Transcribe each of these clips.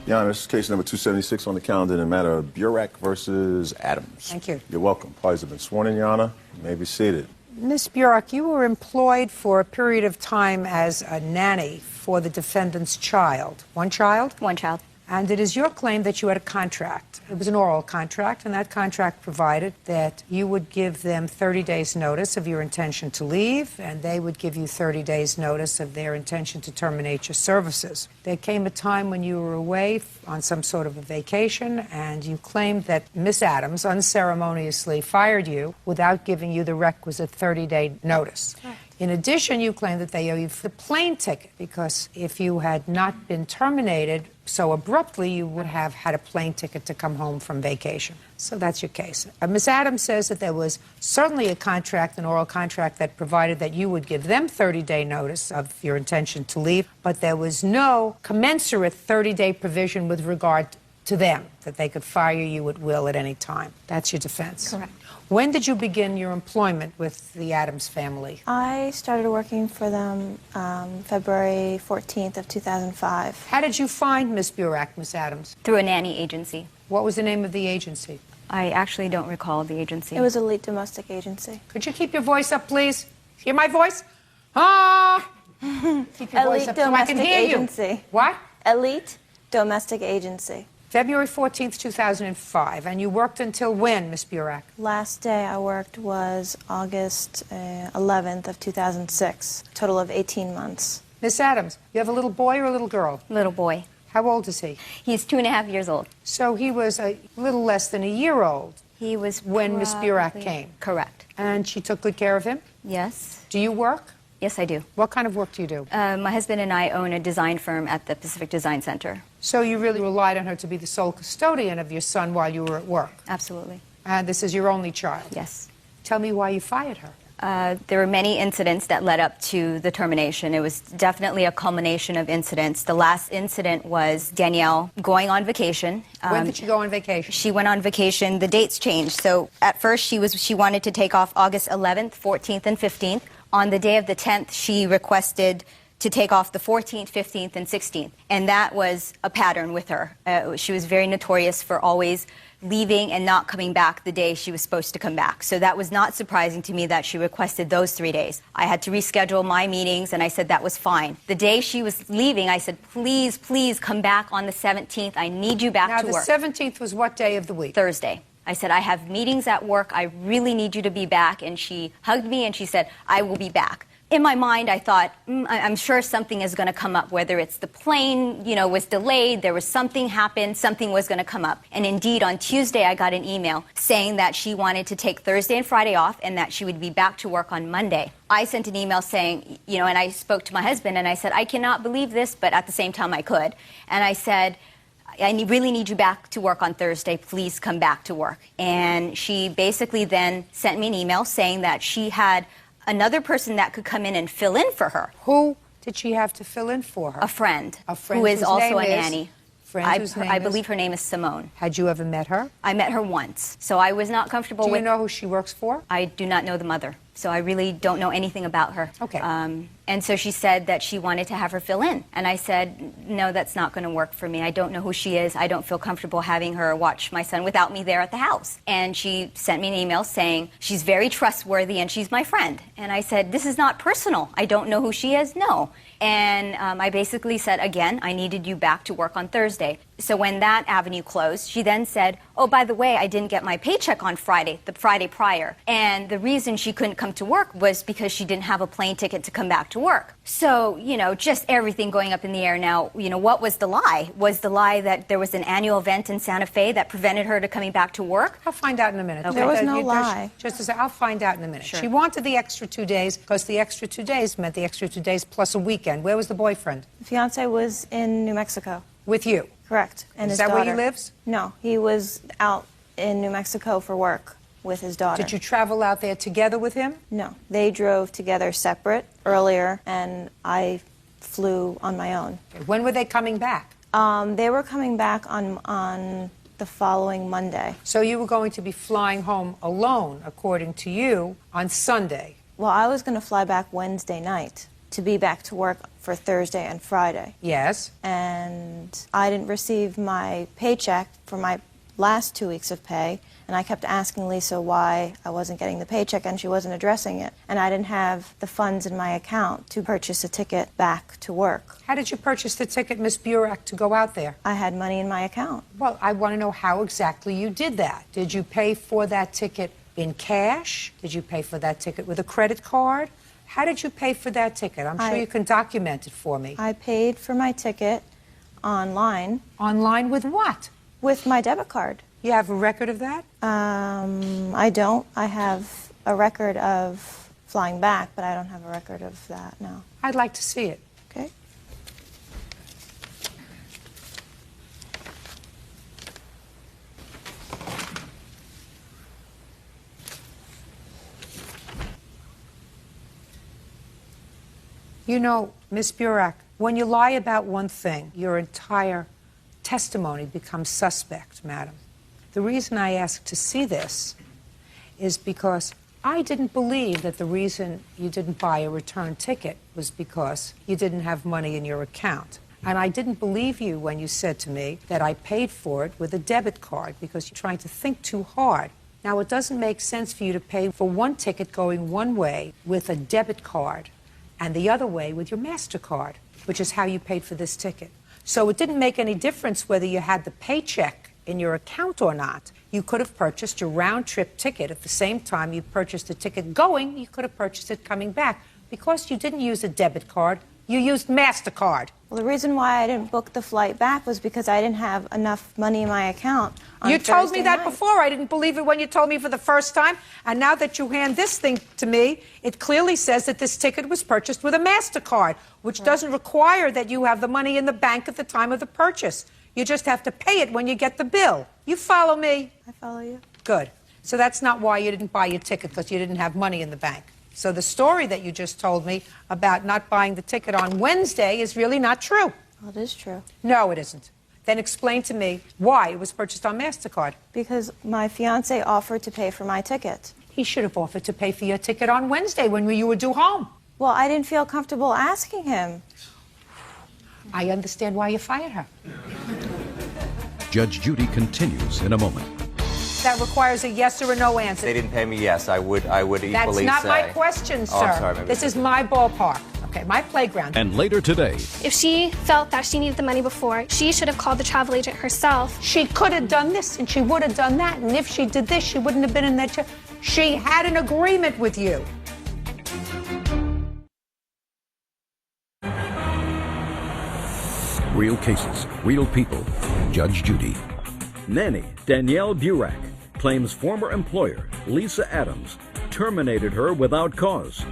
Your Honor, this is case number 276 on the calendar in the matter of Burek versus Adams. Thank you. You're welcome. Parties have been sworn in, Your Honor. You may be seated. Ms. Burek, you were employed for a period of time as a nanny for the defendant's child. One child? One child. And it is your claim that you had a contract. It was an oral contract, and that contract provided that you would give them 30 days' notice of your intention to leave, and they would give you 30 days' notice of their intention to terminate your services. There came a time when you were away on some sort of a vacation, and you claimed that Miss Adams unceremoniously fired you without giving you the requisite 30-day notice. Correct. In addition, you claim that they owe you the plane ticket, because if you had not been terminated so abruptly, you would have had a plane ticket to come home from vacation. So that's your case. Ms. Adams says that there was certainly a contract, an oral contract, that provided that you would give them 30-day notice of your intention to leave, but there was no commensurate 30-day provision with regard to them, that they could fire you at will at any time. That's your defense. Correct. When did you begin your employment with the Adams family? I started working for them February 14th of 2005. How did you find Miss Burek, Miss Adams? Through a nanny agency. What was the name of the agency? I actually don't recall the agency. It was Elite Domestic Agency. Could you keep your voice up, please? Hear my voice? Ah! Keep your voice Elite up so I can Domestic hear Agency. you. What? Elite Domestic Agency. February 14th, 2005. And you worked until when, Miss Burek? Last day I worked was August 11th of 2006. Total of 18 months. Miss Adams, you have a little boy or a little girl? Little boy. How old is he? He's 2.5 years old. So he was a little less than a year old. He was when Miss Burek came. Correct. And she took good care of him? Yes. Do you work? Yes, I do. What kind of work do you do? My husband and I own a design firm at the Pacific Design Center. So you really relied on her to be the sole custodian of your son while you were at work? Absolutely. And this is your only child? Yes. Tell me why you fired her. There were many incidents that led up to the termination. It was definitely a culmination of incidents. The last incident was Danielle going on vacation. When did she go on vacation? She went on vacation. The dates changed. So at first she wanted to take off August 11th, 14th, and 15th. On the day of the 10th, she requested to take off the 14th, 15th, and 16th. And that was a pattern with her. She was very notorious for always leaving and not coming back the day she was supposed to come back. So that was not surprising to me that she requested those 3 days. I had to reschedule my meetings, and I said that was fine. The day she was leaving, I said, please, please come back on the 17th. I need you back to work. Now, the 17th was what day of the week? Thursday. I said, I have meetings at work. I really need you to be back. And she hugged me and she said, I will be back. In my mind, I thought, I'm sure something is going to come up, whether it's the plane, was delayed, there was something happened, something was going to come up. And indeed, on Tuesday, I got an email saying that she wanted to take Thursday and Friday off and that she would be back to work on Monday. I sent an email saying, and I spoke to my husband and I said, I cannot believe this, but at the same time I could. And I said, I really need you back to work on Thursday. Please come back to work. And she basically then sent me an email saying that she had another person that could come in and fill in for her. Who did she have to fill in for her? A friend. A friend who is whose also name a is? nanny. I believe her name is Simone. Had you ever met her? I met her once. So I was not comfortable with... Do you know who she works for? I do not know the mother. So I really don't know anything about her. Okay. And so she said that she wanted to have her fill in. And I said, no, that's not going to work for me. I don't know who she is. I don't feel comfortable having her watch my son without me there at the house. And she sent me an email saying she's very trustworthy and she's my friend. And I said, this is not personal. I don't know who she is. No. And I basically said, again, I needed you back to work on Thursday. So when that avenue closed, she then said, oh, by the way, I didn't get my paycheck on Friday, the Friday prior. And the reason she couldn't come to work was because she didn't have a plane ticket to come back to work. So, just everything going up in the air now. What was the lie? Was the lie that there was an annual event in Santa Fe that prevented her to coming back to work? I'll find out in a minute. Okay. There was no lie. Just to say, I'll find out in a minute. Sure. She wanted the extra 2 days because the extra 2 days meant the extra 2 days plus a weekend. Where was the boyfriend? The fiance was in New Mexico. With you? Correct. And Is his that daughter. where he lives? No, he was out in New Mexico for work with his daughter. Did you travel out there together with him? No. They drove together separate earlier, and I flew on my own. When were they coming back? They were coming back on the following Monday. So you were going to be flying home alone, according to you, on Sunday. Well, I was going to fly back Wednesday night to be back to work for Thursday and Friday. Yes. And and I didn't receive my paycheck for my last 2 weeks of pay, and I kept asking Lisa why I wasn't getting the paycheck, and she wasn't addressing it. And I didn't have the funds in my account to purchase a ticket back to work. How did you purchase the ticket, Miss Burek, to go out there? I had money in my account. Well, I want to know how exactly you did that. Did you pay for that ticket in cash? Did you pay for that ticket with a credit card? How did you pay for that ticket? I'm sure you can document it for me. I paid for my ticket online. Online with what? With my debit card. You have a record of that? I don't. I have a record of flying back, but I don't have a record of that, no. I'd like to see it. Okay. You know, Miss Burek, when you lie about one thing, your entire testimony becomes suspect, madam. The reason I asked to see this is because I didn't believe that the reason you didn't buy a return ticket was because you didn't have money in your account. And I didn't believe you when you said to me that I paid for it with a debit card because you're trying to think too hard. Now, it doesn't make sense for you to pay for one ticket going one way with a debit card and the other way with your MasterCard, which is how you paid for this ticket. So it didn't make any difference whether you had the paycheck in your account or not. You could have purchased your round-trip ticket at the same time you purchased a ticket going, you could have purchased it coming back. Because you didn't use a debit card, you used MasterCard. Well, the reason why I didn't book the flight back was because I didn't have enough money in my account on You told me Thursday that night. before. I didn't believe it when you told me for the first time. And now that you hand this thing to me, it clearly says that this ticket was purchased with a MasterCard, which doesn't require that you have the money in the bank at the time of the purchase. You just have to pay it when you get the bill. You follow me? I follow you. Good. So that's not why you didn't buy your ticket, because you didn't have money in the bank. So the story that you just told me about not buying the ticket on Wednesday is really not true. Well, it is true. No, it isn't. Then explain to me why it was purchased on MasterCard. Because my fiance offered to pay for my ticket. He should have offered to pay for your ticket on Wednesday when you were due home. Well, I didn't feel comfortable asking him. I understand why you fired her. Judge Judy continues in a moment. That requires a yes or a no answer. They didn't pay me, yes, I would equally That's say. not my question, sir. Oh, I'm sorry, maybe This is my ballpark. Okay, my playground. And later today, If she felt that she needed the money before, she should have called the travel agent herself. She could have done this and she would have done that. And if she did this, she wouldn't have been in that chair. She had an agreement with you. real cases, real people. Judge Judy. Nanny Danielle Burek claims former employer Lisa Adams terminated her without cause.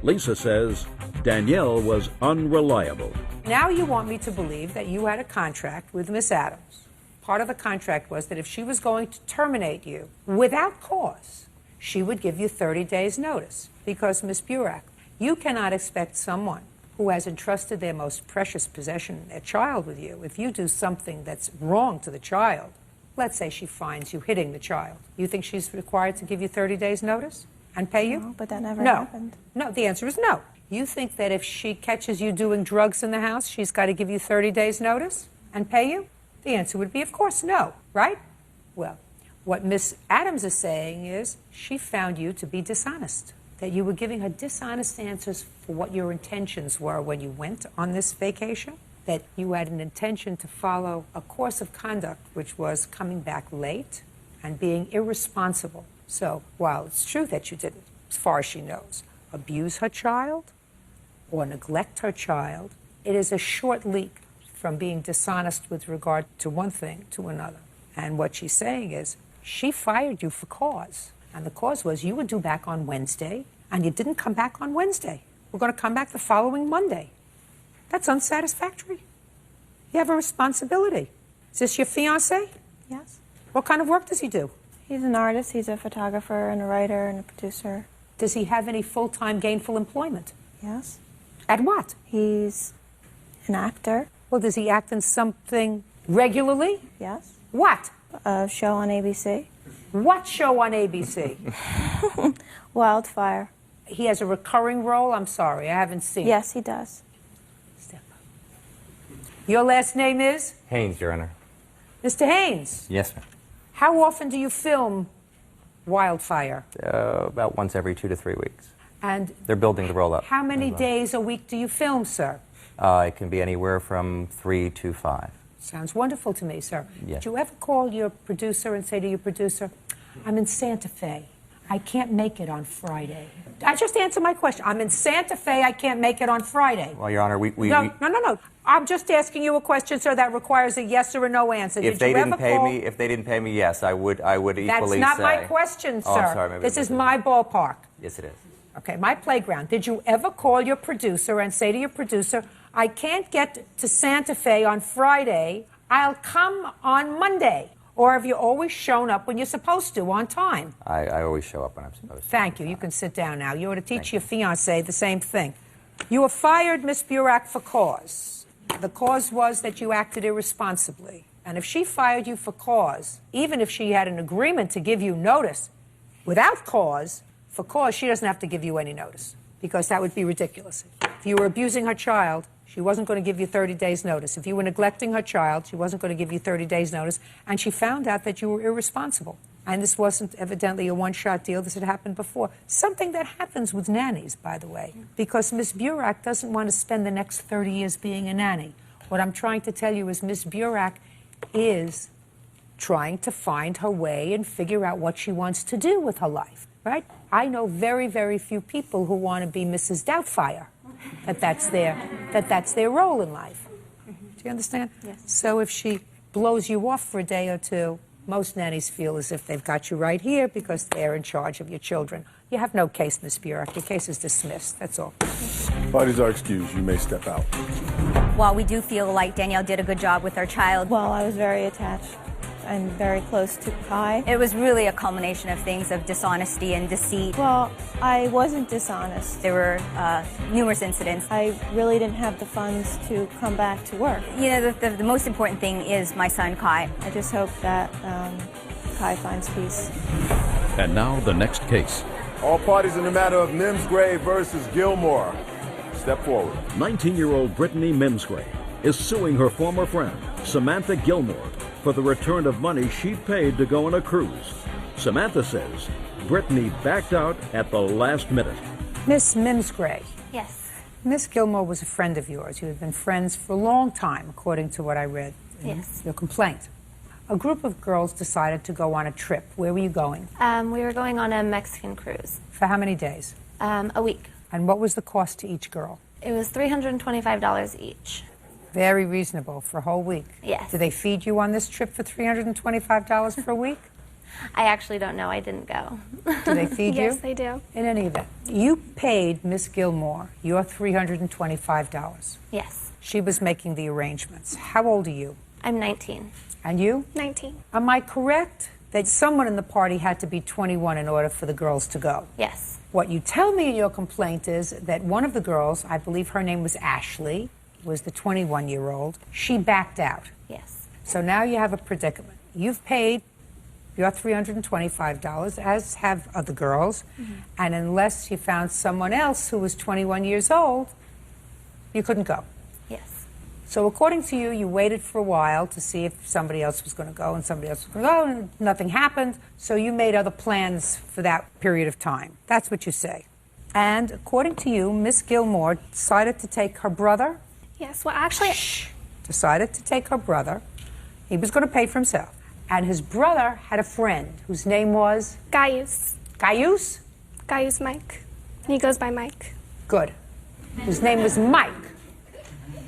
Lisa says Danielle was unreliable. Now you want me to believe that you had a contract with Miss Adams. Part of the contract was that if she was going to terminate you without cause, she would give you 30 days' notice. Because, Miss Burek, you cannot expect someone who has entrusted their most precious possession, their child, with you, if you do something that's wrong to the child, let's say she finds you hitting the child, you think she's required to give you 30 days' notice and pay you? No, but that never No. happened. No, the answer is no. You think that if she catches you doing drugs in the house, she's got to give you 30 days' notice and pay you? The answer would be, of course, no, right? Well, what Miss Adams is saying is she found you to be dishonest, that you were giving her dishonest answers for what your intentions were when you went on this vacation, that you had an intention to follow a course of conduct which was coming back late and being irresponsible. So while it's true that you didn't, as far as she knows, abuse her child or neglect her child, it is a short leap from being dishonest with regard to one thing to another. And what she's saying is she fired you for cause. And the cause was you were due back on Wednesday, and you didn't come back on Wednesday. We're going to come back the following Monday. That's unsatisfactory. You have a responsibility. Is this your fiancé? Yes. What kind of work does he do? He's an artist. He's a photographer and a writer and a producer. Does he have any full-time gainful employment? Yes. At what? He's an actor. Well, does he act in something regularly? Yes. What? A show on ABC. What show on ABC? Wildfire. He has a recurring role? I'm sorry, I haven't seen it. Yes, he does. Step up. Your last name is? Haynes, Your Honor. Mr. Haynes, Yes, ma'am. how often do you film Wildfire? About once every 2 to 3 weeks. And They're building the roll-up. how many as well. days a week do you film, sir? It can be anywhere from 3 to 5. Sounds wonderful to me, sir. Yes. Did you ever call your producer and say to your producer, I'm in Santa Fe. I can't make it on Friday. I just answer my question. I'm in Santa Fe. I can't make it on Friday. Well, Your Honor, No. I'm just asking you a question, sir, that requires a yes or a no answer. if they didn't pay me, yes, I would equally say. That's not my question, sir. Oh, I'm sorry. Maybe This is that's- my ballpark. Yes, it is. Okay, my playground. Did you ever call your producer and say to your producer, I can't get to Santa Fe on Friday. I'll come on Monday. Or have you always shown up when you're supposed to, on time? I always show up when I'm supposed to. Thank you. You can sit down now. You ought to teach your fiancé the same thing. You were fired, Miss Burak, for cause. The cause was that you acted irresponsibly. And if she fired you for cause, even if she had an agreement to give you notice without cause, for cause, she doesn't have to give you any notice, because that would be ridiculous. If you were abusing her child, she wasn't going to give you 30 days' notice. If you were neglecting her child, she wasn't going to give you 30 days' notice. And she found out that you were irresponsible. And this wasn't evidently a one-shot deal. This had happened before. Something that happens with nannies, by the way, because Miss Burak doesn't want to spend the next 30 years being a nanny. What I'm trying to tell you is Miss Burak is trying to find her way and figure out what she wants to do with her life, right? I know very, very few people who want to be Mrs. Doubtfire, that's their role in life. Do you understand? Yes. So if she blows you off for a day or two, most nannies feel as if they've got you right here because they're in charge of your children. You have no case, Miss Burak. Your case is dismissed. That's all. Parties are excused. You may step out. While we do feel like Danielle did a good job with our child, Well, I was very attached and very close to Kai. it was really a culmination of things of dishonesty and deceit. Well, I wasn't dishonest. There were numerous incidents. I really didn't have the funds to come back to work. You know, the most important thing is my son, Kai. I just hope that Kai finds peace. And now the next case. All parties in the matter of Mimsgrave versus Gilmore. Step forward. 19-year-old Brittany Mimsgrave is suing her former friend, Samantha Gilmore, for the return of money she paid to go on a cruise. Samantha says Brittany backed out at the last minute. Miss Mimsgrave, Yes. Miss Gilmore was a friend of yours. You had been friends for a long time, according to what I read in Yes. your complaint. A group of girls decided to go on a trip. Where were you going? We were going on a Mexican cruise. For how many days? A week. And what was the cost to each girl? It was $325 each. Very reasonable for a whole week. Yes. Did they feed you on this trip for $325 for a week? I actually don't know. I didn't go. Do they feed you? Yes, they do. In any event, you paid Miss Gilmore your $325. Yes. She was making the arrangements. How old are you? I'm 19. And you? 19. Am I correct that someone in the party had to be 21 in order for the girls to go? Yes. What you tell me in your complaint is that one of the girls, I believe her name was Ashley, was the 21-year-old, she backed out. Yes. So now you have a predicament. You've paid your $325, as have other girls, and unless you found someone else who was 21 years old, you couldn't go. Yes. So according to you, you waited for a while to see if somebody else was going to go and somebody else was going to go, and nothing happened, so you made other plans for that period of time. That's what you say. And according to you, Miss Gilmore decided to take her brother, Yes. Well, actually, decided to take her brother. He was going to pay for himself. And his brother had a friend whose name was Gaius. Gaius? Gaius Mike. And he goes by Mike. Good. His name was Mike.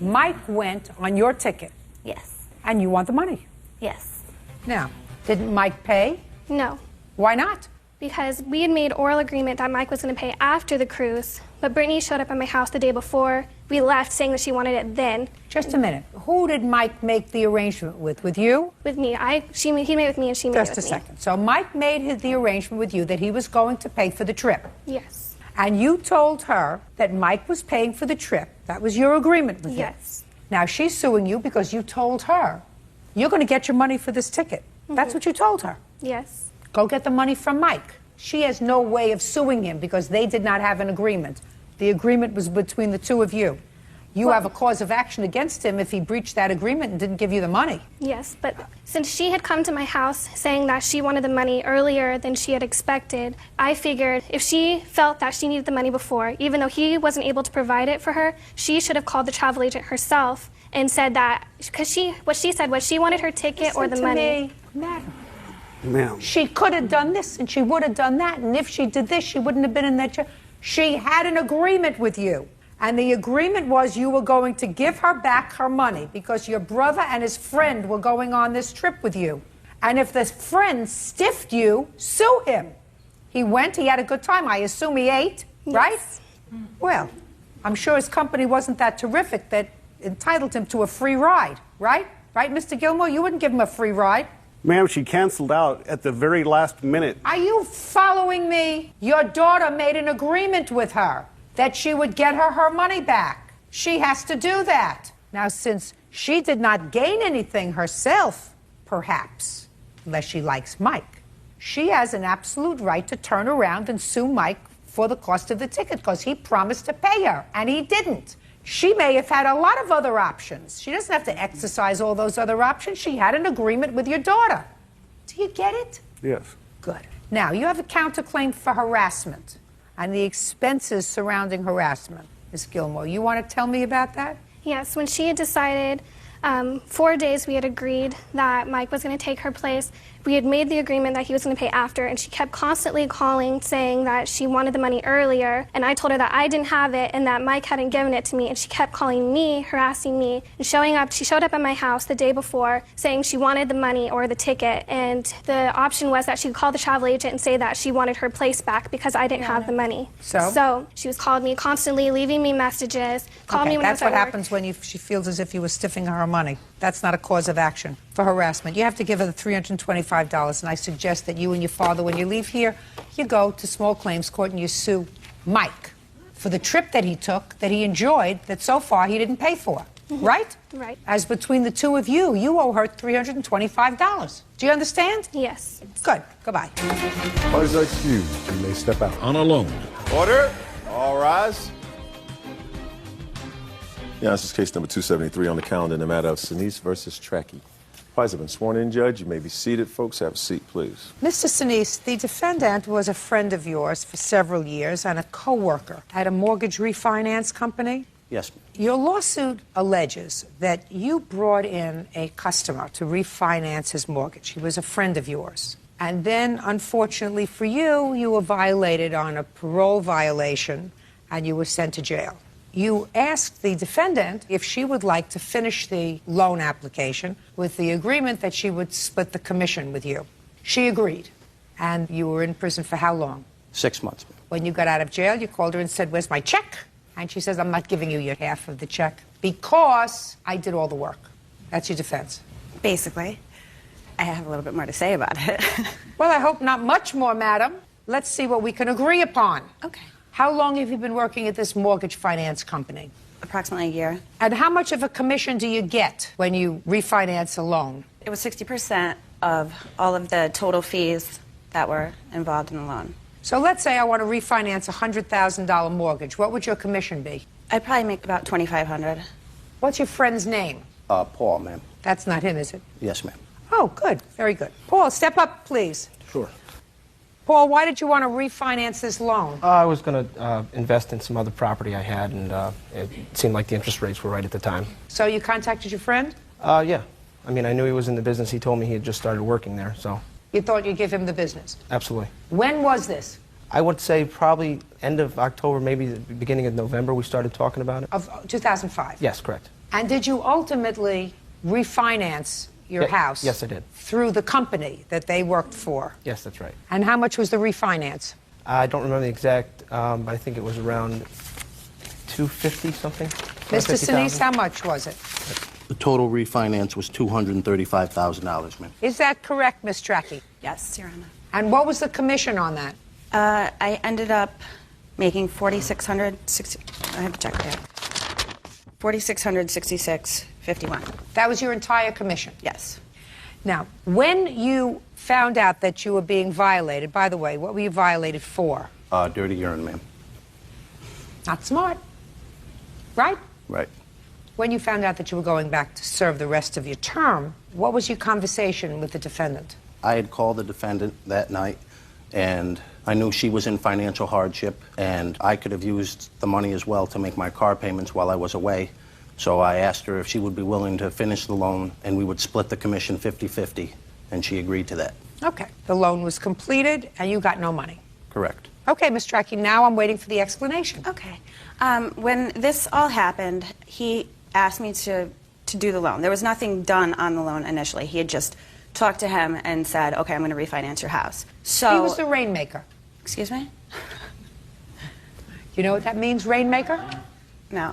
Mike went on your ticket, Yes. and you want the money. Yes. Now, didn't Mike pay? No. Why not? Because we had made oral agreement that Mike was going to pay after the cruise, but Brittany showed up at my house the day before. We left saying that she wanted it then. Just a minute. Who did Mike make the arrangement with? With you? With me. He made with me and she made Just it a with me. second. So Mike made the arrangement with you that he was going to pay for the trip. Yes. And you told her that Mike was paying for the trip. That was your agreement with him. Yes. Now she's suing you because you told her you're going to get your money for this ticket. That's what you told her. Yes. Go get the money from Mike. She has no way of suing him because they did not have an agreement. The agreement was between the two of you. You have a cause of action against him if he breached that agreement and didn't give you the money. Yes, but since she had come to my house saying that she wanted the money earlier than she had expected, I figured if she felt that she needed the money before, even though he wasn't able to provide it for her, she should have called the travel agent herself and said that, because what she said was she wanted her ticket or the money. Madam. Ma'am. She could have done this and she would have done that, and if she did this, she wouldn't have been in that chair. She had an agreement with you. And the agreement was you were going to give her back her money because your brother and his friend were going on this trip with you. And if the friend stiffed you, sue him. He went, he had a good time. I assume he ate, right? Well, I'm sure his company wasn't that terrific that entitled him to a free ride, right? Right, Mr. Gilmore? You wouldn't give him a free ride. Ma'am, she canceled out at the very last minute. Are you following me? Your daughter made an agreement with her that she would get her money back. She has to do that. Now, since she did not gain anything herself, perhaps, unless she likes Mike, she has an absolute right to turn around and sue Mike for the cost of the ticket because he promised to pay her, and he didn't. She may have had a lot of other options. She doesn't have to exercise all those other options. She had an agreement with your daughter. Do you get it? Yes. Good. Now, you have a counterclaim for harassment and the expenses surrounding harassment. Ms. Gilmore, you want to tell me about that? Yes, when she had decided 4 days we had agreed that Mike was going to take her place. We had made the agreement that he was going to pay after, and she kept constantly calling saying that she wanted the money earlier, and I told her that I didn't have it and that Mike hadn't given it to me, and she kept calling me, harassing me, and showing up. She showed up at my house the day before saying she wanted the money or the ticket, and the option was that she could call the travel agent and say that she wanted her place back because I didn't have the money. So she was calling me constantly, leaving me messages, calling me when I was that's what at work. happens when she feels as if you were stiffing her money. That's not a cause of action for harassment. You have to give her the $325, and I suggest that you and your father, when you leave here, you go to small claims court and you sue Mike for the trip that he took, that he enjoyed, that so far he didn't pay for. Right? Right. As between the two of you, you owe her $325. Do you understand? Yes. Good. Goodbye. Parties are excused. You may step out. On a loan. Order. All rise. Yeah, this is case number 273 on the calendar in the matter of Sinise versus Tracky. Parties have been sworn in, Judge. You may be seated. Folks, have a seat, please. Mr. Sinise, the defendant was a friend of yours for several years and a co-worker at a mortgage refinance company. Yes. Your lawsuit alleges that you brought in a customer to refinance his mortgage. He was a friend of yours. And then, unfortunately for you, you were violated on a parole violation and you were sent to jail. You asked the defendant if she would like to finish the loan application with the agreement that she would split the commission with you. She agreed. And you were in prison for how long? 6 months. When you got out of jail, you called her and said, "Where's my check?" And she says, "I'm not giving you your half of the check because I did all the work." That's your defense. Basically. I have a little bit more to say about it. Well, I hope not much more, madam. Let's see what we can agree upon. Okay. How long have you been working at this mortgage finance company? Approximately a year. And how much of a commission do you get when you refinance a loan? It was 60% of all of the total fees that were involved in the loan. So let's say I want to refinance a $100,000 mortgage. What would your commission be? I'd probably make about $2,500. What's your friend's name? Paul, ma'am. That's not him, is it? Yes, ma'am. Oh, good. Very good. Paul, step up, please. Sure. Paul, why did you want to refinance this loan? I was going to invest in some other property I had, and it seemed like the interest rates were right at the time. So you contacted your friend? Yeah. I mean, I knew he was in the business. He told me he had just started working there, so. You thought you'd give him the business? Absolutely. When was this? I would say probably end of October, maybe the beginning of November, we started talking about it. Of 2005? Yes, correct. And did you ultimately refinance your house? Yes, I did. Through the company that they worked for? Yes, that's right. And how much was the refinance? I don't remember the exact, but I think it was around $250 something. Mr. Sinise, how much was it? The total refinance was $235,000, ma'am. Is that correct, Ms. Tracky? Yes, Your Honor. And what was the commission on that? I ended up making $4,660. I have to check that. $4,666.51. That was your entire commission? Yes. Now, when you found out that you were being violated, by the way, what were you violated for? Dirty urine, ma'am. Not smart. Right? Right. When you found out that you were going back to serve the rest of your term, what was your conversation with the defendant? I had called the defendant that night, and I knew she was in financial hardship, and I could have used the money as well to make my car payments while I was away. So I asked her if she would be willing to finish the loan, and we would split the commission 50-50, and she agreed to that. Okay. The loan was completed, and you got no money. Correct. Okay, Ms. Strachey, now I'm waiting for the explanation. Okay. When this all happened, he asked me to do the loan. There was nothing done on the loan initially. He had just talked to him and said, okay, I'm going to refinance your house. So he was the rainmaker. Excuse me? You know what that means, rainmaker? No.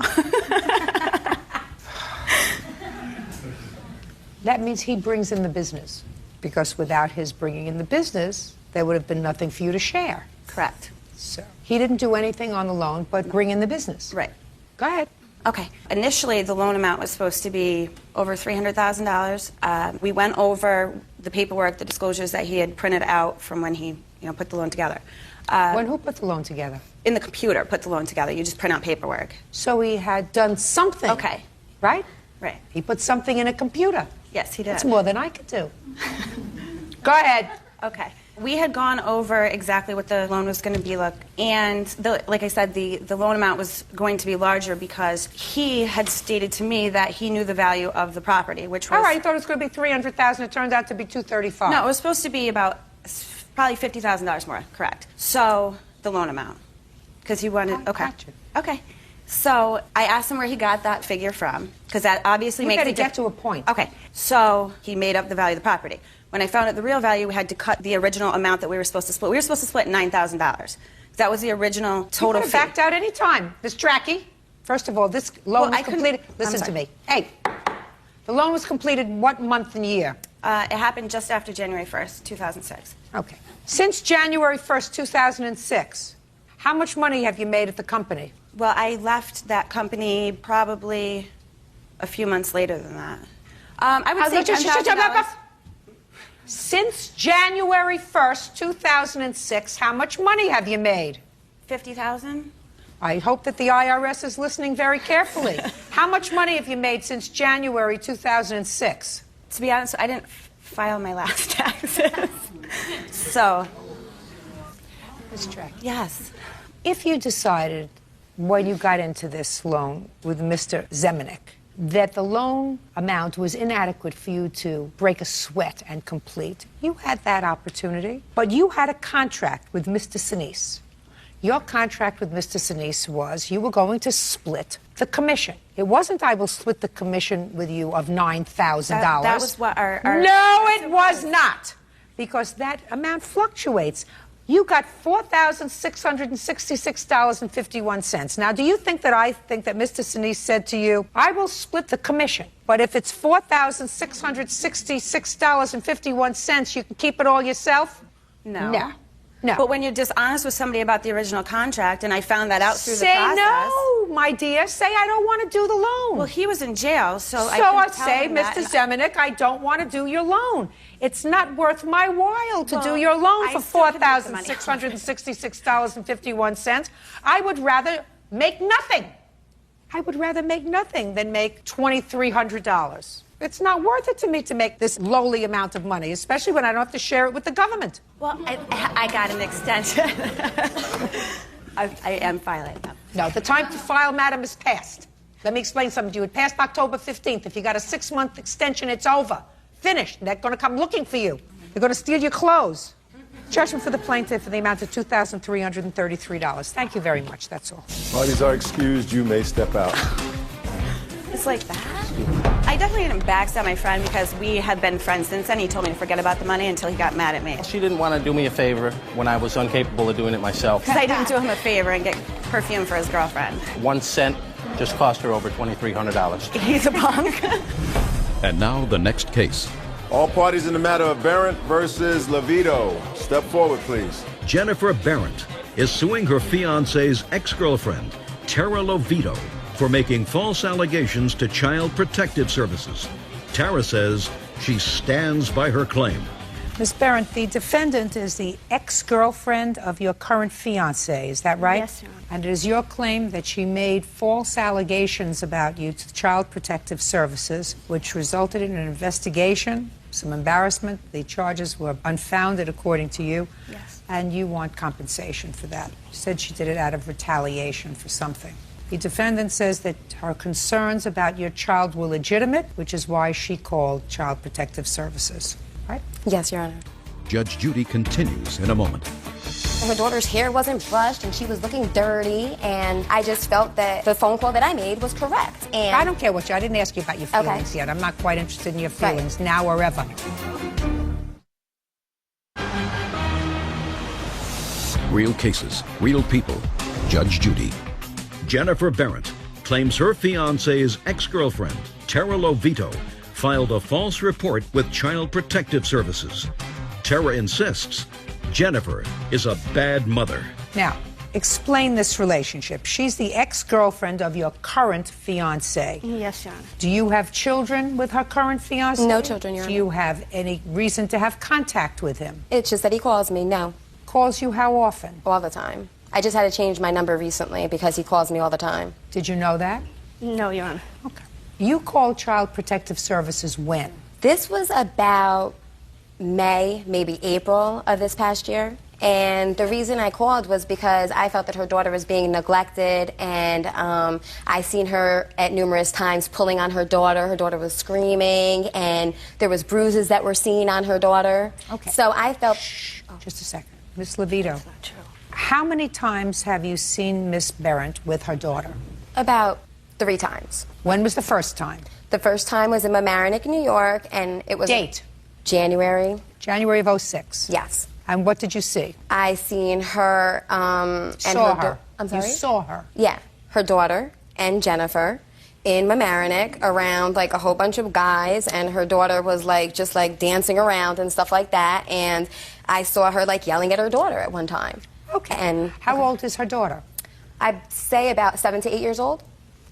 That means he brings in the business. Because without his bringing in the business, there would have been nothing for you to share. Correct. So he didn't do anything on the loan but bring in the business. Right. Go ahead. Okay. Initially, the loan amount was supposed to be over $300,000. We went over the paperwork, the disclosures that he had printed out from when he, put the loan together. When who put the loan together? In the computer, put the loan together. You just print out paperwork. So he had done something. Okay. Right? Right. He put something in a computer. Yes, he did. That's more than I could do. Go ahead. Okay. We had gone over exactly what the loan was going to be like, and like I said, the loan amount was going to be larger because he had stated to me that he knew the value of the property, which was... All right, you thought it was going to be $300,000. It turned out to be $235,000. No, it was supposed to be about probably $50,000 more, correct. So, the loan amount. Because he wanted... Okay. Gotcha. Okay. So, I asked him where he got that figure from, because that obviously makes... You got to get to a point. Okay. So, he made up the value of the property. When I found out the real value, we had to cut the original amount that we were supposed to split. We were supposed to split $9,000. That was the original total fee. You could have backed out any time. Ms. Strachey, first of all, this loan was completed... Listen to me. Hey, the loan was completed what month and year? It happened just after January 1st, 2006. Okay. Since January 1st, 2006, how much money have you made at the company? Well, I left that company probably a few months later than that. I would say $10,000. Since January 1st, 2006, how much money have you made? $50,000. I hope that the IRS is listening very carefully. How much money have you made since January 2006? To be honest, I didn't file my last taxes. So. Ms. Strachey. Yes. If you decided when you got into this loan with Mr. Zemanek that the loan amount was inadequate for you to break a sweat and complete, you had that opportunity. But you had a contract with Mr. Sinise. Your contract with Mr. Sinise was you were going to split the commission. It wasn't I will split the commission with you of $9,000. That was what our... No, it was not. Because that amount fluctuates. You got $4,666.51. Now, do you think that I think that Mr. Sinise said to you, I will split the commission, but if it's $4,666.51, you can keep it all yourself? No. No. No. But when you're dishonest with somebody about the original contract, and I found that out through the process... Say no, my dear. Say I don't want to do the loan. Well, he was in jail, so I I'd say, Mr. Zemanek, I don't want to do your loan. It's not worth my while to do your loan for $4,666.51. I would rather make nothing. I would rather make nothing than make $2,300. It's not worth it to me to make this lowly amount of money, especially when I don't have to share it with the government. Well, I got an extension. I am filing them. No, the time to file, madam, is past. Let me explain something to you. It passed October 15th. If you got a 6-month extension, it's over. Finished. They're going to come looking for you. They're going to steal your clothes. Judgment for the plaintiff for the amount of $2,333. Thank you very much. That's all. Parties are excused. You may step out. It's like that? I definitely didn't backstab my friend because we had been friends since then. He told me to forget about the money until he got mad at me. She didn't want to do me a favor when I was incapable of doing it myself. Because I didn't do him a favor and get perfume for his girlfriend. 1 cent just cost her over $2,300. He's a punk. And now the next case. All parties in the matter of Barrett versus Levito. Step forward, please. Jennifer Barrett is suing her fiancé's ex-girlfriend, Tara Levito, for making false allegations to Child Protective Services. Tara says she stands by her claim. Ms. Berendt, the defendant is the ex-girlfriend of your current fiancé, is that right? Yes, Your Honor. And it is your claim that she made false allegations about you to Child Protective Services, which resulted in an investigation, some embarrassment. The charges were unfounded, according to you. Yes. And you want compensation for that. You said she did it out of retaliation for something. The defendant says that her concerns about your child were legitimate, which is why she called Child Protective Services. Right? Yes, Your Honor. Judge Judy continues in a moment. Her daughter's hair wasn't brushed and she was looking dirty, and I just felt that the phone call that I made was correct. And I don't care what I didn't ask you about your feelings yet. I'm not quite interested in your feelings now or ever. Real cases, real people. Judge Judy. Jennifer Berendt claims her fiancé's ex-girlfriend, Tara Lovito, filed a false report with Child Protective Services. Tara insists Jennifer is a bad mother. Now, explain this relationship. She's the ex-girlfriend of your current fiancé. Yes, Your Honor. Do you have children with her current fiancé? No children, Your Honor. Do you have any reason to have contact with him? It's just that he calls me, no. Calls you how often? All the time. I just had to change my number recently because he calls me all the time. Did you know that? No, Your Honor. Okay. You called Child Protective Services when? This was about May, maybe April of this past year. And the reason I called was because I felt that her daughter was being neglected, and I seen her at numerous times pulling on her daughter. Her daughter was screaming, and there was bruises that were seen on her daughter. Okay. So I felt... Shh, just a second. Miss Lovito. That's not true. How many times have you seen Miss Berendt with her daughter? About 3 times. When was the first time? The first time was in Mamaroneck, New York, and it was... Date? January. January of 06? Yes. And what did you see? I seen her and saw her. I'm sorry? You saw her? Yeah. Her daughter and Jennifer in Mamaroneck around like a whole bunch of guys, and her daughter was like just like dancing around and stuff like that, and I saw her like yelling at her daughter at one time. Okay. And how old is her daughter? I'd say about 7 to 8 years old.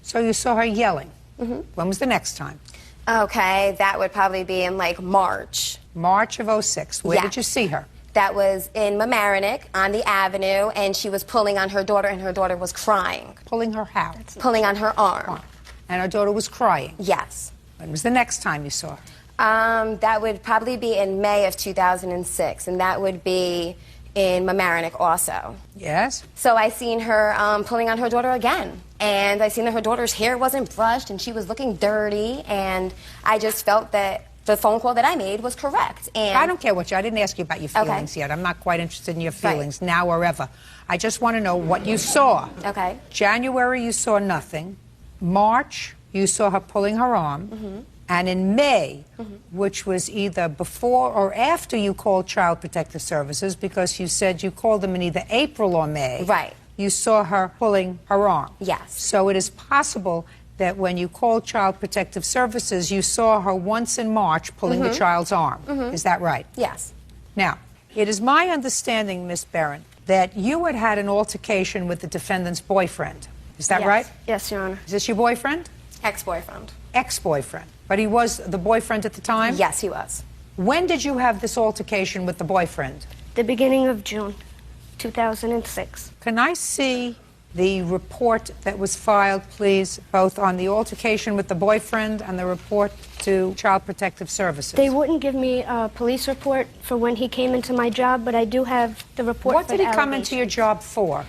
So you saw her yelling? Mm-hmm. When was the next time? Okay, that would probably be in like March. March of 06. Where did you see her? That was in Mamaroneck on the avenue, and she was pulling on her daughter, and her daughter was crying. Pulling her how? Pulling on her arm. And her daughter was crying? Yes. When was the next time you saw her? That would probably be in May of 2006, and that would be in Mamaroneck also. Yes? So I seen her pulling on her daughter again, and I seen that her daughter's hair wasn't brushed, and she was looking dirty, and I just felt that the phone call that I made was correct. And I don't care what I didn't ask you about your feelings yet. I'm not quite interested in your feelings now or ever. I just want to know what you saw. Okay. January, you saw nothing. March, you saw her pulling her arm. Mm-hmm. And in May, which was either before or after you called Child Protective Services, because you said you called them in either April or May. Right. You saw her pulling her arm. Yes. So it is possible that when you called Child Protective Services, you saw her once in March pulling the child's arm. Is that right? Yes. Now, it is my understanding, Miss Berendt, that you had had an altercation with the defendant's boyfriend. Is that right? Yes, Your Honor. Is this your boyfriend? Ex-boyfriend. Ex-boyfriend. But he was the boyfriend at the time? Yes, he was. When did you have this altercation with the boyfriend? The beginning of June, 2006. Can I see the report that was filed, please, both on the altercation with the boyfriend and the report to Child Protective Services? They wouldn't give me a police report for when he came into my job, but I do have the report. What for did he the come into your job for?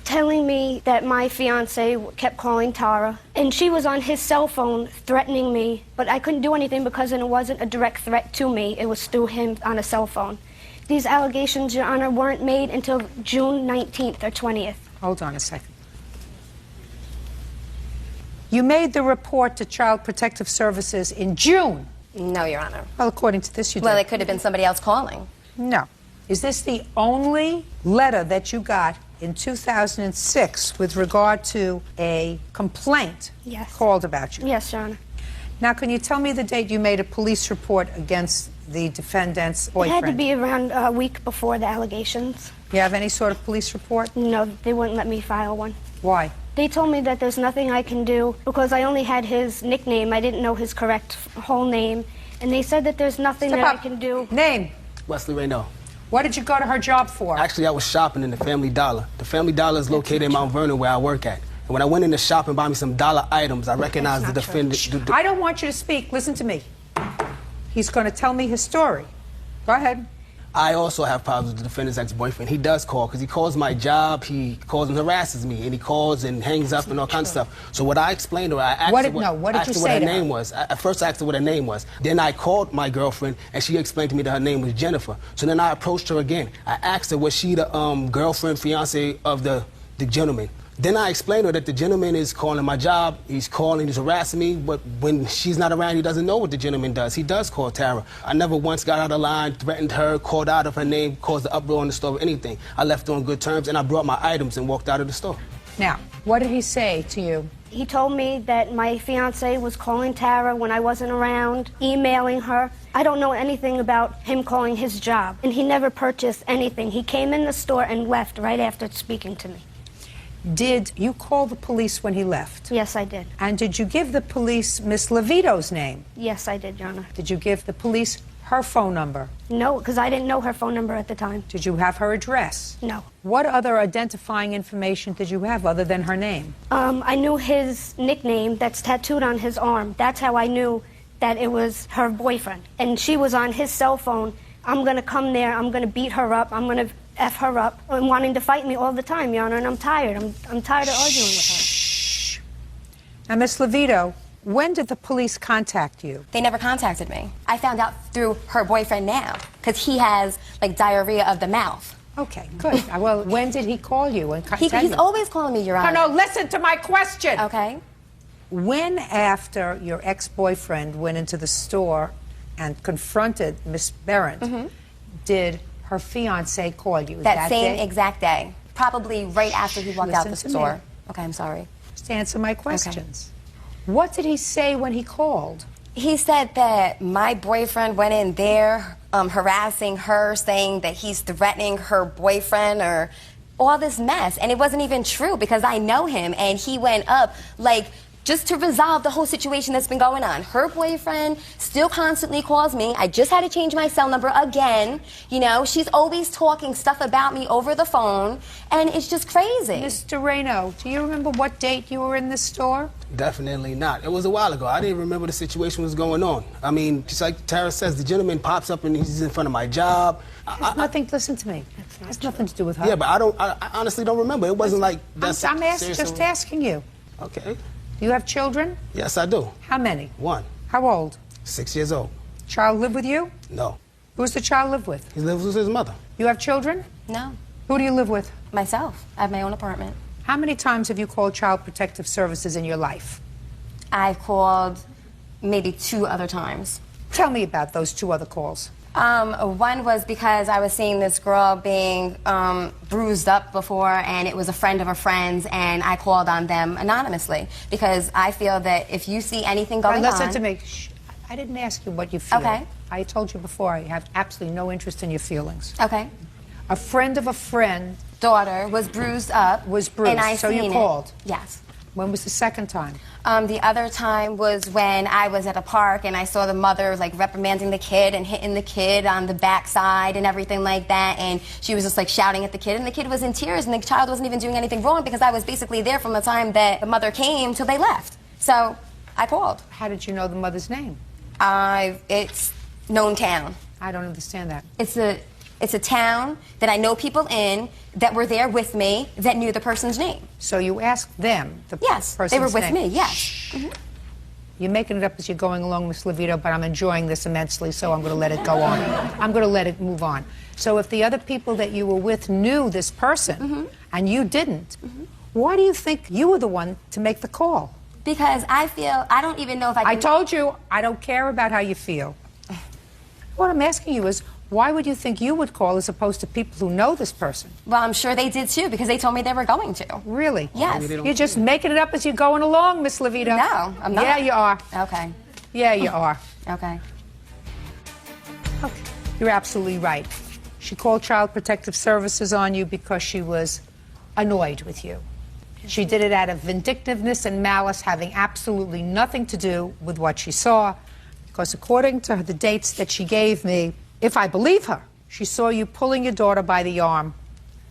Telling me that my fiance kept calling Tara, and she was on his cell phone threatening me, but I couldn't do anything because it wasn't a direct threat to me. It was through him on a cell phone. These allegations, Your Honor, weren't made until June 19th or 20th. Hold on a second. You made the report to Child Protective Services in June. No, Your Honor. Well, according to this, you did. Well, it could have been somebody else calling. No. Is this the only letter that you got in 2006 with regard to a complaint called about you? Yes, Your Honor. Now, can you tell me the date you made a police report against the defendant's boyfriend? It had to be around a week before the allegations. You have any sort of police report? No, they wouldn't let me file one. Why? They told me that there's nothing I can do because I only had his nickname. I didn't know his correct whole name. And they said that there's nothing that I can do. Name. Wesley Rayno. What did you go to her job for? Actually, I was shopping in the Family Dollar. The Family Dollar is located in Mount Vernon where I work at. And when I went in the shop and bought me some dollar items, I recognized the defendant. I don't want you to speak. Listen to me. He's going to tell me his story. Go ahead. I also have problems with the defendant's ex-boyfriend. He does call because he calls my job, he calls and harasses me, and he calls and hangs up and all kinds of stuff. So what I explained to her, I asked her what her name was. At first I asked her what her name was. Then I called my girlfriend, and she explained to me that her name was Jennifer. So then I approached her again. I asked her, was she the girlfriend, fiance of the gentleman? Then I explained to her that the gentleman is calling my job, he's calling, he's harassing me, but when she's not around, he doesn't know what the gentleman does. He does call Tara. I never once got out of line, threatened her, called out of her name, caused an uproar in the store or anything. I left on good terms, and I brought my items and walked out of the store. Now, what did he say to you? He told me that my fiance was calling Tara when I wasn't around, emailing her. I don't know anything about him calling his job, and he never purchased anything. He came in the store and left right after speaking to me. Did you call the police when he left? Yes, I did. And did you give the police Miss Levito's name? Yes, I did, Your Honor. Did you give the police her phone number? No, because I didn't know her phone number at the time. Did you have her address? No. What other identifying information did you have other than her name? I knew his nickname that's tattooed on his arm. That's how I knew that it was her boyfriend. And she was on his cell phone. I'm going to come there. I'm going to beat her up. I'm going to F her up and wanting to fight me all the time, Your Honor, and I'm tired. I'm tired of arguing with her. Shh. Now, Miss Levito, when did the police contact you? They never contacted me. I found out through her boyfriend now, because he has, like, diarrhea of the mouth. Okay, good. Well, when did he call you? And He's always calling me, Your Honor. No, listen to my question. Okay. When, after your ex-boyfriend went into the store and confronted Miss Berendt, did her fiance call you? That same exact day. Probably right after he walked out the store. Okay, I'm sorry. Just answer my questions. Okay. What did he say when he called? He said that my boyfriend went in there harassing her, saying that he's threatening her boyfriend or all this mess. And it wasn't even true because I know him, and he went up like just to resolve the whole situation that's been going on. Her boyfriend still constantly calls me. I just had to change my cell number again. You know, she's always talking stuff about me over the phone, and it's just crazy. Mr. Rayno, do you remember what date you were in the store? Definitely not. It was a while ago. I didn't remember the situation was going on. I mean, just like Tara says, the gentleman pops up and he's in front of my job. Nothing, listen to me. It has nothing to do with her. Yeah, but I honestly don't remember. It wasn't like that's I'm just asking you. Okay. Do you have children? Yes, I do. How many? One. How old? 6 years old. Child live with you? No. Who's the child live with? He lives with his mother. You have children? No. Who do you live with? Myself. I have my own apartment. How many times have you called Child Protective Services in your life? I've called maybe 2 other times. Tell me about those 2 other calls. One was because I was seeing this girl being bruised up before, and it was a friend of a friend's, and I called on them anonymously because I feel that if you see anything going on... Listen to me. Shh. I didn't ask you what you feel. Okay. I told you before I have absolutely no interest in your feelings. Okay. A friend of a friend... Daughter was bruised up. Was bruised, and I so you called? Yes. When was the second time? The other time was when I was at a park and I saw the mother like reprimanding the kid and hitting the kid on the backside and everything like that, and she was just like shouting at the kid, and the kid was in tears, and the child wasn't even doing anything wrong because I was basically there from the time that the mother came till they left. So I called. How did you know the mother's name? It's known town. I don't understand that. It's a town that I know people in that were there with me that knew the person's name. So you asked them the person's name? Yes, they were with me, yes. You're making it up as you're going along, Miss Levito, but I'm enjoying this immensely, so I'm going to let it go on. I'm going to let it move on. So if the other people that you were with knew this person, and you didn't, why do you think you were the one to make the call? Because I feel, I don't even know if I can... I told you, I don't care about how you feel. What I'm asking you is, why would you think you would call as opposed to people who know this person? Well, I'm sure they did too, because they told me they were going to. Really? Yes. You're just making it up as you're going along, Miss Levito. No, I'm not. Yeah, you are. Okay. Yeah, you are. Okay. Okay. You're absolutely right. She called Child Protective Services on you because she was annoyed with you. She did it out of vindictiveness and malice, having absolutely nothing to do with what she saw, because according to the dates that she gave me, if I believe her, She saw you pulling your daughter by the arm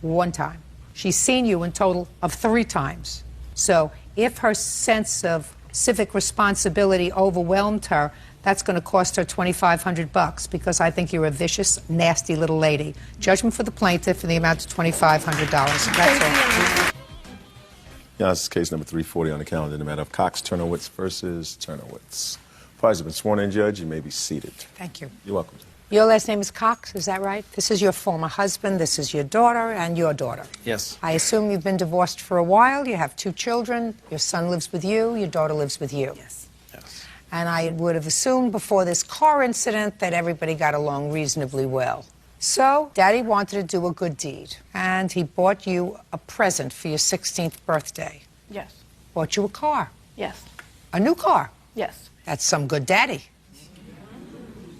1 time. She's seen you in total of 3 times. So if her sense of civic responsibility overwhelmed her, that's going to cost her $2,500 because I think you're a vicious, nasty little lady. Judgment for the plaintiff in the amount of $2,500. That's all. Yeah, this is case number 340 on the calendar in the matter of Cox Turnowitz versus Turnowitz. Parties have been sworn in, Judge. You may be seated. Thank you. You're welcome. Your last name is Cox, is that right? This is your former husband, this is your daughter, and your daughter. Yes. I assume you've been divorced for a while. You have 2 children. Your son lives with you. Your daughter lives with you. Yes. Yes. And I would have assumed before this car incident that everybody got along reasonably well. So, Daddy wanted to do a good deed, and he bought you a present for your 16th birthday. Yes. Bought you a car. Yes. A new car. Yes. That's some good daddy.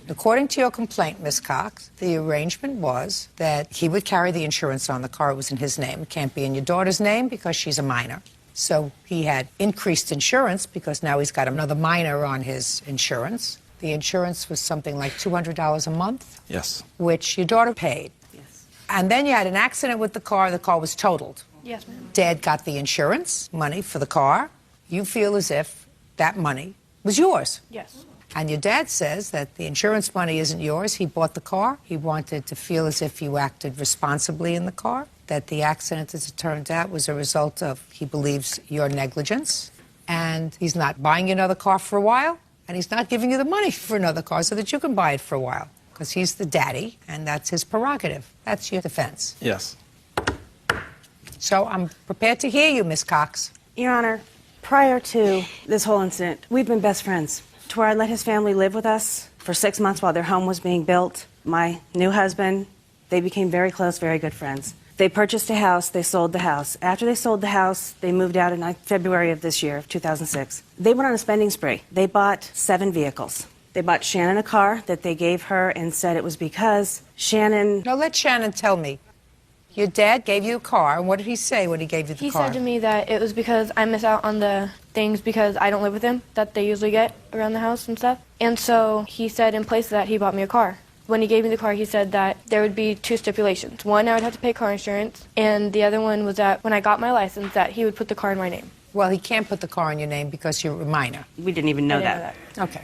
According to your complaint, Miss Cox, the arrangement was that he would carry the insurance on the car. It was in his name. It can't be in your daughter's name because she's a minor. So he had increased insurance because now he's got another minor on his insurance. The insurance was something like $200 a month. Yes. Which your daughter paid. Yes. And then you had an accident with the car. The car was totaled. Yes, ma'am. Dad got the insurance money for the car. You feel as if that money was yours. Yes. And your dad says that the insurance money isn't yours. He bought the car. He wanted to feel as if you acted responsibly in the car, that the accident, as it turned out, was a result of, he believes, your negligence. And he's not buying you another car for a while, and he's not giving you the money for another car so that you can buy it for a while, because he's the daddy, and that's his prerogative. That's your defense. Yes. So I'm prepared to hear you, Miss Cox. Your Honor, prior to this whole incident, we've been best friends. To where I let his family live with us for 6 months while their home was being built. My new husband, they became very close, very good friends. They purchased a house, they sold the house. After they sold the house, they moved out in February of this year, of 2006. They went on a spending spree. They bought 7 vehicles. They bought Shannon a car that they gave her and said it was because Shannon... No, let Shannon tell me. Your dad gave you a car, and what did he say when he gave you the car? He said to me that it was because I miss out on the things because I don't live with him that they usually get around the house and stuff. And so he said in place of that he bought me a car. When he gave me the car, he said that there would be 2 stipulations. One, I would have to pay car insurance, and the other one was that when I got my license, that he would put the car in my name. Well, he can't put the car in your name because you're a minor. We didn't even know that. Okay.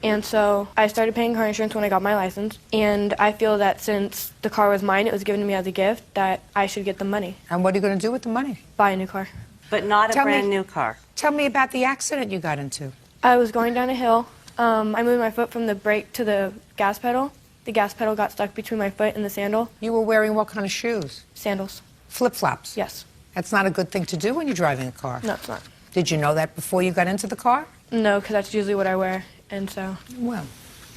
And so I started paying car insurance when I got my license, and I feel that since the car was mine, it was given to me as a gift, that I should get the money. And what are you going to do with the money? Buy a new car. But not a brand new car. Tell me about the accident you got into. I was going down a hill. I moved my foot from the brake to the gas pedal. The gas pedal got stuck between my foot and the sandal. You were wearing what kind of shoes? Sandals. Flip-flops? Yes. That's not a good thing to do when you're driving a car. No, it's not. Did you know that before you got into the car? No, because that's usually what I wear, and so... Well,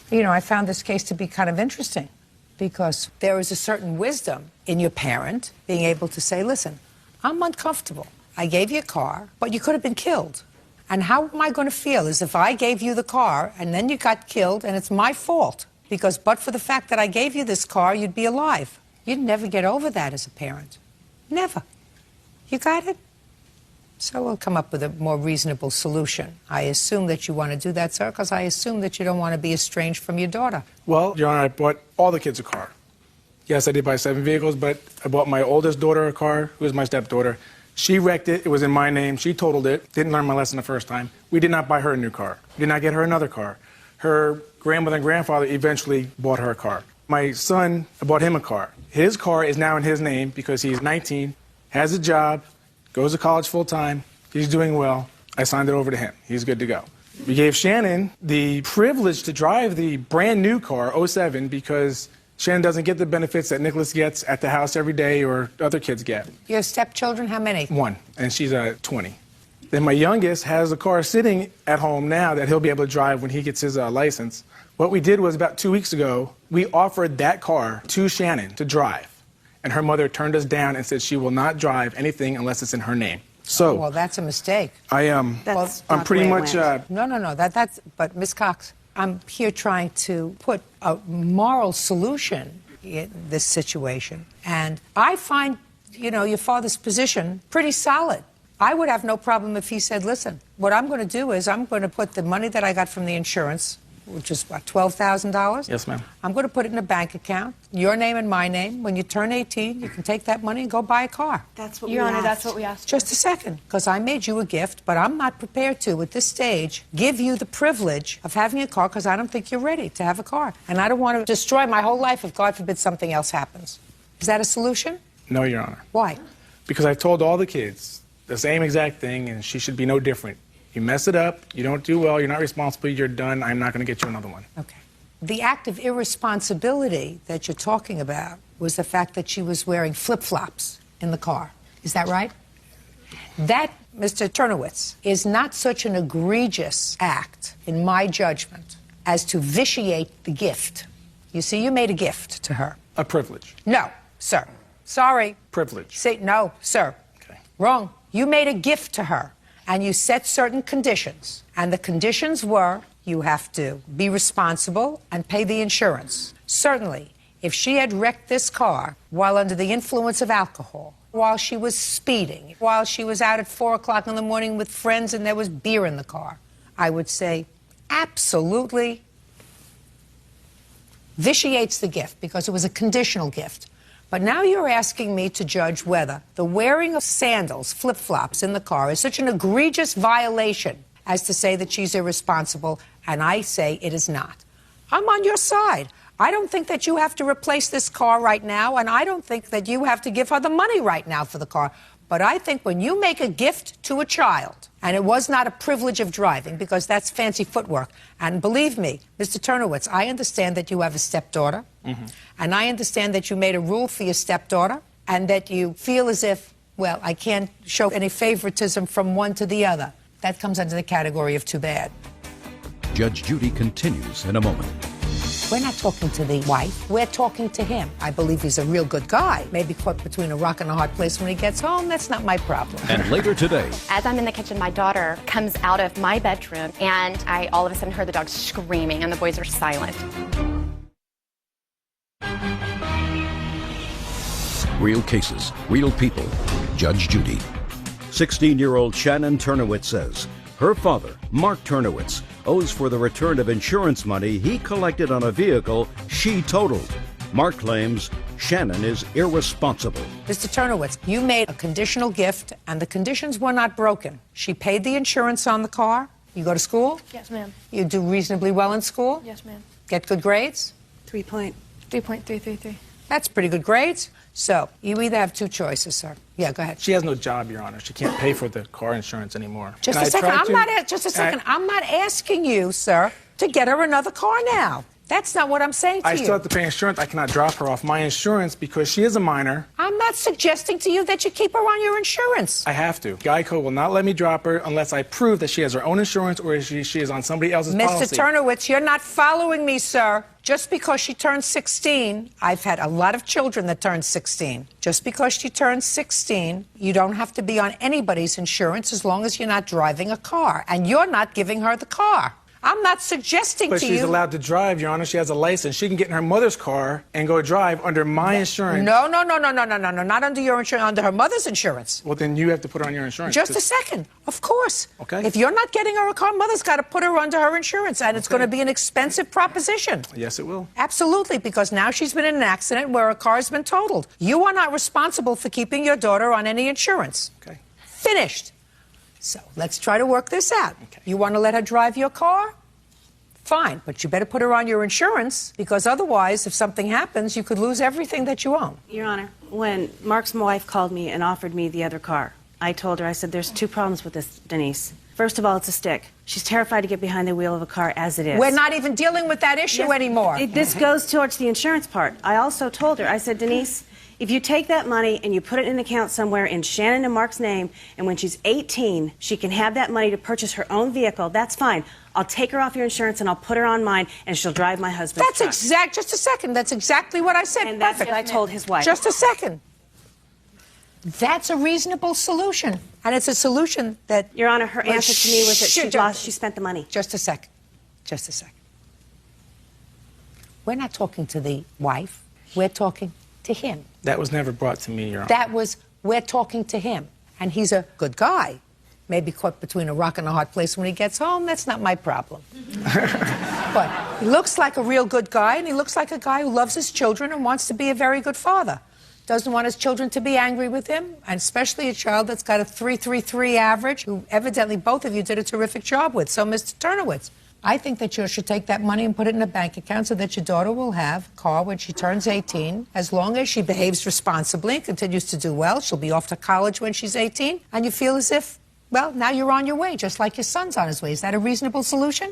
you know, I found this case to be kind of interesting because there is a certain wisdom in your parent being able to say, listen, I'm uncomfortable. I gave you a car, but you could have been killed. And how am I going to feel as if I gave you the car and then you got killed and it's my fault? Because but for the fact that I gave you this car, you'd be alive. You'd never get over that as a parent. Never. You got it? So we'll come up with a more reasonable solution. I assume that you want to do that, sir, because I assume that you don't want to be estranged from your daughter. Well, Your Honor, I bought all the kids a car. Yes, I did buy 7 vehicles, but I bought my oldest daughter a car, who is my stepdaughter. She wrecked it. It was in my name. She totaled it. Didn't learn my lesson the first time. We did not buy her a new car. We did not get her another car. Her grandmother and grandfather eventually bought her a car. My son, I bought him a car. His car is now in his name because he's 19, has a job, goes to college full-time. He's doing well. I signed it over to him. He's good to go. We gave Shannon the privilege to drive the brand new car, 07, because Shannon doesn't get the benefits that Nicholas gets at the house every day or other kids get. Your stepchildren, how many? 1, and she's 20. Then my youngest has a car sitting at home now that he'll be able to drive when he gets his license. What we did was about 2 weeks ago, we offered that car to Shannon to drive. And her mother turned us down and said she will not drive anything unless it's in her name. So, well, that's a mistake. I am. I'm pretty much. No. That's. But Ms. Cox, I'm here trying to put a moral solution in this situation, and I find, you know, your father's position pretty solid. I would have no problem if he said, "Listen, what I'm going to do is I'm going to put the money that I got from the insurance which is what, $12,000? Yes, ma'am. I'm going to put it in a bank account, your name and my name. When you turn 18, you can take that money and go buy a car. That's what Your we Honor, asked. that's what we asked. Just a second, because I made you a gift, but I'm not prepared to, at this stage, give you the privilege of having a car because I don't think you're ready to have a car. And I don't want to destroy my whole life if, God forbid, something else happens. Is that a solution? No, Your Honor. Why? Because I've told all the kids the same exact thing, and she should be no different. You mess it up, you don't do well, you're not responsible, you're done, I'm not going to get you another one. Okay. The act of irresponsibility that you're talking about was the fact that she was wearing flip-flops in the car. Is that right? That, Mr. Turnowitz, is not such an egregious act, in my judgment, as to vitiate the gift. You see, you made a gift to her. A privilege. No, sir. Sorry. Privilege. Say, no, sir. Okay. Wrong. You made a gift to her, and you set certain conditions. And the conditions were you have to be responsible and pay the insurance. Certainly, if she had wrecked this car while under the influence of alcohol, while she was speeding, while she was out at 4 o'clock in the morning with friends and there was beer in the car, I would say absolutely vitiates the gift because it was a conditional gift. But now you're asking me to judge whether the wearing of sandals, flip-flops in the car is such an egregious violation as to say that she's irresponsible, and I say it is not. I'm on your side. I don't think that you have to replace this car right now, and I don't think that you have to give her the money right now for the car. But I think when you make a gift to a child, and it was not a privilege of driving, because that's fancy footwork, and believe me, Mr. Turnowitz, I understand that you have a stepdaughter, and I understand that you made a rule for your stepdaughter, and that you feel as if, well, I can't show any favoritism from one to the other. That comes under the category of too bad. Judge Judy continues in a moment. We're not talking to the wife. We're talking to him. I believe he's a real good guy. Maybe caught between a rock and a hard place when he gets home. That's not my problem. And later today. As I'm in the kitchen, my daughter comes out of my bedroom, and I all of a sudden heard the dog screaming, and the boys are silent. Real cases, real people. Judge Judy. 16-year-old Shannon Turnowitz says her father, Mark Turnowitz, owes for the return of insurance money he collected on a vehicle she totaled. Mark claims Shannon is irresponsible. Mr. Turnowitz, you made a conditional gift, and the conditions were not broken. She paid the insurance on the car. You go to school? Yes, ma'am. You do reasonably well in school? Yes, ma'am. Get good grades? 3.333. That's pretty good grades. So, you either have two choices, sir. Yeah, go ahead. She has no job, Your Honor. She can't pay for the car insurance anymore. Just a second. I'm not asking you, sir, to get her another car now. That's not what I'm saying to you. I still have to pay insurance. I cannot drop her off my insurance because she is a minor. I'm not suggesting to you that you keep her on your insurance. I have to. Geico will not let me drop her unless I prove that she has her own insurance or she is on somebody else's policy. Mr. Turnowitz, you're not following me, sir. Just because she turned 16, I've had a lot of children that turned 16. Just because she turned 16, you don't have to be on anybody's insurance as long as you're not driving a car. And you're not giving her the car. I'm not suggesting but to you... But she's allowed to drive, Your Honor. She has a license. She can get in her mother's car and go drive under my insurance. No. Not under your insurance, under her mother's insurance. Well, then you have to put her on your insurance. Just a second. Of course. Okay. If you're not getting her a car, mother's got to put her under her insurance, and it's going to be an expensive proposition. Yes, it will. Absolutely, because now she's been in an accident where a car's been totaled. You are not responsible for keeping your daughter on any insurance. Okay. Finished. So let's try to work this out. Okay. You want to let her drive your car? Fine, but you better put her on your insurance, because otherwise, if something happens, you could lose everything that you own. Your Honor, when Mark's wife called me and offered me the other car, I told her, I said, there's two problems with this, Denise. First of all, it's a stick. She's terrified to get behind the wheel of a car as it is. We're not even dealing with that issue anymore. This goes towards the insurance part. I also told her, I said, Denise, if you take that money and you put it in an account somewhere in Shannon and Mark's name, and when she's 18, she can have that money to purchase her own vehicle, that's fine. I'll take her off your insurance and I'll put her on mine, and she'll drive my husband's truck. Just a second. That's exactly what I said. And that's what I told his wife. Just a second. That's a reasonable solution. And it's a solution that... Your Honor, her answer to me was that she spent the money. Just a second. Just a second. We're not talking to the wife. We're talking to him. That was never brought to me, Your Honor. We're talking to him. And he's a good guy. Maybe caught between a rock and a hard place when he gets home. That's not my problem. What? He looks like a real good guy, and he looks like a guy who loves his children and wants to be a very good father. Doesn't want his children to be angry with him, and especially a child that's got a 3.33 average, who evidently both of you did a terrific job with. So, Mr. Turnowitz, I think that you should take that money and put it in a bank account so that your daughter will have a car when she turns 18. As long as she behaves responsibly and continues to do well, she'll be off to college when she's 18. And you feel as if, well, now you're on your way, just like your son's on his way. Is that a reasonable solution?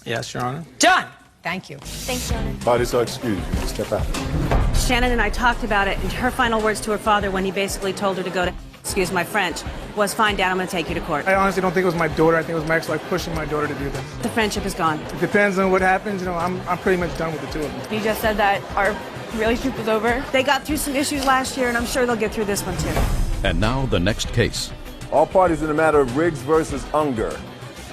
Yes, Your Honor. Done. Thank you. Thanks, Your Honor. Parties are excused. You may step out. Shannon and I talked about it, and her final words to her father when he basically told her to go to, excuse my French, was, fine, Dad, I'm going to take you to court. I honestly don't think it was my daughter. I think it was my ex-wife pushing my daughter to do this. The friendship is gone. It depends on what happens. You know, I'm pretty much done with the two of them. You just said that our relationship was over. They got through some issues last year, and I'm sure they'll get through this one, too. And now the next case. All parties in the matter of Riggs versus Unger.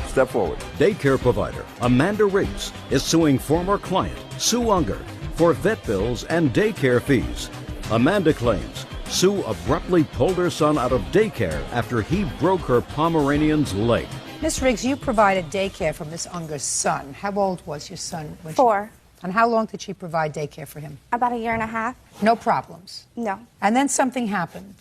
Step forward. Daycare provider Amanda Riggs is suing former client Sue Unger for vet bills and daycare fees. Amanda claims Sue abruptly pulled her son out of daycare after he broke her Pomeranian's leg. Miss Riggs, you provided daycare for Miss Unger's son. How old was your son? When 4. And how long did she provide daycare for him? About 1.5 years. No problems? No. And then something happened.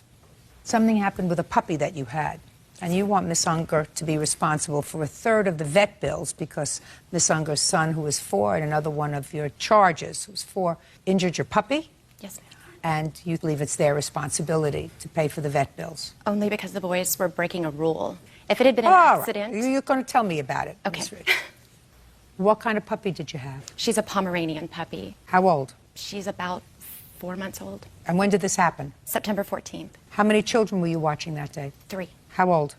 Something happened with a puppy that you had. And you want Miss Unger to be responsible for 1/3 of the vet bills because Miss Unger's son, who was 4, and another one of your charges, who was 4, injured your puppy? Yes, ma'am. And you believe it's their responsibility to pay for the vet bills? Only because the boys were breaking a rule. If it had been an All accident... Right. You're going to tell me about it. Okay. Miss Riggs. What kind of puppy did you have? She's a Pomeranian puppy. How old? She's about 4 months old. And when did this happen? September 14th. How many children were you watching that day? 3. How old?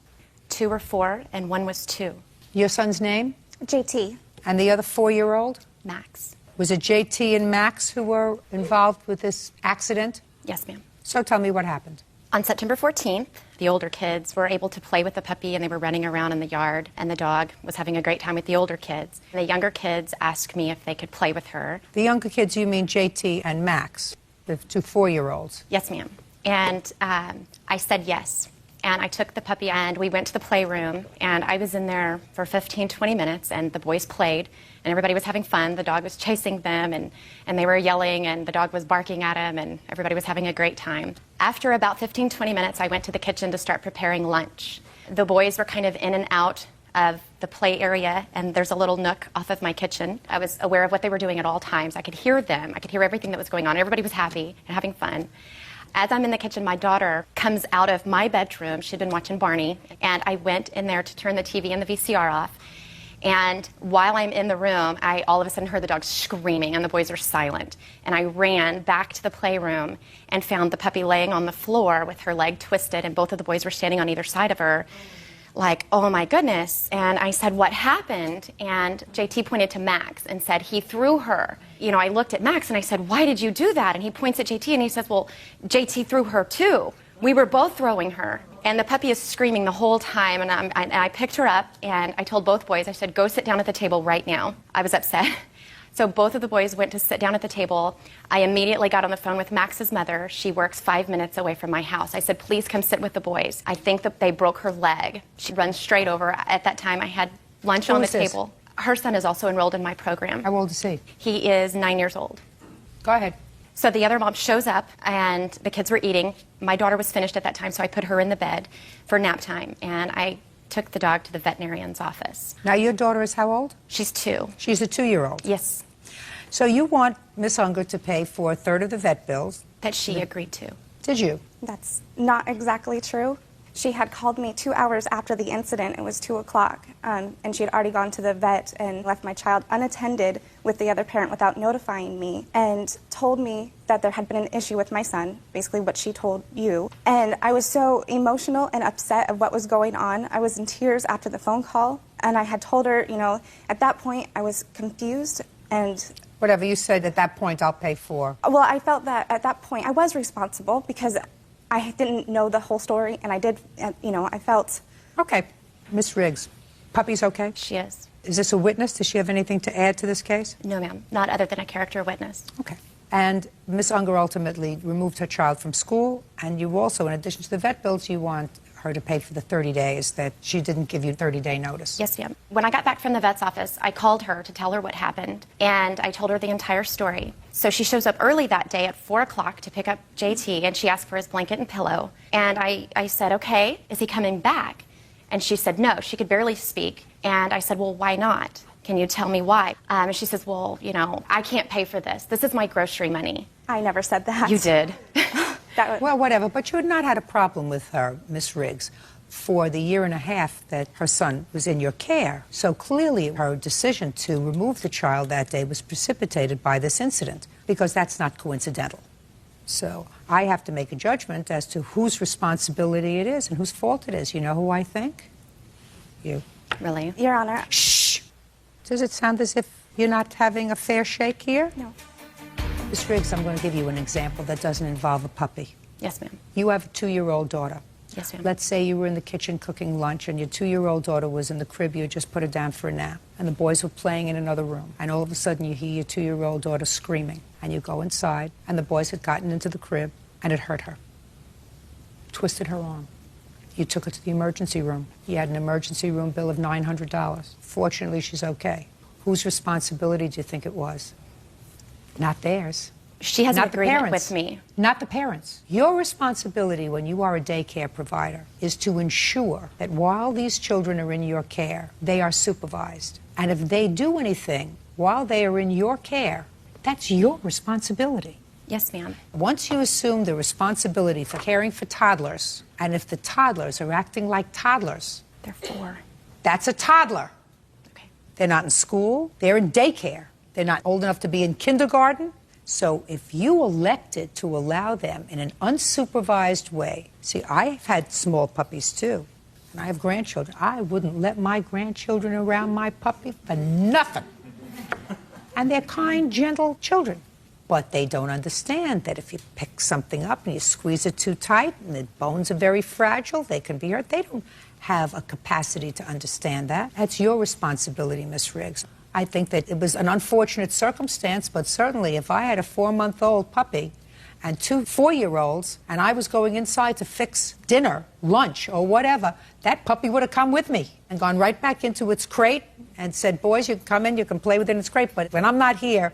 2 were 4, and 1 was 2. Your son's name? JT. And the other 4-year-old? Max. Was it JT and Max who were involved with this accident? Yes, ma'am. So tell me what happened. On September 14th, the older kids were able to play with the puppy, and they were running around in the yard, and the dog was having a great time with the older kids. And the younger kids asked me if they could play with her. The younger kids, you mean JT and Max, the 2 4-year-olds? Yes, ma'am. And I said yes. And I took the puppy and we went to the playroom, and I was in there for 15, 20 minutes, and the boys played, and everybody was having fun. The dog was chasing them, and they were yelling, and the dog was barking at him, and everybody was having a great time. After about 15, 20 minutes, I went to the kitchen to start preparing lunch. The boys were kind of in and out of the play area, and there's a little nook off of my kitchen. I was aware of what they were doing at all times. I could hear them. I could hear everything that was going on. Everybody was happy and having fun. As I'm in the kitchen, my daughter comes out of my bedroom. She'd been watching Barney, and I went in there to turn the TV and the VCR off. And while I'm in the room, I all of a sudden heard the dog screaming, and the boys are silent. And I ran back to the playroom and found the puppy laying on the floor with her leg twisted, and both of the boys were standing on either side of her, like, oh my goodness. And I said, what happened? And JT pointed to Max and said, he threw her. You know, I looked at Max and I said, why did you do that? And he points at JT and he says, well, JT threw her too. We were both throwing her. And the puppy is screaming the whole time, and I picked her up and I told both boys, I said, go sit down at the table right now. I was upset. So both of the boys went to sit down at the table. I immediately got on the phone with Max's mother. She works 5 minutes away from my house. I said, please come sit with the boys. I think that they broke her leg. She runs straight over. At that time, I had lunch on the table. Her son is also enrolled in my program. How old is he? He is 9 years old. Go ahead. So the other mom shows up, and the kids were eating. My daughter was finished at that time, so I put her in the bed for nap time, and I took the dog to the veterinarian's office. Now, your daughter is how old? She's 2. She's a 2-year-old? Yes. So you want Miss Unger to pay for 1/3 of the vet bills? That she agreed to. Did you? That's not exactly true. She had called me 2 hours after the incident. It was 2 o'clock, and she had already gone to the vet and left my child unattended with the other parent without notifying me, and told me that there had been an issue with my son, basically what she told you. And I was so emotional and upset of what was going on. I was in tears after the phone call, and I had told her, you know, at that point I was confused and... Whatever you said, at that point I'll pay for. Well, I felt that at that point I was responsible because I didn't know the whole story, and I did, you know, I felt... Okay. Miss Riggs, puppy's okay? She is. Is this a witness? Does she have anything to add to this case? No, ma'am. Not other than a character witness. Okay. And Miss Unger ultimately removed her child from school, and you also, in addition to the vet bills, you want her to pay for the 30 days that she didn't give you 30-day notice. Yes, ma'am. When I got back from the vet's office, I called her to tell her what happened, and I told her the entire story. So she shows up early that day at 4 o'clock to pick up JT, and she asked for his blanket and pillow. And I said, okay, is he coming back? And she said no, she could barely speak. And I said, well, why not? Can you tell me why? And she says, well, you know, I can't pay for this. This is my grocery money. I never said that. You did. Well, whatever, but you had not had a problem with her, Miss Riggs, for the year and a half that her son was in your care. So clearly her decision to remove the child that day was precipitated by this incident, because that's not coincidental. So I have to make a judgment as to whose responsibility it is and whose fault it is. You know who I think? You. Really? Your Honor. Shh! Does it sound as if you're not having a fair shake here? No. Ms. Riggs, I'm going to give you an example that doesn't involve a puppy. Yes, ma'am. You have a 2-year-old daughter. Yes, ma'am. Let's say you were in the kitchen cooking lunch and your 2-year-old daughter was in the crib. You had just put her down for a nap. And the boys were playing in another room. And all of a sudden you hear your 2-year-old daughter screaming. And you go inside, and the boys had gotten into the crib, and it hurt her. Twisted her arm. You took her to the emergency room. You had an emergency room bill of $900. Fortunately, she's okay. Whose responsibility do you think it was? Not theirs. She has Not an the agreement parents. with me. Not the parents. Your responsibility when you are a daycare provider is to ensure that while these children are in your care, they are supervised. And if they do anything while they are in your care, that's your responsibility. Yes, ma'am. Once you assume the responsibility for caring for toddlers, and if the toddlers are acting like toddlers, they're 4. That's a toddler. Okay. They're not in school. They're in daycare. They're not old enough to be in kindergarten. So if you elected to allow them in an unsupervised way, see, I've had small puppies too, and I have grandchildren. I wouldn't let my grandchildren around my puppy for nothing. And they're kind, gentle children. But they don't understand that if you pick something up and you squeeze it too tight and the bones are very fragile, they can be hurt. They don't have a capacity to understand that. That's your responsibility, Miss Riggs. I think that it was an unfortunate circumstance, but certainly if I had a 4-month-old puppy and 2 4-year-olds and I was going inside to fix dinner, lunch, or whatever, that puppy would have come with me and gone right back into its crate and said, boys, you can come in, you can play with it in its crate, but when I'm not here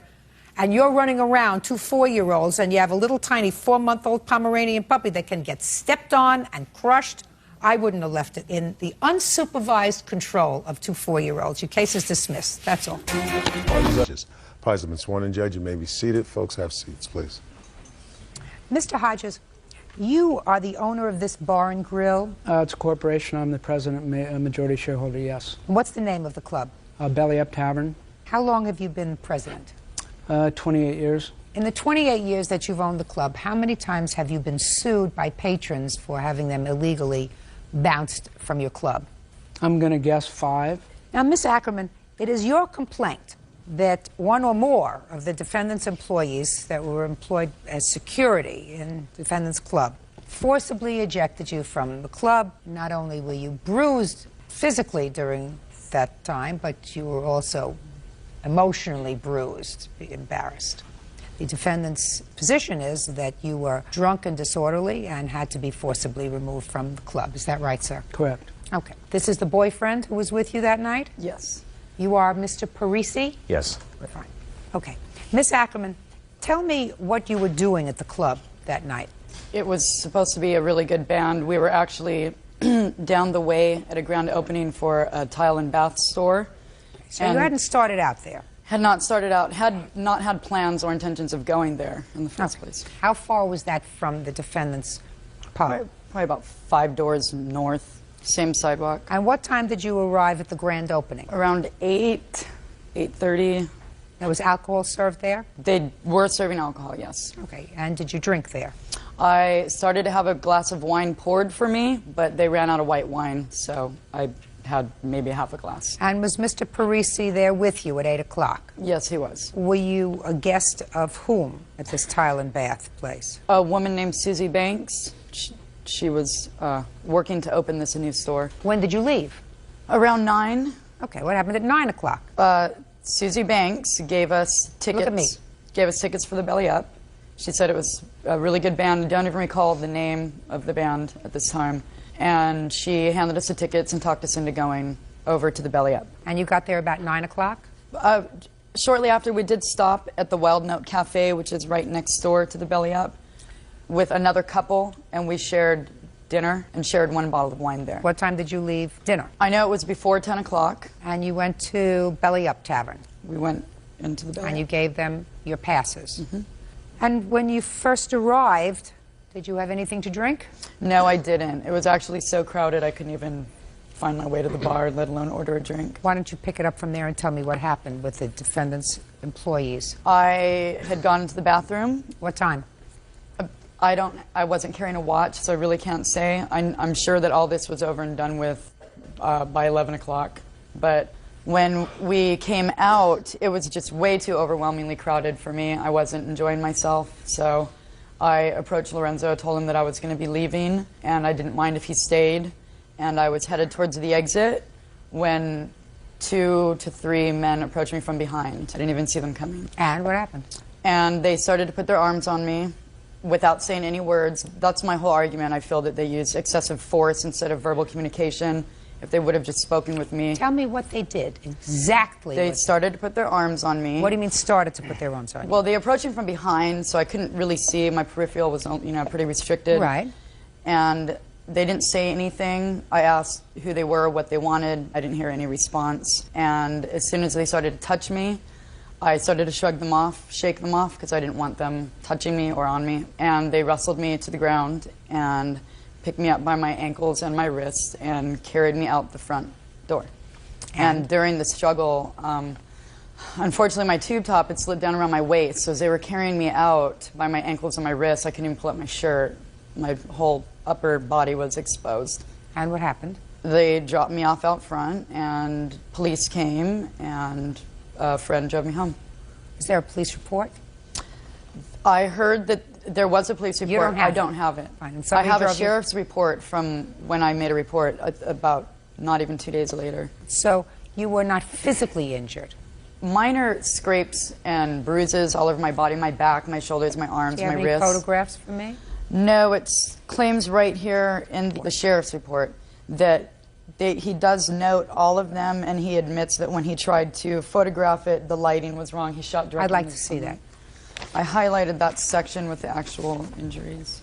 and you're running around 2 4-year-olds and you have a little tiny 4-month-old Pomeranian puppy that can get stepped on and crushed, I wouldn't have left it in the unsupervised control of 2 4-year-olds. Your case is dismissed. That's all. Judges. Parties have been sworn in, Judge. You may be seated. Folks, have seats, please. Mr. Hodges, you are the owner of this bar and grill. It's a corporation. I'm the president, majority shareholder, yes. What's the name of the club? Belly Up Tavern. How long have you been president? 28 years. In the 28 years that you've owned the club, how many times have you been sued by patrons for having them illegally bounced from your club? I'm going to guess 5. Now, Ms. Ackerman, it is your complaint that one or more of the defendant's employees that were employed as security in defendant's club forcibly ejected you from the club. Not only were you bruised physically during that time, but you were also emotionally bruised, embarrassed. The defendant's position is that you were drunk and disorderly and had to be forcibly removed from the club. Is that right, sir? Correct. Okay. This is the boyfriend who was with you that night? Yes. You are Mr. Parisi? Yes. Fine. Okay. Miss Ackerman, tell me what you were doing at the club that night. It was supposed to be a really good band. We were actually down the way at a grand opening for a tile and bath store. So you hadn't started out there? Had not started out, had not had plans or intentions of going there in the first place. How far was that from the defendant's pub? Probably about 5 doors north, same sidewalk. And what time did you arrive at the grand opening? Around 8:30. There was alcohol served there? They were serving alcohol, yes. Okay, and did you drink there? I started to have a glass of wine poured for me, but they ran out of white wine, so I had maybe half a glass. And was Mr. Parisi there with you at 8 o'clock? Yes, he was. Were you a guest of whom at this tile and bath place? A woman named Susie Banks. She was working to open this new store. When did you leave? Around 9. Okay, what happened at 9 o'clock? Susie Banks gave us tickets. Look at me. Gave us tickets for the Belly Up. She said it was a really good band. I don't even recall the name of the band at this time. and she handed us the tickets and talked us into going over to the Belly Up. And you got there about 9 o'clock? Shortly after, we did stop at the Wild Note Cafe, which is right next door to the Belly Up, with another couple, and we shared dinner and shared 1 bottle of wine there. What time did you leave dinner? I know it was before 10 o'clock. And you went to Belly Up Tavern? We went into the Belly And Up. you gave them your passes? And when you first arrived, did you have anything to drink? No, I didn't. It was actually so crowded I couldn't even find my way to the bar, let alone order a drink. Why don't you pick it up from there and tell me what happened with the defendant's employees? I had gone into the bathroom. What time? I wasn't carrying a watch, so I really can't say. I'm sure that all this was over and done with by 11 o'clock. But when we came out, it was just way too overwhelmingly crowded for me. I wasn't enjoying myself, so I approached Lorenzo, told him that I was going to be leaving, and I didn't mind if he stayed. And I was headed towards the exit when 2 to 3 men approached me from behind. I didn't even see them coming. And what happened? And they started to put their arms on me without saying any words. That's my whole argument. I feel that they used excessive force instead of verbal communication. If they would have just spoken with me. Tell me what they did exactly. They started to put their arms on me. What do you mean started to put their arms on you? Well, they approached me from behind, so I couldn't really see. My peripheral was, pretty restricted. Right. And they didn't say anything. I asked who they were, what they wanted. I didn't hear any response. And as soon as they started to touch me, I started to shrug them off, shake them off, because I didn't want them touching me or on me. And they wrestled me to the ground and picked me up by my ankles and my wrists and carried me out the front door. And during the struggle, unfortunately my tube top had slid down around my waist, so as they were carrying me out by my ankles and my wrists, I couldn't even pull up my shirt. My whole upper body was exposed. And what happened? They dropped me off out front, and police came, and a friend drove me home. Is there a police report? I heard that there was a police report. You don't have I don't have it. Fine. I have a sheriff's report from when I made a report about not even 2 days later. So you were not physically injured? Minor scrapes and bruises all over my body, my back, my shoulders, my arms, Do you have my any wrists. photographs for me? No, it claims right here in the sheriff's report that he does note all of them, and he admits that when he tried to photograph it, the lighting was wrong. He shot directly. I'd like into to see that. I highlighted that section with the actual injuries.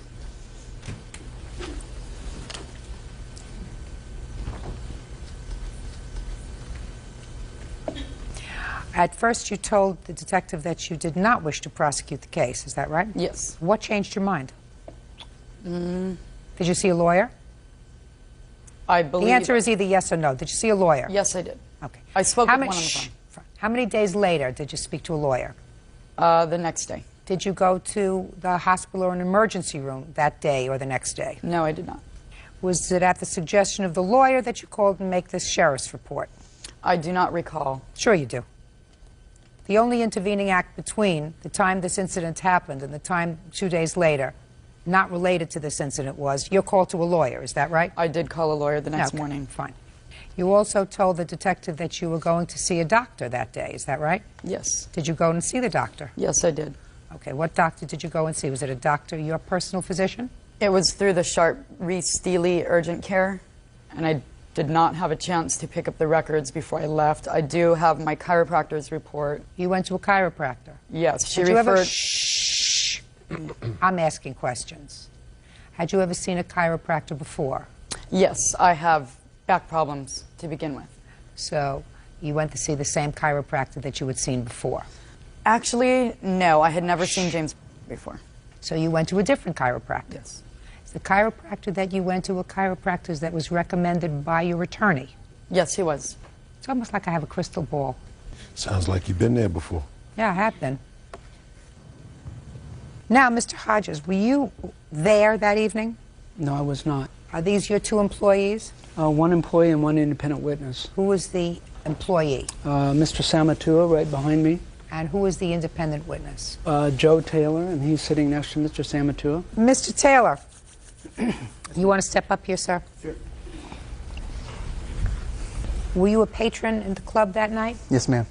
At first you told the detective that you did not wish to prosecute the case, is that right? Yes. What changed your mind? Did you see a lawyer? I believe... The answer is either yes or no. Did you see a lawyer? Yes, I did. Okay. I spoke with one on the phone. How many days later did you speak to a lawyer? The next day. Did you go to the hospital or an emergency room that day or the next day? No, I did not. Was it at the suggestion of the lawyer that you called and make this sheriff's report? I do not recall. Sure you do. The only intervening act between the time this incident happened and the time 2 days later, not related to this incident, was your call to a lawyer. Is that right? I did call a lawyer the next morning. Fine. You also told the detective that you were going to see a doctor that day. Is that right? Yes. Did you go and see the doctor? Yes, I did. Okay. What doctor did you go and see? Was it a doctor, your personal physician? It was through the Sharp Reese Steely Urgent Care, and I did not have a chance to pick up the records before I left. I do have my chiropractor's report. You went to a chiropractor? Yes. She Had you ever... referred... Shh. I'm asking questions. Had you ever seen a chiropractor before? Yes, I have back problems to begin with. So you went to see the same chiropractor that you had seen before? Actually, no. I had never seen James before. So you went to a different chiropractor? Yes. Is the chiropractor that you went to a chiropractor that was recommended by your attorney? Yes, he was. It's almost like I have a crystal ball. Sounds like you've been there before. Yeah, I have been. Now, Mr. Hodges, were you there that evening? No, I was not. Are these your two employees? One employee and one independent witness. Who was the employee? Mr. Samatua, right behind me. And who was the independent witness? Joe Taylor, and he's sitting next to Mr. Samatua. Mr. Taylor, you want to step up here, sir? Sure. Were you a patron in the club that night? Yes, ma'am.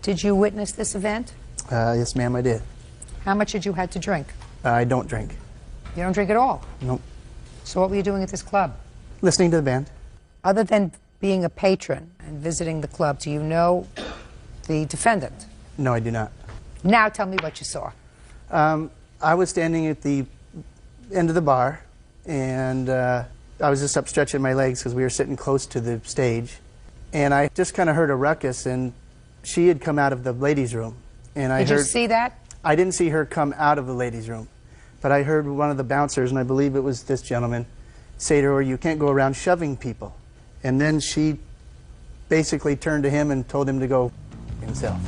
Did you witness this event? Yes, ma'am, I did. How much did you have to drink? I don't drink. You don't drink at all? Nope. So what were you doing at this club? Listening to the band. Other than being a patron and visiting the club, do you know the defendant? No, I do not. Now tell me what you saw. I was standing at the end of the bar, and I was just up stretching my legs because we were sitting close to the stage. And I just kind of heard a ruckus, and she had come out of the ladies' room. And Did you see that? I didn't see her come out of the ladies' room, but I heard one of the bouncers, and I believe it was this gentleman, say to her, "You can't go around shoving people." And then she basically turned to him and told him to go himself.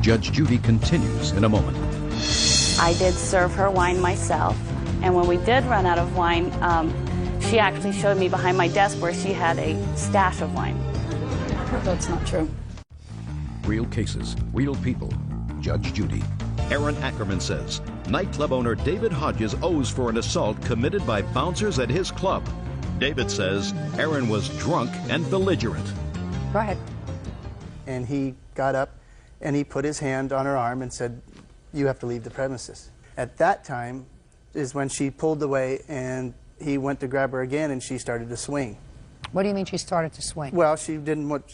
Judge Judy continues in a moment. I did serve her wine myself, and when we did run out of wine, she actually showed me behind my desk where she had a stash of wine. That's not true. Real cases, real people. Judge Judy. Aaron Ackerman says nightclub owner David Hodges owes for an assault committed by bouncers at his club. David says Aaron was drunk and belligerent. Go ahead. And he got up and he put his hand on her arm and said, "You have to leave the premises." At that time is when she pulled away and he went to grab her again and she started to swing. What do you mean she started to swing? Well, she didn't want,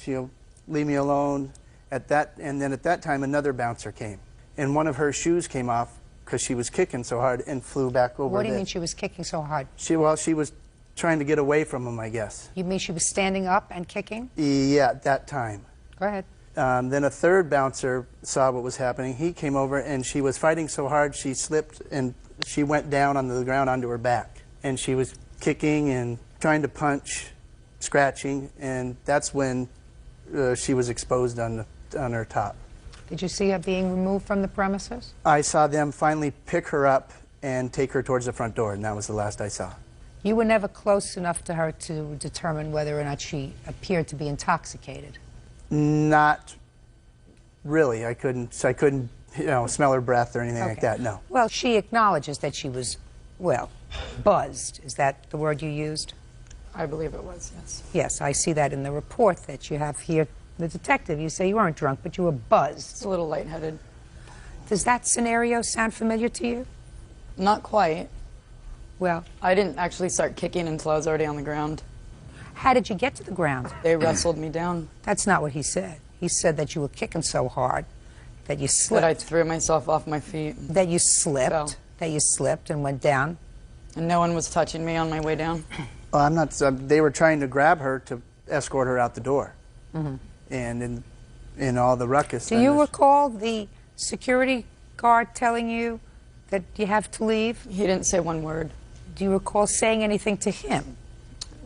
leave me alone. And then at that time another bouncer came. And one of her shoes came off because she was kicking so hard and flew back over. What do you mean she was kicking so hard? She was trying to get away from him, I guess. You mean she was standing up and kicking? Yeah, at that time. Go ahead. Then a third bouncer saw what was happening. He came over and she was fighting so hard she slipped and she went down on the ground onto her back. And she was kicking and trying to punch, scratching, and that's when she was exposed on her top. Did you see her being removed from the premises? I saw them finally pick her up and take her towards the front door, and that was the last I saw. You were never close enough to her to determine whether or not she appeared to be intoxicated? Not really. I couldn't smell her breath or anything like that, no. Well, she acknowledges that she was, buzzed. Is that the word you used? I believe it was, yes. Yes, I see that in the report that you have here. The detective, you say you weren't drunk, but you were buzzed. It's a little lightheaded. Does that scenario sound familiar to you? Not quite. Well, I didn't actually start kicking until I was already on the ground. How did you get to the ground? They wrestled me down. That's not what he said. He said that you were kicking so hard that you slipped. That I threw myself off my feet. That you slipped. Fell. That you slipped and went down. And no one was touching me on my way down. Well, I'm not. They were trying to grab her to escort her out the door. Mm-hmm. And in all the ruckus. Do you recall the security guard telling you that you have to leave? He didn't say one word. Do you recall saying anything to him?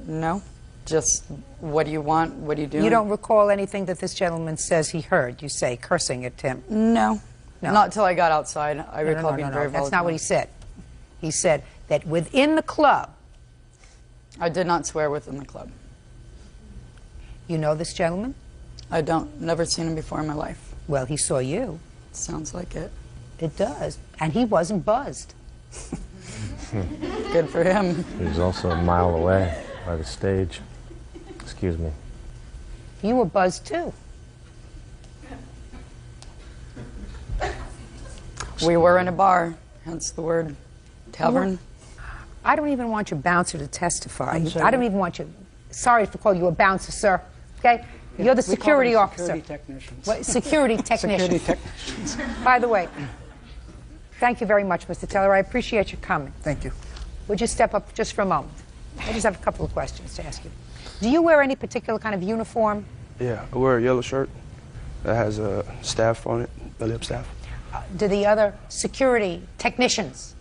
No. Just, what do you want? What are you doing? You don't recall anything that this gentleman says he heard you say, cursing at him? No. Not till I got outside. I recall being very volatile. That's not what he said. He said that within the club. I did not swear within the club. You know this gentleman? I don't. Never seen him before in my life. Well, he saw you. Sounds like it. It does. And he wasn't buzzed. Good for him. He was also a mile away by the stage. Excuse me. You were buzzed too. We were in a bar, hence the word tavern. I don't even want your bouncer to testify. I don't even want you. Sorry for calling you a bouncer, sir. Okay? You're the security officer. Security technicians. What, security technicians. Security technicians. By the way, thank you very much, Mr. Teller. I appreciate your coming. Thank you. Would you step up just for a moment? I just have a couple of questions to ask you. Do you wear any particular kind of uniform? Yeah, I wear a yellow shirt that has a staff on it, belly up staff. Do the other security technicians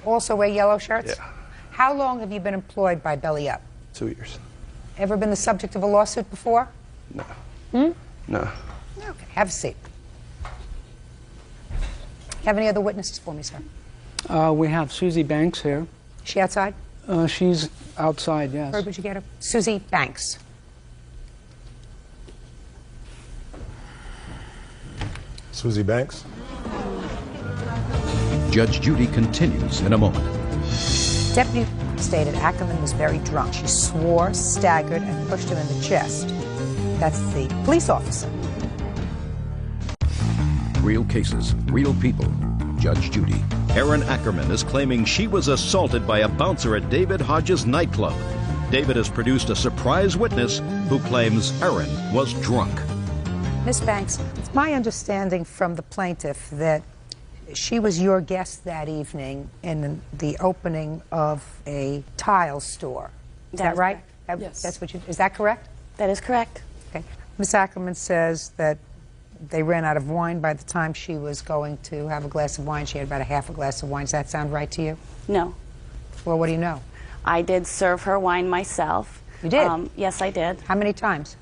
also wear yellow shirts? Yeah. How long have you been employed by Belly Up? 2 years. Ever been the subject of a lawsuit before? No. Hmm? No. Okay, have a seat. Have any other witnesses for me, sir? We have Susie Banks here. She outside? She's outside, yes. Where would you get her? Susie Banks. Susie Banks. Judge Judy continues in a moment. Deputy stated Ackerman was very drunk. She swore, staggered, and pushed him in the chest. That's the police officer. Real cases, real people. Judge Judy. Aaron Ackerman is claiming she was assaulted by a bouncer at David Hodges' nightclub. David has produced a surprise witness who claims Erin was drunk. Miss Banks, it's my understanding from the plaintiff that she was your guest that evening in the opening of a tile store. Is that right? Yes. That's what you, is that correct? That is correct. Okay. Miss Ackerman says that they ran out of wine by the time she was going to have a glass of wine. She had about a half a glass of wine. Does that sound right to you? No. Well, what do you know? I did serve her wine myself. You did? Yes, I did. How many times?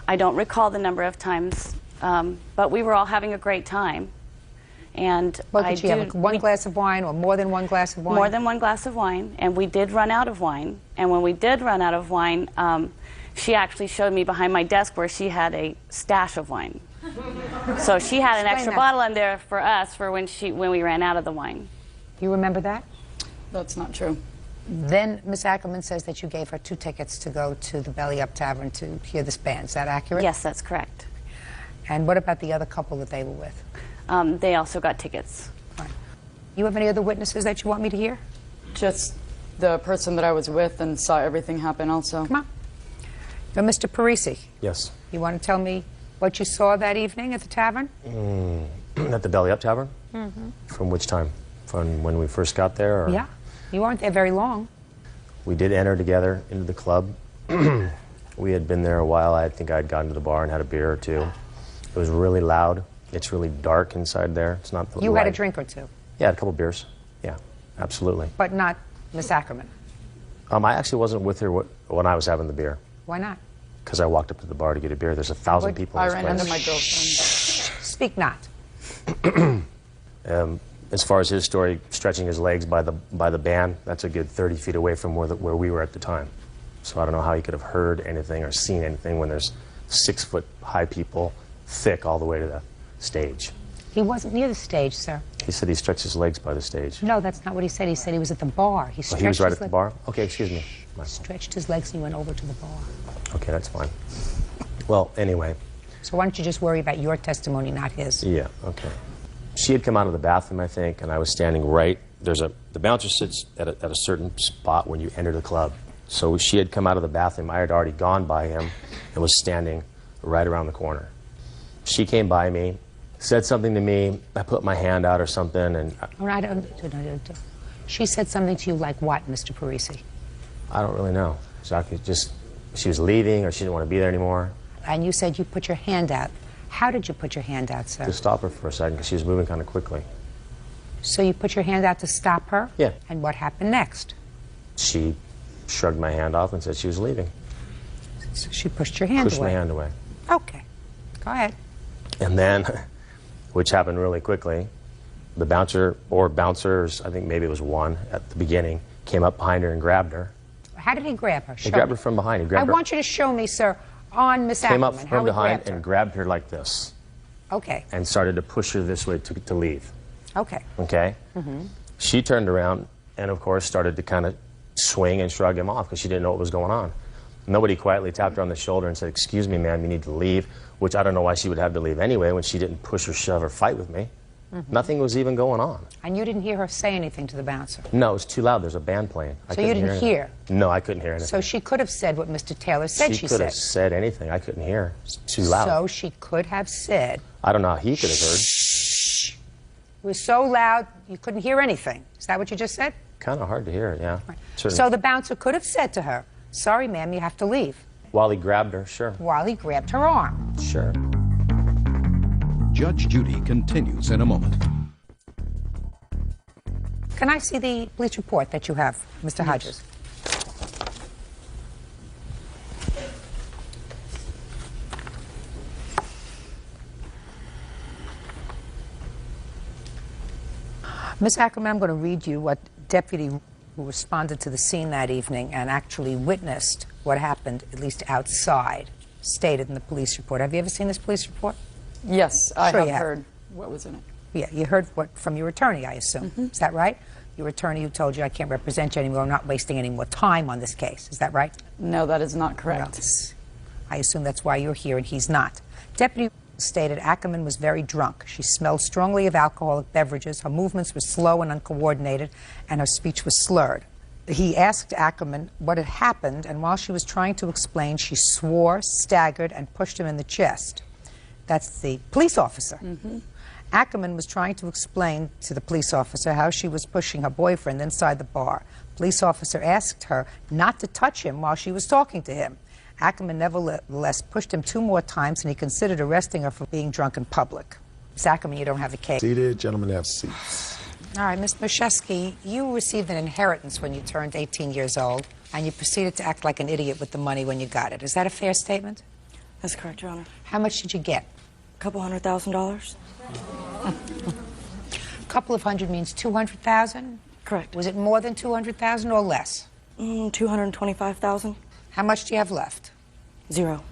I don't recall the number of times, but we were all having a great time. And Well, did she have one glass of wine or more than one glass of wine? More than one glass of wine, and we did run out of wine. And when we did run out of wine, she actually showed me behind my desk where she had a stash of wine. So she had an extra bottle in there for us for when we ran out of the wine. You remember that? That's not true. Then Miss Ackerman says that you gave her 2 tickets to go to the Belly Up Tavern to hear this band. Is that accurate? Yes, that's correct. And what about the other couple that they were with? They also got tickets. Fine. You have any other witnesses that you want me to hear? Just the person that I was with and saw everything happen also. Come on. Now, Mr. Parisi. Yes. You want to tell me what you saw that evening at the tavern? At the Belly Up Tavern? Mm-hmm. From which time? From when we first got there? Or? Yeah. You weren't there very long. We did enter together into the club. We had been there a while. I think I had gotten to the bar and had a beer or two. It was really loud. It's really dark inside there. It's not the You light. had a drink or two? Yeah, I had a couple beers. Yeah, absolutely. But not Miss Ackerman? I actually wasn't with her when I was having the beer. Why not? Because I walked up to the bar to get a beer. There's 1,000 people in this I place. ran into my girlfriend. Speak not. As far as his story, stretching his legs by the band, that's a good 30 feet away from where we were at the time. So I don't know how he could have heard anything or seen anything when there's 6-foot-high people, thick all the way to the stage. He wasn't near the stage, sir. He said he stretched his legs by the stage. No, that's not what he said. He said he was at the bar. He Oh, he was right at the bar? Okay, excuse me. Stretched his legs and he went over to the bar. Okay, that's fine. Well, anyway. So why don't you just worry about your testimony, not his? Yeah, okay. She had come out of the bathroom, I think, and I was standing right. The bouncer sits at a certain spot when you enter the club. So she had come out of the bathroom. I had already gone by him and was standing right around the corner. She came by me, said something to me. I put my hand out or something, and She said something to you like what, Mr. Parisi? I don't really know exactly. Just she was leaving or she didn't want to be there anymore. And you said you put your hand out. How did you put your hand out, sir? To stop her for a second because she was moving kind of quickly. So you put your hand out to stop her? Yeah. And what happened next? She shrugged my hand off and said she was leaving. So she pushed your hand away? Pushed my hand away. Okay. Go ahead. And then, which happened really quickly, the bouncer or bouncers, I think maybe it was one at the beginning, came up behind her and grabbed her. How did he grab her? He grabbed her from behind. He grabbed her. I want you to show me, sir, on Miss Came Ackerman, up how from he behind grabbed her. and grabbed her like this. Okay. And started to push her this way to leave. Okay. Okay? Mm-hmm. She turned around and, of course, started to kind of swing and shrug him off because she didn't know what was going on. Nobody quietly tapped her on the shoulder and said, "Excuse me, ma'am, you need to leave," which I don't know why she would have to leave anyway when she didn't push or shove or fight with me. Mm-hmm. Nothing was even going on. And you didn't hear her say anything to the bouncer? No, it was too loud. There's a band playing. So you didn't hear? No, I couldn't hear anything. So she could have said what Mr. Taylor said she could said? have said anything. I couldn't hear. It's too loud. So she could have said... I don't know how he could have heard. Shh. It was so loud you couldn't hear anything. Is that what you just said? Kind of hard to hear, yeah. Right. Certainly. So the bouncer could have said to her, "Sorry, ma'am, you have to leave." While he grabbed her, sure. While he grabbed her arm. Sure. Judge Judy continues in a moment. Can I see the police report that you have, Mr. Hodges? Ms. Ackerman, I'm going to read you what deputy who responded to the scene that evening and actually witnessed what happened, at least outside, stated in the police report. Have you ever seen this police report? Yes, I Sure have you have. heard what was in it. Yeah, you heard what from your attorney, I assume. Is that right? Your attorney who told you, "I can't represent you anymore, I'm not wasting any more time on this case." Is that right? No, that is not correct. Yes. I assume that's why you're here and he's not. Deputy stated Ackerman was very drunk. She smelled strongly of alcoholic beverages. Her movements were slow and uncoordinated, and her speech was slurred. He asked Ackerman what had happened, and while she was trying to explain, she swore, staggered, and pushed him in the chest. That's the police officer. Ackerman was trying to explain to the police officer how she was pushing her boyfriend inside the bar. Police officer asked her not to touch him while she was talking to him. Ackerman nevertheless pushed him 2 more times, and he considered arresting her for being drunk in public. Ms. Ackerman, you don't have a case. Seated, gentlemen have seats. All right, Ms. Moshesky, you received an inheritance when you turned 18 years old, and you proceeded to act like an idiot with the money when you got it. Is that a fair statement? That's correct, Your Honor. How much did you get? A couple $100,000. A couple of hundred means 200,000? Correct. Was it more than 200,000 or less? 225,000. How much do you have left? 0.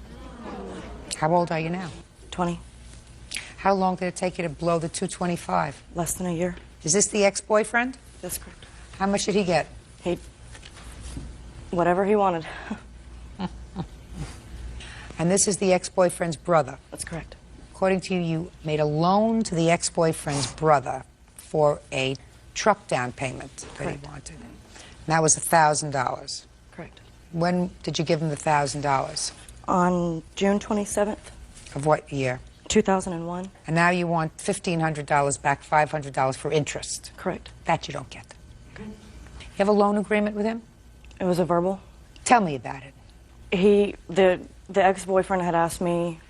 How old are you now? 20. How long did it take you to blow the 225? Less than a year. Is this the ex-boyfriend? That's correct. How much did he get? Whatever he wanted. And this is the ex-boyfriend's brother? That's correct. According to you, you made a loan to the ex-boyfriend's brother for a truck down payment that he wanted. And that was $1,000. Correct. When did you give him the $1,000? On June 27th. Of what year? 2001. And now you want $1,500 back, $500 for interest. Correct. That you don't get. You have a loan agreement with him? It was a verbal. Tell me about it. The ex-boyfriend had asked me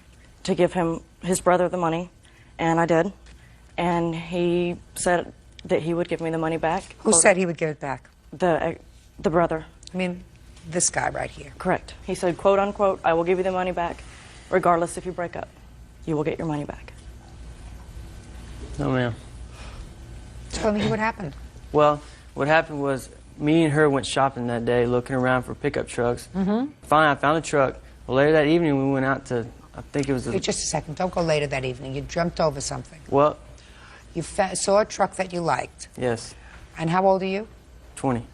to give him his brother the money, and I did. And he said that he would give me the money back. Who said he would give it back? The brother. I mean, this guy right here. Correct. He said, quote unquote, I will give you the money back, regardless if you break up. You will get your money back. No, ma'am. Tell me what happened. Well, what happened was me and her went shopping that day, looking around for pickup trucks. Mm-hmm. Finally, I found a truck. Well, later that evening, we went out to, I think it was... Wait just a second. Don't go later that evening. You jumped over something. Well... You saw a truck that you liked. Yes. And how old are you? 20.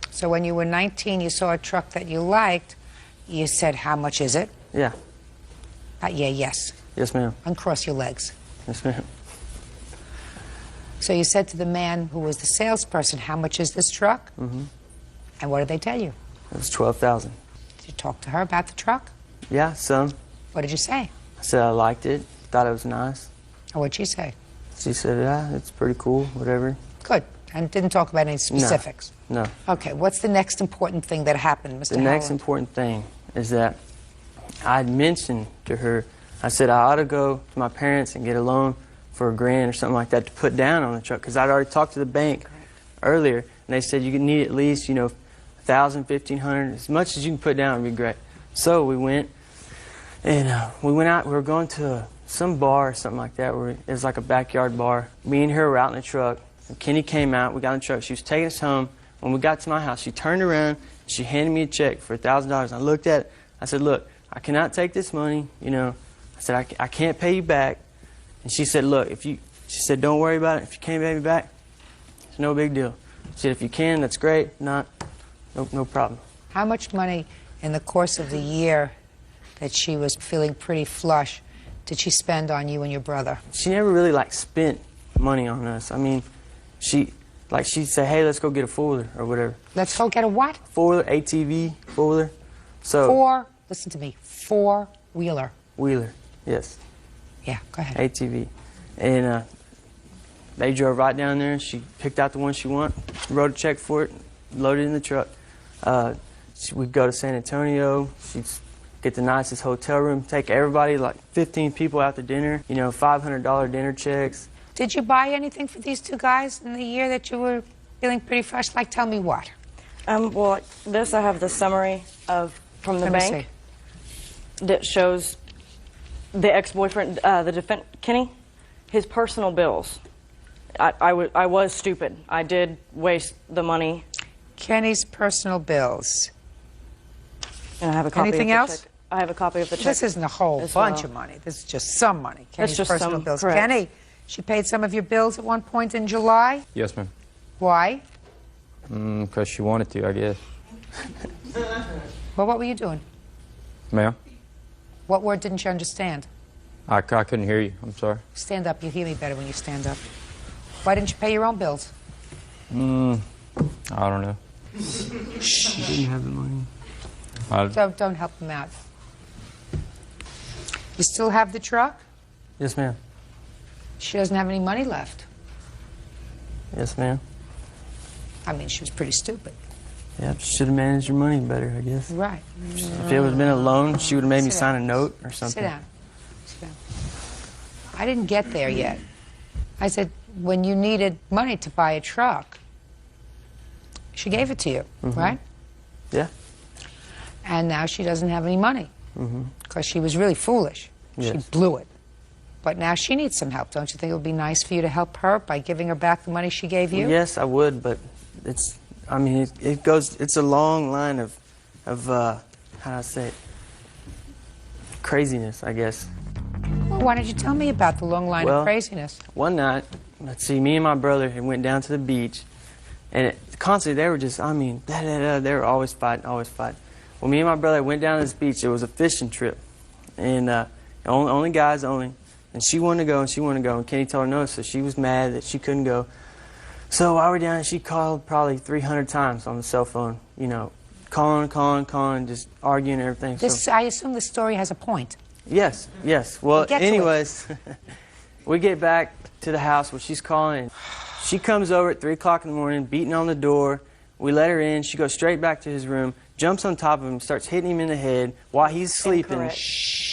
So when you were 19, you saw a truck that you liked. You said, how much is it? Yeah. Yeah, yes. Yes, ma'am. Uncross your legs. Yes, ma'am. So you said to the man who was the salesperson, how much is this truck? Mm-hmm. And what did they tell you? It was $12,000. Did you talk to her about the truck? Yeah, some. What did you say? I said I liked it, thought it was nice. And what'd she say? She said, yeah, it's pretty cool, whatever. Good. And didn't talk about any specifics? No. Okay, what's the next important thing that happened, Mr. The next Howland? important thing is that I had mentioned to her, I said I ought to go to my parents and get a loan for $1,000 or something like that to put down on the truck, because I'd already talked to the bank earlier, and they said you could need at least, $1,000, $1,500, as much as you can put down would be great. So we went, and we went out. We were going to some bar or something like that, where it was like a backyard bar. Me and her were out in the truck. And Kenny came out. We got in the truck. She was taking us home. When we got to my house, she turned around. She handed me a check for $1,000. I looked at it. I said, look, I cannot take this money. I said, I can't pay you back. And she said, look, she said, don't worry about it. If you can't pay me back, it's no big deal. She said, if you can, that's great. If not, no problem. How much money in the course of the year that she was feeling pretty flush did she spend on you and your brother? She never really spent money on us. I mean, she'd say, hey, let's go get a four-wheeler or whatever. Let's go get a what? Four-wheeler, ATV, four-wheeler. So listen to me, four-wheeler. Wheeler, yes. Yeah, go ahead. ATV. And they drove right down there. She picked out the one she wanted, wrote a check for it, loaded it in the truck. We'd go to San Antonio. She'd get the nicest hotel room, take everybody, 15 people out to dinner, $500 dinner checks. Did you buy anything for these two guys in the year that you were feeling pretty fresh? Tell me what. Well, I have the summary from the bank that shows the ex-boyfriend, the defendant, Kenny, his personal bills. I was stupid. I did waste the money. Kenny's personal bills. And I have a copy Anything of the else? check. I have a copy of the check. This isn't a whole bunch of money. This is just some money. Kenny's personal bills. Correct. Kenny, she paid some of your bills at one point in July? Yes, ma'am. Why? Because she wanted to, I guess. Well, what were you doing? Ma'am? What word didn't you understand? I couldn't hear you. I'm sorry. Stand up. You hear me better when you stand up. Why didn't you pay your own bills? I don't know. She didn't have the money. Don't help him out. You still have the truck? Yes, ma'am. She doesn't have any money left. Yes, ma'am. I mean, she was pretty stupid. Yeah, she should have managed her money better, I guess. Right. If it would have been a loan, she would have made me sign a note or something. Sit down. Sit down. I didn't get there yet. I said, when you needed money to buy a truck, she gave it to you, right? Yeah. And now she doesn't have any money because she was really foolish. She blew it. But now she needs some help. Don't you think it would be nice for you to help her by giving her back the money she gave you? Well, yes, I would, but it's, I mean, it goes, it's a long line of how do I say it? Craziness, I guess. Well, why don't you tell me about the long line of craziness? One night, let's see, me and my brother went down to the beach, and constantly they were just, I mean, they were always fighting, always fighting. Well, me and my brother went down to this beach. It was a fishing trip, and only guys only. And she wanted to go, and she wanted to go, and Kenny told her no, so she was mad that she couldn't go. So while we were down, she called probably 300 times on the cell phone, you know, calling, just arguing and everything. This, I assume the story has a point. Yes, yes. Well, anyways, we get back to the house where she's calling. She comes over at 3 o'clock in the morning, beating on the door. We let her in. She goes straight back to his room, jumps on top of him, starts hitting him in the head while he's sleeping.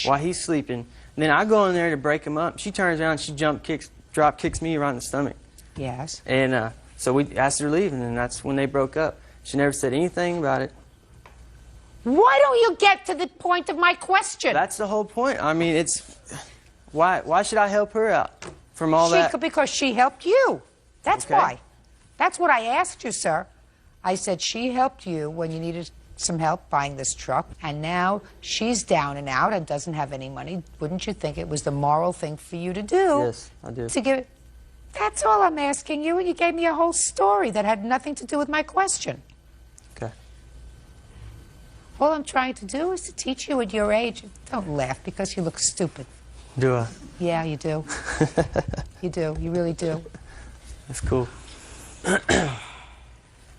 While he's sleeping. And then I go in there to break him up. She turns around, she drop kicks me around the stomach. Yes. And so we asked her to leave, and then that's when they broke up. She never said anything about it. Why don't you get to the point of my question? That's the whole point. I mean, it's why should I help her out from all that? Because she helped you. That's why. That's what I asked you, sir. I said she helped you when you needed some help buying this truck, and now she's down and out and doesn't have any money. Wouldn't you think it was the moral thing for you to do? Yes, I do. To give. That's all I'm asking you, and you gave me a whole story that had nothing to do with my question. Okay. All I'm trying to do is to teach you at your age. Don't laugh because you look stupid. Do I? Yeah, you do. You do. You really do. That's cool.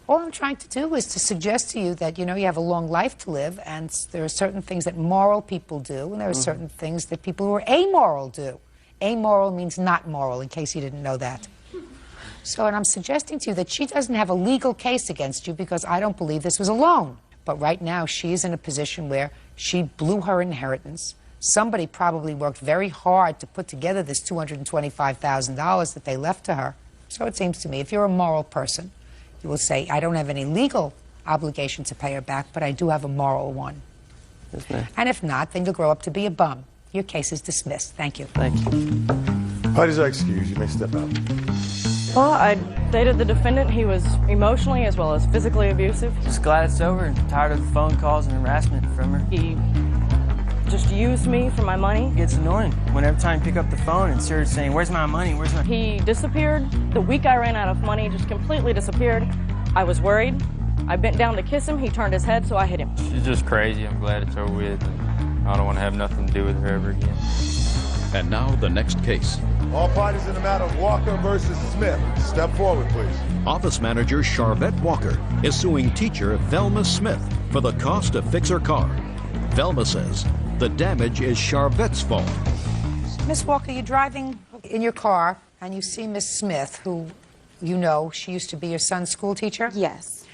All I'm trying to do is to suggest to you that, you know, you have a long life to live, and there are certain things that moral people do, and there are certain things that people who are amoral do. Amoral means not moral, in case you didn't know that. So, and I'm suggesting to you that she doesn't have a legal case against you because I don't believe this was a loan. But right now, she's in a position where she blew her inheritance. Somebody probably worked very hard to put together this $225,000 that they left to her. So it seems to me, if you're a moral person, you will say, I don't have any legal obligation to pay her back, but I do have a moral one. Yes, ma'am. And if not, then you'll grow up to be a bum. Your case is dismissed. Thank you. Thank you. Parties are excused. You may step out. Well, I dated the defendant. He was emotionally as well as physically abusive. Just glad it's over and tired of the phone calls and harassment from her. He just used me for my money. It gets annoying when every time you pick up the phone and starts saying, where's my money, where's my... He disappeared. The week I ran out of money, just completely disappeared. I was worried. I bent down to kiss him. He turned his head, so I hit him. She's just crazy. I'm glad it's over with. I don't want to have nothing to do with her ever again. And now the next case. All parties in the matter of Walker versus Smith. Step forward, please. Office manager Charvette Walker is suing teacher Velma Smith for the cost to fix her car. Velma says the damage is Charvette's fault. Miss Walker, you're driving in your car, and you see Miss Smith, who you know, she used to be your son's school teacher? Yes.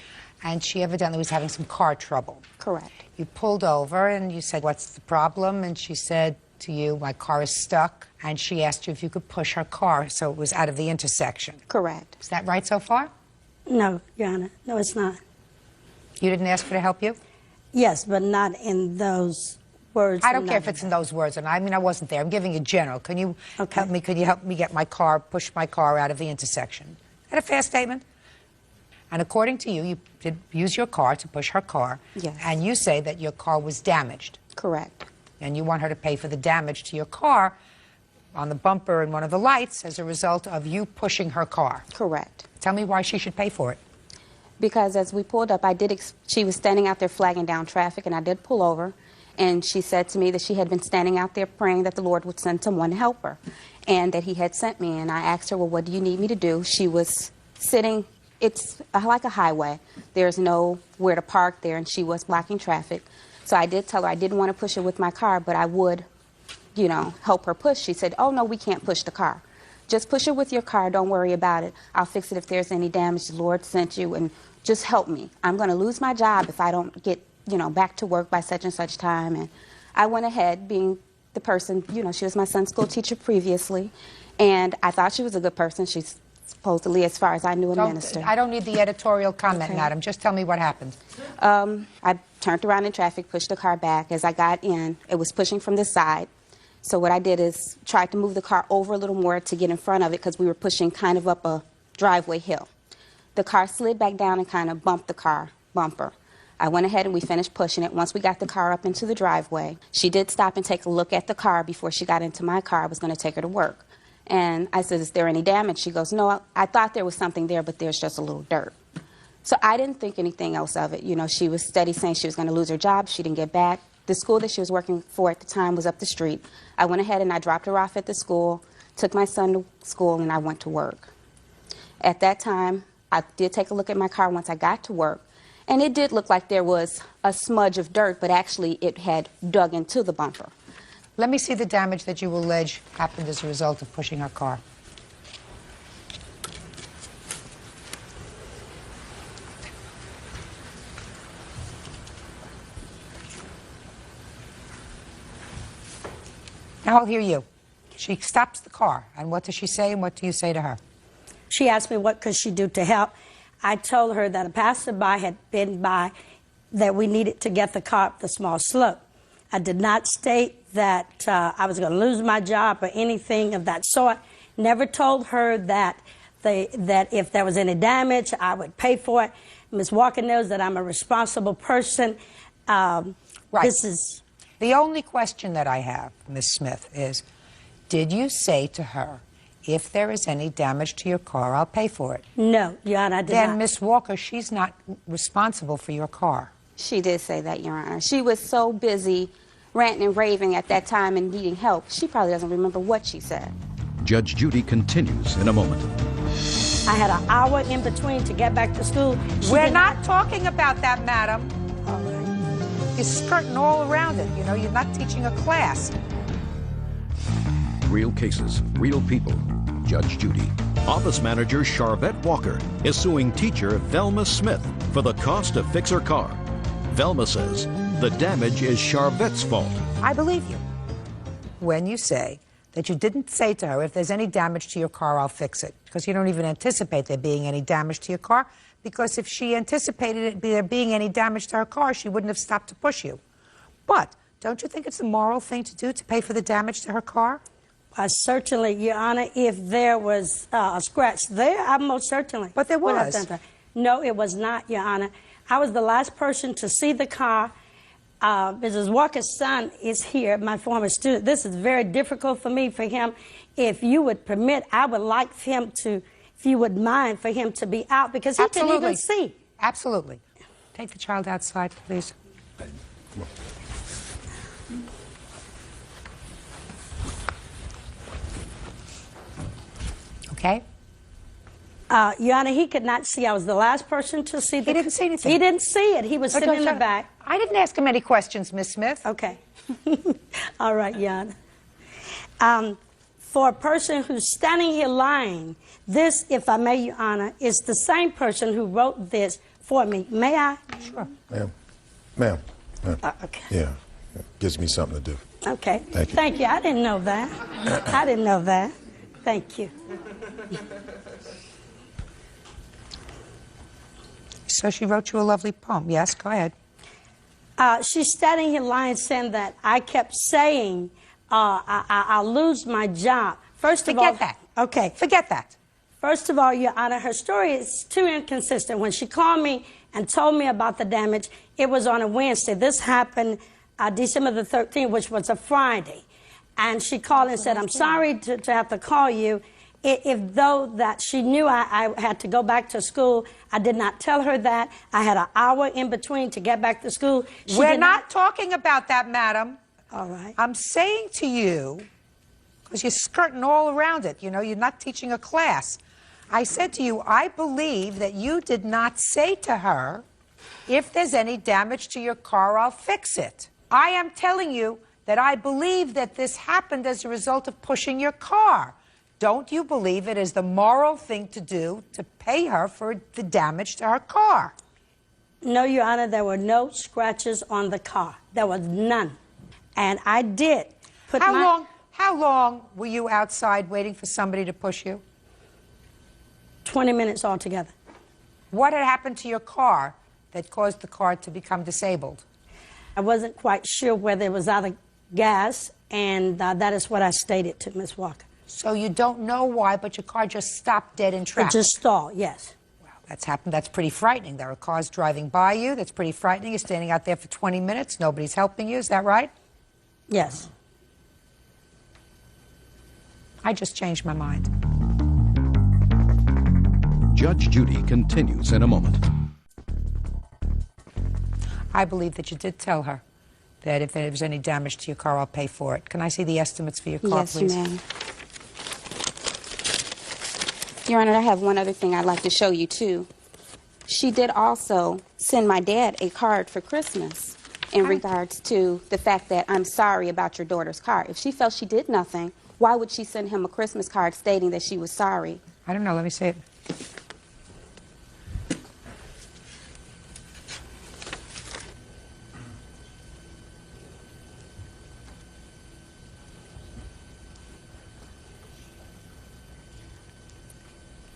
And she evidently was having some car trouble. Correct. You pulled over, and you said, what's the problem? And she said to you, my car is stuck. And she asked you if you could push her car so it was out of the intersection. Correct. Is that right so far? No, Your Honor. No, it's not. You didn't ask her to help you? Yes, but not in those words. I don't care if it's in those words. And I mean, I wasn't there. I'm giving you general. Can you help me? Could you help me get my car, push my car out of the intersection? Is that a fair statement? And according to you, you did use your car to push her car. Yes. And you say that your car was damaged. Correct. And you want her to pay for the damage to your car on the bumper and one of the lights as a result of you pushing her car. Correct. Tell me why she should pay for it. Because as we pulled up, she was standing out there flagging down traffic, and I did pull over. And she said to me that she had been standing out there praying that the Lord would send someone to help her, and that he had sent me. And I asked her, well, what do you need me to do? She was sitting it's like a highway. There's nowhere to park there, and she was blocking traffic. So I did tell her I didn't want to push her with my car, but I would, help her push. She said, oh, no, we can't push the car. Just push her with your car. Don't worry about it. I'll fix it if there's any damage. The Lord sent you, and just help me. I'm going to lose my job if I don't get, back to work by such and such time. And I went ahead, being the person, she was my son's school teacher previously, and I thought she was a good person. She's supposedly, as far as I knew, a minister. I don't need the editorial comment, madam. Just tell me what happened. I turned around in traffic, pushed the car back. As I got in, it was pushing from the side. So what I did is tried to move the car over a little more to get in front of it because we were pushing kind of up a driveway hill. The car slid back down and kind of bumped the car bumper. I went ahead and we finished pushing it. Once we got the car up into the driveway, she did stop and take a look at the car before she got into my car. I was going to take her to work. And I said, is there any damage? She goes, no, I thought there was something there, but there's just a little dirt. So I didn't think anything else of it. She was steady saying she was going to lose her job. She didn't get back. The school that she was working for at the time was up the street. I went ahead and I dropped her off at the school, took my son to school, and I went to work. At that time, I did take a look at my car once I got to work, and it did look like there was a smudge of dirt, but actually it had dug into the bumper. Let me see the damage that you allege happened as a result of pushing her car. Now I'll hear you. She stops the car, and what does she say, and what do you say to her? She asked me what could she do to help. I told her that a passerby had been by, that we needed to get the car up the small slope. I did not state that I was going to lose my job or anything of that sort. Never told her that if there was any damage, I would pay for it. Ms. Walker knows that I'm a responsible person. Right. This is... The only question that I have, Ms. Smith, is did you say to her, if there is any damage to your car, I'll pay for it? No, Your Honor, I did not. Then, Ms. Walker, she's not responsible for your car. She did say that, Your Honor. She was so busy ranting and raving at that time and needing help, she probably doesn't remember what she said. Judge Judy continues in a moment. I had an hour in between to get back to school. We're not talking about that, madam. You're skirting all around it. You're not teaching a class. Real cases, real people. Judge Judy. Office manager Charvette Walker is suing teacher Velma Smith for the cost to fix her car. Velma says the damage is Charvette's fault. I believe you when you say that you didn't say to her, if there's any damage to your car, I'll fix it. Because you don't even anticipate there being any damage to your car. Because if she anticipated there being any damage to her car, she wouldn't have stopped to push you. But don't you think it's a moral thing to do to pay for the damage to her car? Certainly, Your Honor, if there was a scratch there, I most certainly. But there would have was. done that. No, it was not, Your Honor. I was the last person to see the car. Mrs. Walker's son is here, my former student. This is very difficult for me, for him. If you would permit, I would like him to, if you would mind, for him to be out, because he can even see. Absolutely. Take the child outside, please. Come on. Okay? Your Honor, he could not see. I was the last person to see. He didn't see anything. He didn't see it. He was sitting in the back. I didn't ask him any questions, Miss Smith. Okay. All right, Your Honor. For a person who's standing here lying, this, if I may, Your Honor, is the same person who wrote this for me. May I? Sure. Ma'am. Ma'am. Okay. Yeah. Gives me something to do. Okay. Thank you. Thank you. I didn't know that. I didn't know that. Thank you. So she wrote you a lovely poem. Yes, go ahead. She's standing here lying, saying that I kept saying I'll lose my job. First of all, forget that. Okay. Forget that. First of all, Your Honor, her story is too inconsistent. When she called me and told me about the damage, it was on a Wednesday. This happened December the 13th, which was a Friday. And she called and said, I'm sorry to have to call you. If though that she knew I had to go back to school, I did not tell her that. I had an hour in between to get back to school. We're not talking about that, madam. All right. I'm saying to you, because you're skirting all around it, you're not teaching a class. I said to you, I believe that you did not say to her, if there's any damage to your car, I'll fix it. I am telling you that I believe that this happened as a result of pushing your car. Don't you believe it is the moral thing to do to pay her for the damage to her car? No, Your Honor, there were no scratches on the car. There was none. And I did put How long were you outside waiting for somebody to push you? 20 minutes altogether. What had happened to your car that caused the car to become disabled? I wasn't quite sure whether it was out of gas, and that is what I stated to Ms. Walker. So you don't know why, but your car just stopped dead in traffic? It just stalled, yes. Well, that's happened. That's pretty frightening. There are cars driving by you. That's pretty frightening. You're standing out there for 20 minutes. Nobody's helping you. Is that right? Yes. I just changed my mind. Judge Judy continues in a moment. I believe that you did tell her that if there was any damage to your car, I'll pay for it. Can I see the estimates for your car, yes, please? Yes, you may. Your Honor, I have one other thing I'd like to show you, too. She did also send my dad a card for Christmas in regards to the fact that I'm sorry about your daughter's car. If she felt she did nothing, why would she send him a Christmas card stating that she was sorry? I don't know. Let me see it.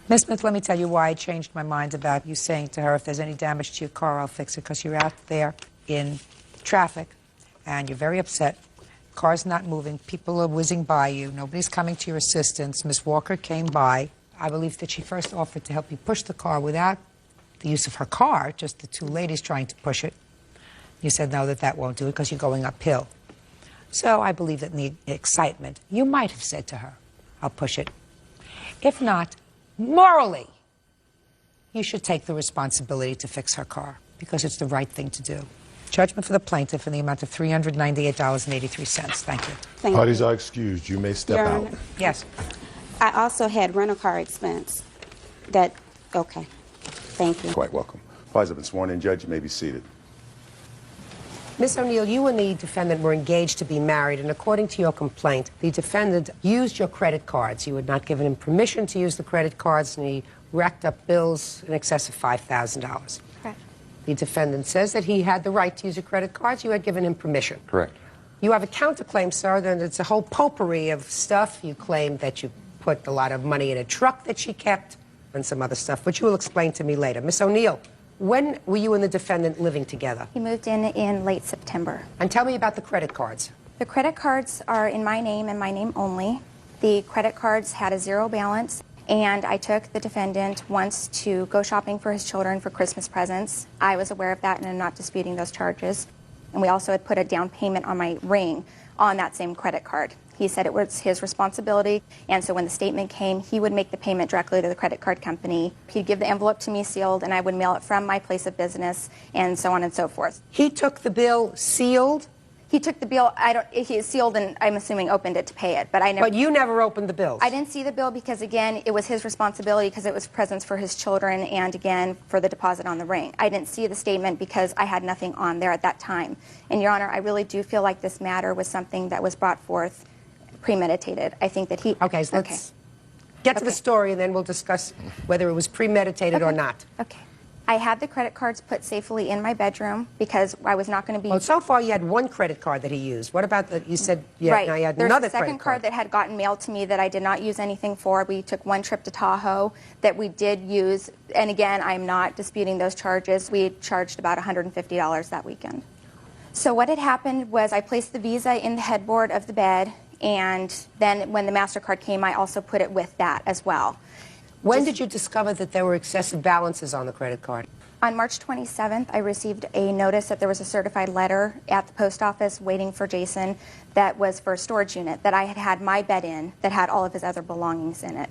Ms. Smith, let me tell you why I changed my mind about you saying to her, if there's any damage to your car, I'll fix it, because you're out there in traffic, and you're very upset. Car's not moving. People are whizzing by you. Nobody's coming to your assistance. Ms. Walker came by. I believe that she first offered to help you push the car without the use of her car, just the two ladies trying to push it. You said, no, that won't do it because you're going uphill. So I believe that in the excitement, you might have said to her, I'll push it. If not, morally, you should take the responsibility to fix her car because it's the right thing to do. Judgment for the plaintiff in the amount of $398.83. Thank you. Thank Parties you. are excused. You may step Your out. Honor. Yes. I also had rental car expense. Okay. Thank you. Quite welcome. Parties have been sworn in. Judge, you may be seated. Ms. O'Neill, you and the defendant were engaged to be married, and according to your complaint, the defendant used your credit cards. You had not given him permission to use the credit cards, and he racked up bills in excess of $5,000. Correct. The defendant says that he had the right to use your credit cards. You had given him permission. Correct. You have a counterclaim, sir, that it's a whole potpourri of stuff. You claim that you put a lot of money in a truck that she kept and some other stuff, which you will explain to me later. Miss O'Neill, when were you and the defendant living together? He moved in late September. And tell me about the credit cards. The credit cards are in my name and my name only. The credit cards had a zero balance, and I took the defendant once to go shopping for his children for Christmas presents. I was aware of that and I'm not disputing those charges. And we also had put a down payment on my ring on that same credit card. He said it was his responsibility, and so when the statement came, he would make the payment directly to the credit card company. He'd give the envelope to me sealed, and I would mail it from my place of business, and so on and so forth. He took the bill sealed? He took the bill, he sealed and I'm assuming opened it to pay it, but I never... But you never opened the bills? I didn't see the bill because, again, it was his responsibility because it was presents for his children and, again, for the deposit on the ring. I didn't see the statement because I had nothing on there at that time. And, Your Honor, I really do feel like this matter was something that was brought forth premeditated. I think that he... Okay, so let's get to the story and then we'll discuss whether it was premeditated or not. Okay. I had the credit cards put safely in my bedroom because I was not going to be... Well, so far you had one credit card that he used. What about the... You said right. Now you had There's another a second credit card that had gotten mailed to me that I did not use anything for. We took one trip to Tahoe that we did use. And again, I'm not disputing those charges. We charged about $150 that weekend. So what had happened was I placed the Visa in the headboard of the bed, and then when the MasterCard came, I also put it with that as well. When did you discover that there were excessive balances on the credit card? On March 27th, I received a notice that there was a certified letter at the post office waiting for Jason that was for a storage unit that I had had my bed in that had all of his other belongings in it.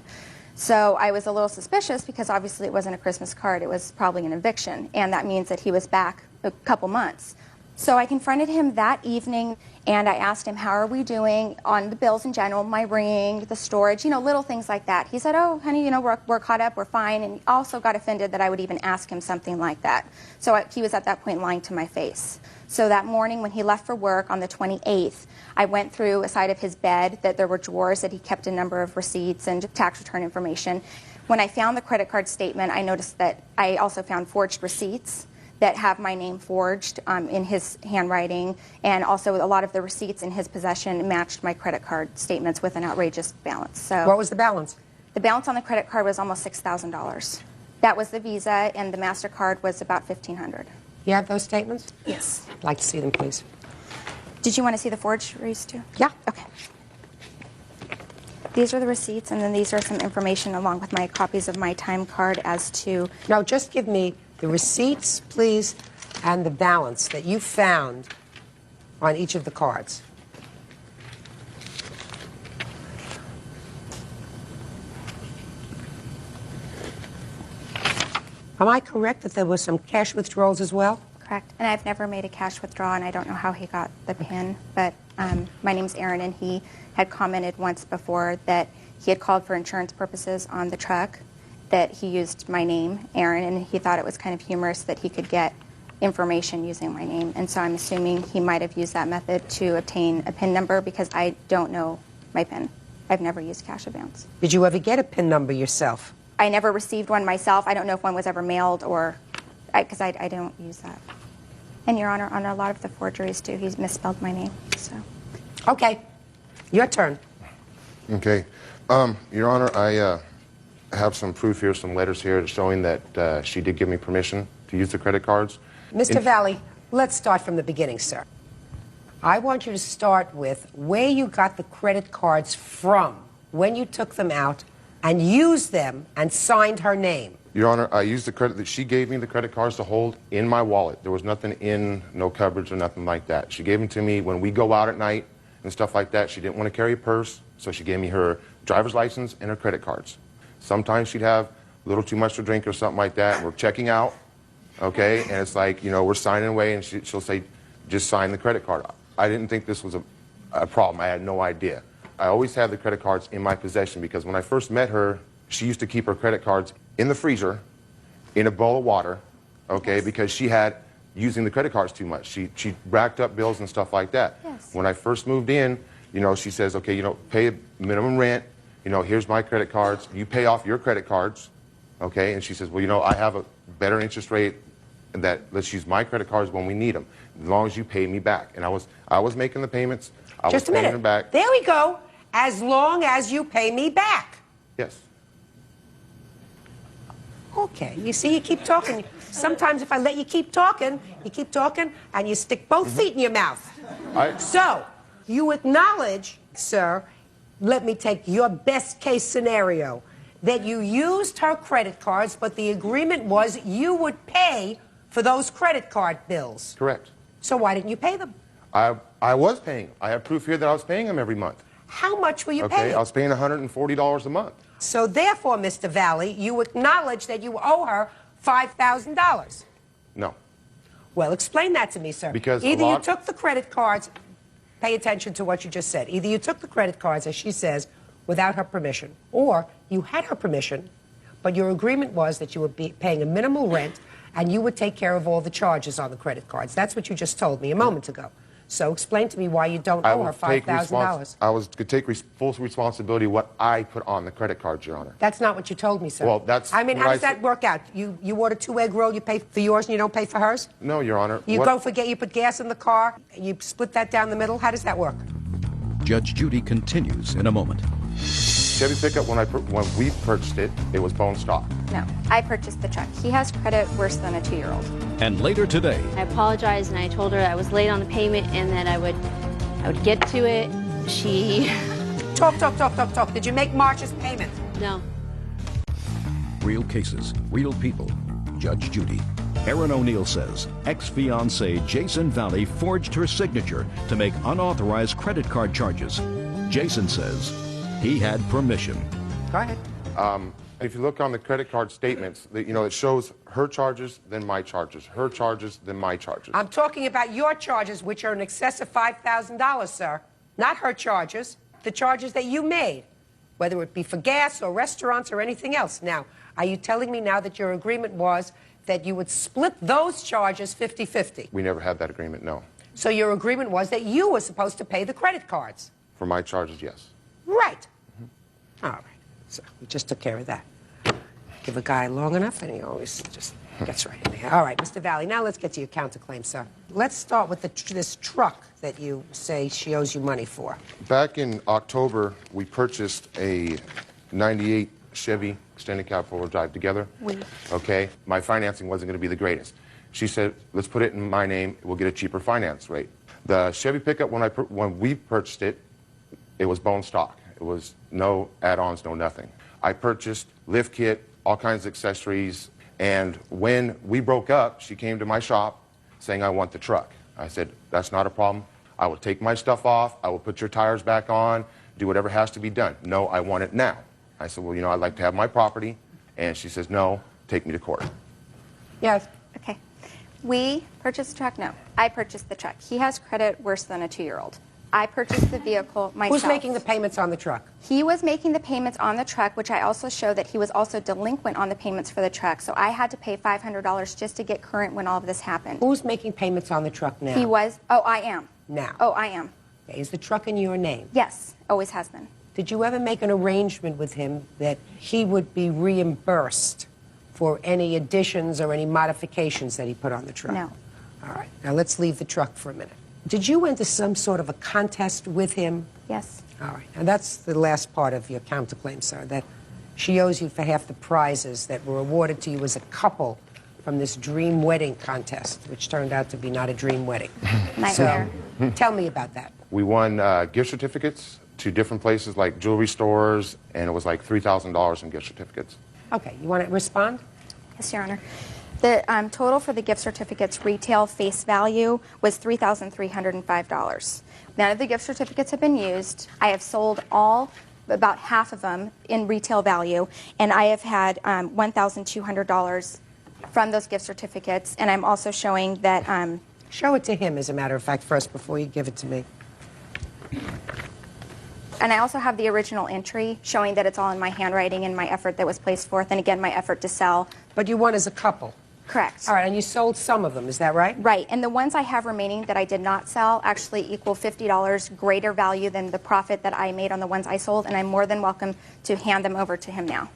So I was a little suspicious because obviously it wasn't a Christmas card, it was probably an eviction, and that means that he was back a couple months. So I confronted him that evening, and I asked him, how are we doing on the bills in general, my ring, the storage, little things like that. He said, oh, honey, we're caught up, we're fine, and he also got offended that I would even ask him something like that. So he was at that point lying to my face. So that morning when he left for work on the 28th, I went through a side of his bed that there were drawers that he kept a number of receipts and tax return information. When I found the credit card statement, I noticed that I also found forged receipts that have my name forged in his handwriting, and also a lot of the receipts in his possession matched my credit card statements with an outrageous balance. So what was the balance? The balance on the credit card was almost $6,000. That was the Visa, and the MasterCard was about $1,500. You have those statements? Yes. I'd like to see them, please. Did you want to see the forgeries too? Yeah. Okay. These are the receipts, and then these are some information along with my copies of my time card as to... No, just give me the receipts, please, and the balance that you found on each of the cards. Am I correct that there was some cash withdrawals as well? Correct. And I've never made a cash withdrawal, and I don't know how he got the PIN, but my name's Aaron, and he had commented once before that he had called for insurance purposes on the truck, that he used my name, Aaron, and he thought it was kind of humorous that he could get information using my name. And so I'm assuming he might have used that method to obtain a PIN number, because I don't know my PIN. I've never used cash advance. Did you ever get a PIN number yourself? I never received one myself. I don't know if one was ever mailed or, because I don't use that. And Your Honor, on a lot of the forgeries too, he's misspelled my name, so. Okay, your turn. Okay. Your Honor, I have some proof here, some letters here showing that she did give me permission to use the credit cards. Mr. Valley, let's start from the beginning, sir. I want you to start with where you got the credit cards from, when you took them out and used them and signed her name. Your Honor, I used the credit that she gave me, the credit cards to hold in my wallet. There was nothing in, no coverage or nothing like that. She gave them to me when we go out at night and stuff like that. She didn't want to carry a purse, so she gave me her driver's license and her credit cards. Sometimes she'd have a little too much to drink or something like that. We're checking out, okay, and it's like, we're signing away, and she'll say, just sign the credit card. I didn't think this was a problem. I had no idea. I always had the credit cards in my possession because when I first met her, she used to keep her credit cards in the freezer in a bowl of water, okay, because she had using the credit cards too much. She racked up bills and stuff like that. Yes. When I first moved in, she says, okay, pay minimum rent, here's my credit cards, you pay off your credit cards, okay, and she says, well, I have a better interest rate that let's use my credit cards when we need them, as long as you pay me back. And I was making the payments, I was paying them back. There we go. As long as you pay me back. Yes. Okay, you see, you keep talking. Sometimes if I let you keep talking, and you stick both feet in your mouth. So, you acknowledge, sir, let me take your best case scenario, that you used her credit cards, but the agreement was you would pay for those credit card bills. Correct. So why didn't you pay them? I was paying them. I have proof here that I was paying them every month. How much were you paying? Okay, I was paying $140 a month. So therefore, Mr. Valley, you acknowledge that you owe her $5,000. No. Well, explain that to me, sir. Because either you took the credit cards, pay attention to what you just said, either you took the credit cards, as she says, without her permission, or you had her permission, but your agreement was that you would be paying a minimal rent and you would take care of all the charges on the credit cards. That's what you just told me a moment ago. So explain to me why you don't owe her $5,000. I was to take full responsibility of what I put on the credit cards, Your Honor. That's not what you told me, sir. Well, that's I mean, how does that work out? You order 2 egg roll, you pay for yours and you don't pay for hers? No, Your Honor. You you put gas in the car, you split that down the middle? How does that work? Judge Judy continues in a moment. Chevy pickup, when we purchased it, it was bone stock. No, I purchased the truck. He has credit worse than a 2-year-old. And later today, I apologized and I told her I was late on the payment and that I would get to it. She... Talk. Did you make March's payment? No. Real cases, real people. Judge Judy. Aaron O'Neill says ex-fiancé Jason Valley forged her signature to make unauthorized credit card charges. Jason says he had permission. Go ahead. If you look on the credit card statements, it shows her charges, then my charges, her charges, then my charges. I'm talking about your charges, which are in excess of $5,000, sir. Not her charges, the charges that you made, whether it be for gas or restaurants or anything else. Now, are you telling me now that your agreement was that you would split those charges 50-50? We never had that agreement, no. So your agreement was that you were supposed to pay the credit cards? For my charges, yes. Right. All right. So we just took care of that. Give a guy long enough, and he always just gets right in there. All right, Mr. Valley, now let's get to your counterclaim, sir. Let's start with this truck that you say she owes you money for. Back in October, we purchased a 98 Chevy extended cab four-wheel drive together. Okay? My financing wasn't going to be the greatest. She said, let's put it in my name. We'll get a cheaper finance rate. The Chevy pickup, when we purchased it, it was bone stock. It was no add-ons, no nothing. I purchased lift kit, all kinds of accessories, and when we broke up, she came to my shop saying, I want the truck. I said, that's not a problem. I will take my stuff off. I will put your tires back on, do whatever has to be done. No, I want it now. I said, well, I'd like to have my property. And she says, no, take me to court. Yes. Okay. We purchased the truck? No. I purchased the truck. He has credit worse than a 2-year-old. I purchased the vehicle myself. Who's making the payments on the truck? He was making the payments on the truck, which I also show that he was also delinquent on the payments for the truck. So I had to pay $500 just to get current when all of this happened. Who's making payments on the truck now? He was. Oh, I am. Now? Oh, I am. Okay. Is the truck in your name? Yes. Always has been. Did you ever make an arrangement with him that he would be reimbursed for any additions or any modifications that he put on the truck? No. All right. Now let's leave the truck for a minute. Did you enter some sort of a contest with him? Yes. All right. And that's the last part of your counterclaim, sir, that she owes you for half the prizes that were awarded to you as a couple from this dream wedding contest, which turned out to be not a dream wedding. Nightmare. So, tell me about that. We won gift certificates to different places like jewelry stores, and it was like $3,000 in gift certificates. Okay. You want to respond? Yes, Your Honor. The total for the gift certificates retail face value was $3,305. None of the gift certificates have been used. I have sold about half of them in retail value, and I have had $1,200 from those gift certificates, and I'm also showing that... Show it to him, as a matter of fact, first, before you give it to me. And I also have the original entry showing that it's all in my handwriting and my effort that was placed forth, and again, my effort to sell. But you won as a couple? Correct. All right, and you sold some of them, is that right? Right, and the ones I have remaining that I did not sell actually equal $50 greater value than the profit that I made on the ones I sold, and I'm more than welcome to hand them over to him now.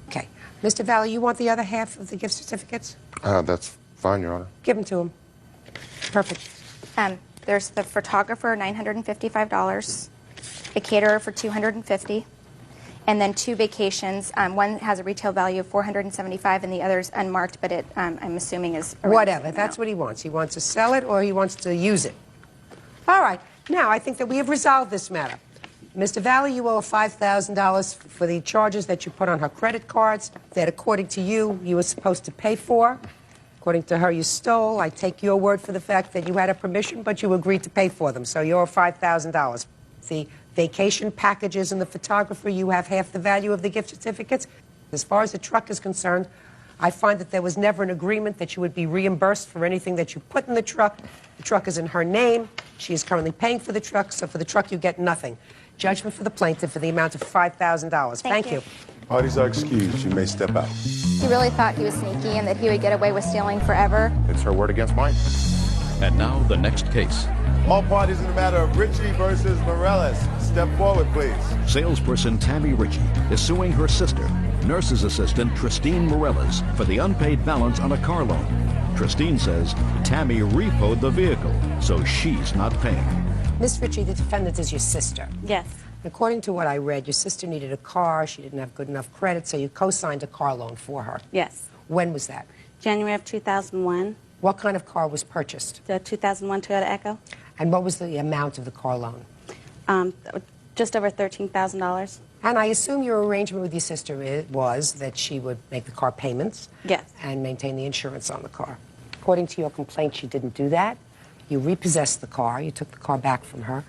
Okay. Mr. Valley, you want the other half of the gift certificates? That's fine, Your Honor. Give them to him. Perfect. There's the photographer, $955, a caterer for $250, and then 2 vacations. One has a retail value of $475, and the other's unmarked, but I'm assuming is whatever. That's what he wants. He wants to sell it or he wants to use it. All right. Now, I think that we have resolved this matter. Mr. Valley, you owe $5,000 for the charges that you put on her credit cards that, according to you, you were supposed to pay for. According to her, you stole. I take your word for the fact that you had a permission, but you agreed to pay for them, so you owe $5,000. The vacation packages and the photographer, you have half the value of the gift certificates. As far as the truck is concerned, I find that there was never an agreement that you would be reimbursed for anything that you put in the truck. The truck is in her name. She is currently paying for the truck, so for the truck you get nothing. Judgment for the plaintiff for the amount of $5,000. Thank you. Parties are excused. You may step out. He really thought he was sneaky and that he would get away with stealing forever. It's her word against mine. And now the next case. All parties in the matter of Ritchie versus Morales. Step forward, please. Salesperson Tammy Ritchie is suing her sister, nurse's assistant Tristine Morales, for the unpaid balance on a car loan. Tristine says Tammy repoed the vehicle, so she's not paying. Miss Ritchie, the defendant is your sister. Yes. According to what I read, your sister needed a car. She didn't have good enough credit, so you co-signed a car loan for her. Yes. When was that? January of 2001. What kind of car was purchased? The 2001 Toyota Echo. And what was the amount of the car loan? Just over $13,000. And I assume your arrangement with your sister was that she would make the car payments. Yes. And maintain the insurance on the car. According to your complaint, she didn't do that. You repossessed the car. You took the car back from her.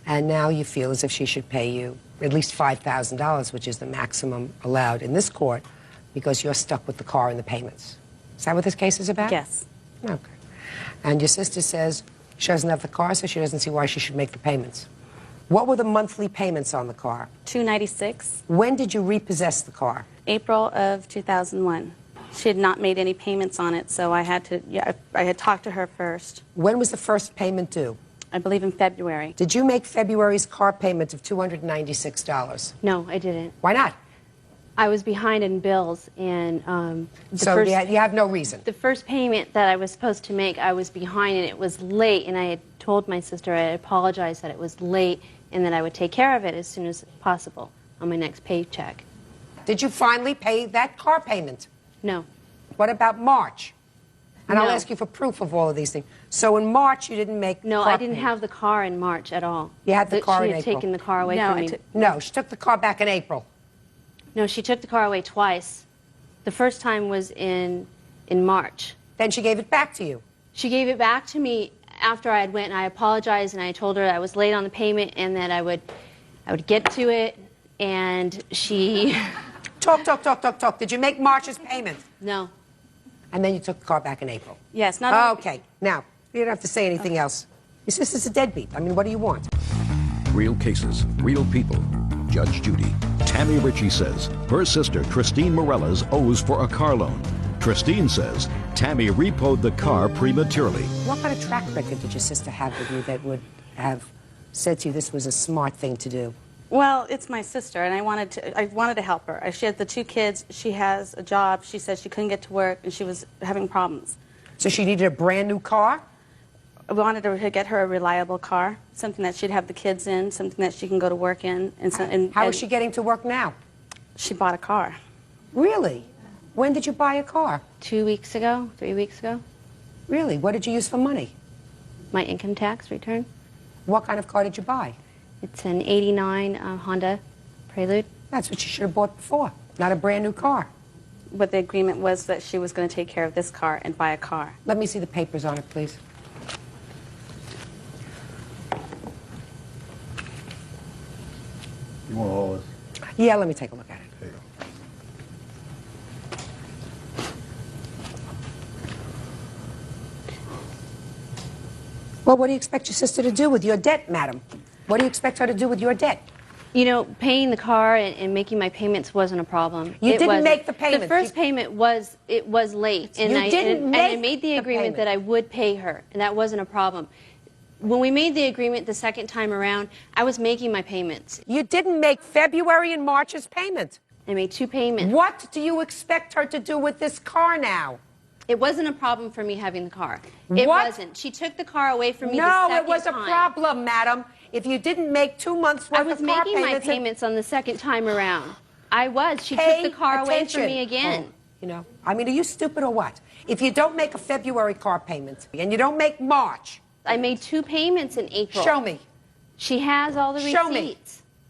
And now you feel as if she should pay you at least $5,000, which is the maximum allowed in this court because you're stuck with the car and the payments. Is that what this case is about? Yes. Okay. And your sister says she doesn't have the car, so she doesn't see why she should make the payments. What were the monthly payments on the car? $296. When did you repossess the car? April of 2001. She had not made any payments on it, so I had to. Yeah, I had talked to her first. When was the first payment due? I believe in February. Did you make February's car payment of $296? No, I didn't. Why not? I was behind in bills, and so you have no reason. The first payment that I was supposed to make, I was behind, and it was late. And I had told my sister I apologized that it was late, and that I would take care of it as soon as possible on my next paycheck. Did you finally pay that car payment? No. What about March? And No. I'll ask you for proof of all of these things. So in March, you didn't make No, car I didn't payment. have the car in March at all. You had the car in She had April. taken the car away No, from me. No, she took the car back in April. No, she took the car away twice. The first time was in March. Then she gave it back to you. She gave it back to me after I had went, and I apologized, and I told her I was late on the payment and that I would get to it, and she... Talk. Did you make March's payment? No. And then you took the car back in April? Yes, not Okay, now, you don't have to say anything else. Your sister's a deadbeat. I mean, what do you want? Real cases, real people. Judge Judy. Tammy Ritchie says her sister, Christine Morales, owes for a car loan. Christine says Tammy repoed the car prematurely. What kind of track record did your sister have with you that would have said to you this was a smart thing to do? Well, it's my sister, and I wanted to help her. She has the 2 kids. She has a job. She said she couldn't get to work, and she was having problems. So she needed a brand new car? I wanted to get her a reliable car, something that she'd have the kids in, something that she can go to work in. How is she getting to work now? She bought a car. Really? When did you buy a car? 2 weeks ago, 3 weeks ago. Really? What did you use for money? My income tax return. What kind of car did you buy? It's an '89 Honda Prelude. That's what you should have bought before, not a brand new car. But the agreement was that she was going to take care of this car and buy a car. Let me see the papers on it, please. You want all this? Yeah, let me take a look at it. There you go. Well, what do you expect your sister to do with your debt, madam? What do you expect her to do with your debt? You know, paying the car and making my payments wasn't a problem. You It didn't wasn't. make the payment. The first payment was late, and You I didn't and make I made the the agreement payment. that I would pay her, and that wasn't a problem. When we made the agreement the second time around, I was making my payments. You didn't make February and March's payment. I made 2 payments. What do you expect her to do with this car now? It wasn't a problem for me having the car. It What? wasn't. She took the car away from me the No, second it was a time. problem, madam. If you didn't make 2 months worth I was of car making my payments... payments on the second time around. I was. She Pay took the car away attention. from me again. Oh, you know, I mean, are you stupid or what? If you don't make a February car payment and you don't make March... I made 2 payments in April. Show me. She has all the receipts. Show me.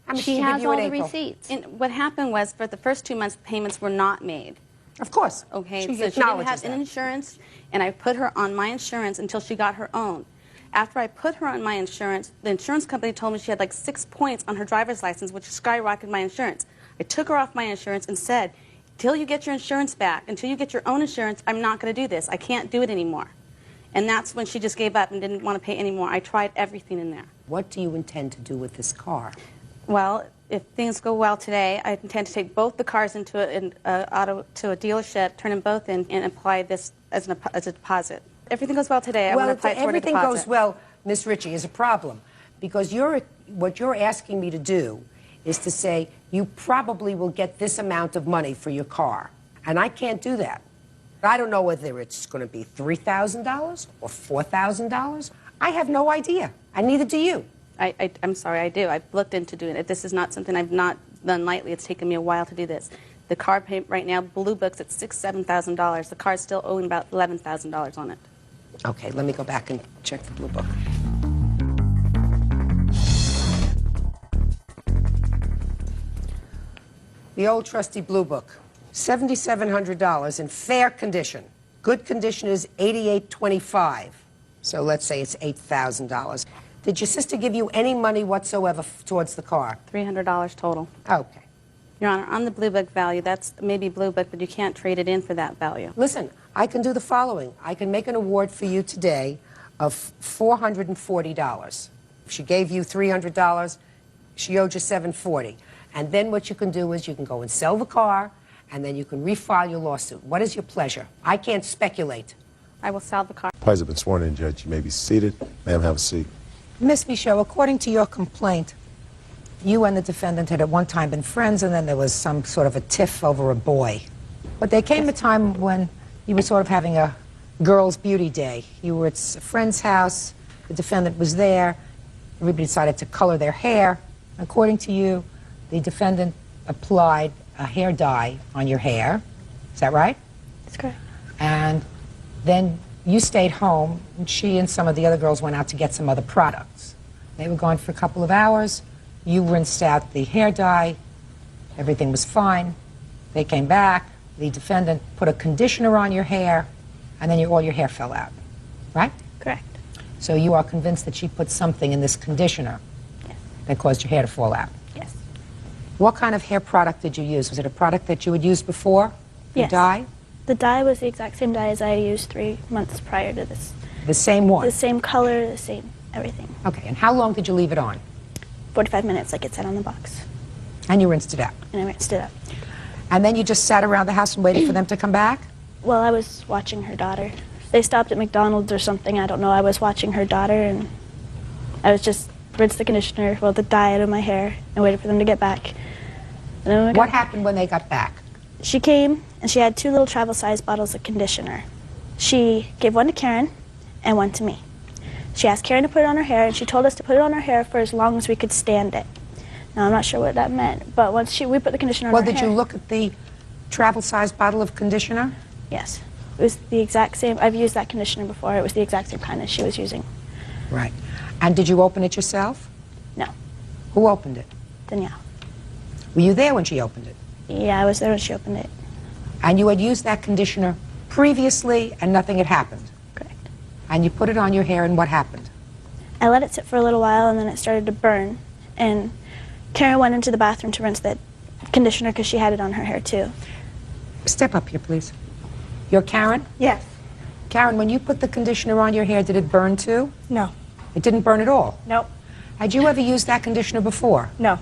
How much She did she has give you all in the April? receipts. And what happened was, for the first 2 months, payments were not made. Of course. Okay, She so she didn't acknowledges have an that. insurance, and I put her on my insurance until she got her own. After I put her on my insurance, the insurance company told me she had like 6 points on her driver's license, which skyrocketed my insurance. I took her off my insurance and said, until you get your insurance back, until you get your own insurance, I'm not going to do this. I can't do it anymore. And that's when she just gave up and didn't want to pay anymore. I tried everything in there. What do you intend to do with this car? Well, if things go well today, I intend to take both the cars into to a dealership, turn them both in, and apply this as a deposit. Everything goes well today, I want to apply it toward a everything deposit. goes well, Miss Ritchie, is a problem. Because what you're asking me to do is to say, you probably will get this amount of money for your car. And I can't do that. I don't know whether it's going to be $3,000 or $4,000. I have no idea, and neither do you. I'm sorry, I do. I've looked into doing it. This is not something I've not done lightly. It's taken me a while to do this. The car payment right now, Blue Book's at $6,000, $7,000. The car's still owing about $11,000 on it. Okay, let me go back and check the Blue Book. The old trusty Blue Book, $7,700 in fair condition. Good condition is $8,825. So let's say it's $8,000. Did your sister give you any money whatsoever towards the car? $300 total. Okay. Your Honor, on the Blue Book value, that's maybe Blue Book, but you can't trade it in for that value. Listen, I can do the following. I can make an award for you today of $440. If she gave you $300, she owed you $740. And then what you can do is you can go and sell the car, and then you can refile your lawsuit. What is your pleasure? I can't speculate. I will sell the car. Parties have been sworn in, Judge. You may be seated. Ma'am, have a seat. Miss Michaud, according to your complaint, you and the defendant had at one time been friends, and then there was some sort of a tiff over a boy. But there came a time when you were sort of having a girls' beauty day. You were at a friend's house, the defendant was there, everybody decided to color their hair. According to you, the defendant applied a hair dye on your hair. Is that right? That's correct. And then you stayed home, and she and some of the other girls went out to get some other products. They were gone for a couple of hours. You rinsed out the hair dye. Everything was fine. They came back. The defendant put a conditioner on your hair, and then all your hair fell out. Right? Correct. So you are convinced that she put something in this conditioner that caused your hair to fall out? Yes. What kind of hair product did you use? Was it a product that you had used before? The Yes. dye? The dye was the exact same dye as I had used 3 months prior to this. The same one? The same color, the same everything. Okay, and how long did you leave it on? 45 minutes, like it said on the box. And you rinsed it out? And I rinsed it up. And then you just sat around the house and waited for them to come back? Well, I was watching her daughter. They stopped at McDonald's or something, I don't know. I was watching her daughter, and I was just rinsed the conditioner, well, the dye out of my hair, and waited for them to get back. And then What happened when they got back? She came, and she had 2 little travel-sized bottles of conditioner. She gave one to Karen and one to me. She asked Karen to put it on her hair, and she told us to put it on her hair for as long as we could stand it. Now, I'm not sure what that meant, but once we put the conditioner on Well, her did hair... you look at the travel-sized bottle of conditioner? Yes. It was the exact same. I've used that conditioner before. It was the exact same kind that she was using. Right. And did you open it yourself? No. Who opened it? Danielle. Were you there when she opened it? Yeah, I was there when she opened it. And you had used that conditioner previously and nothing had happened? Correct. And you put it on your hair and what happened? I let it sit for a little while, and then it started to burn. And Karen went into the bathroom to rinse that conditioner because she had it on her hair, too. Step up here, please. You're Karen? Yes. Karen, when you put the conditioner on your hair, did it burn too? No. It didn't burn at all? Nope. Had you ever used that conditioner before? No.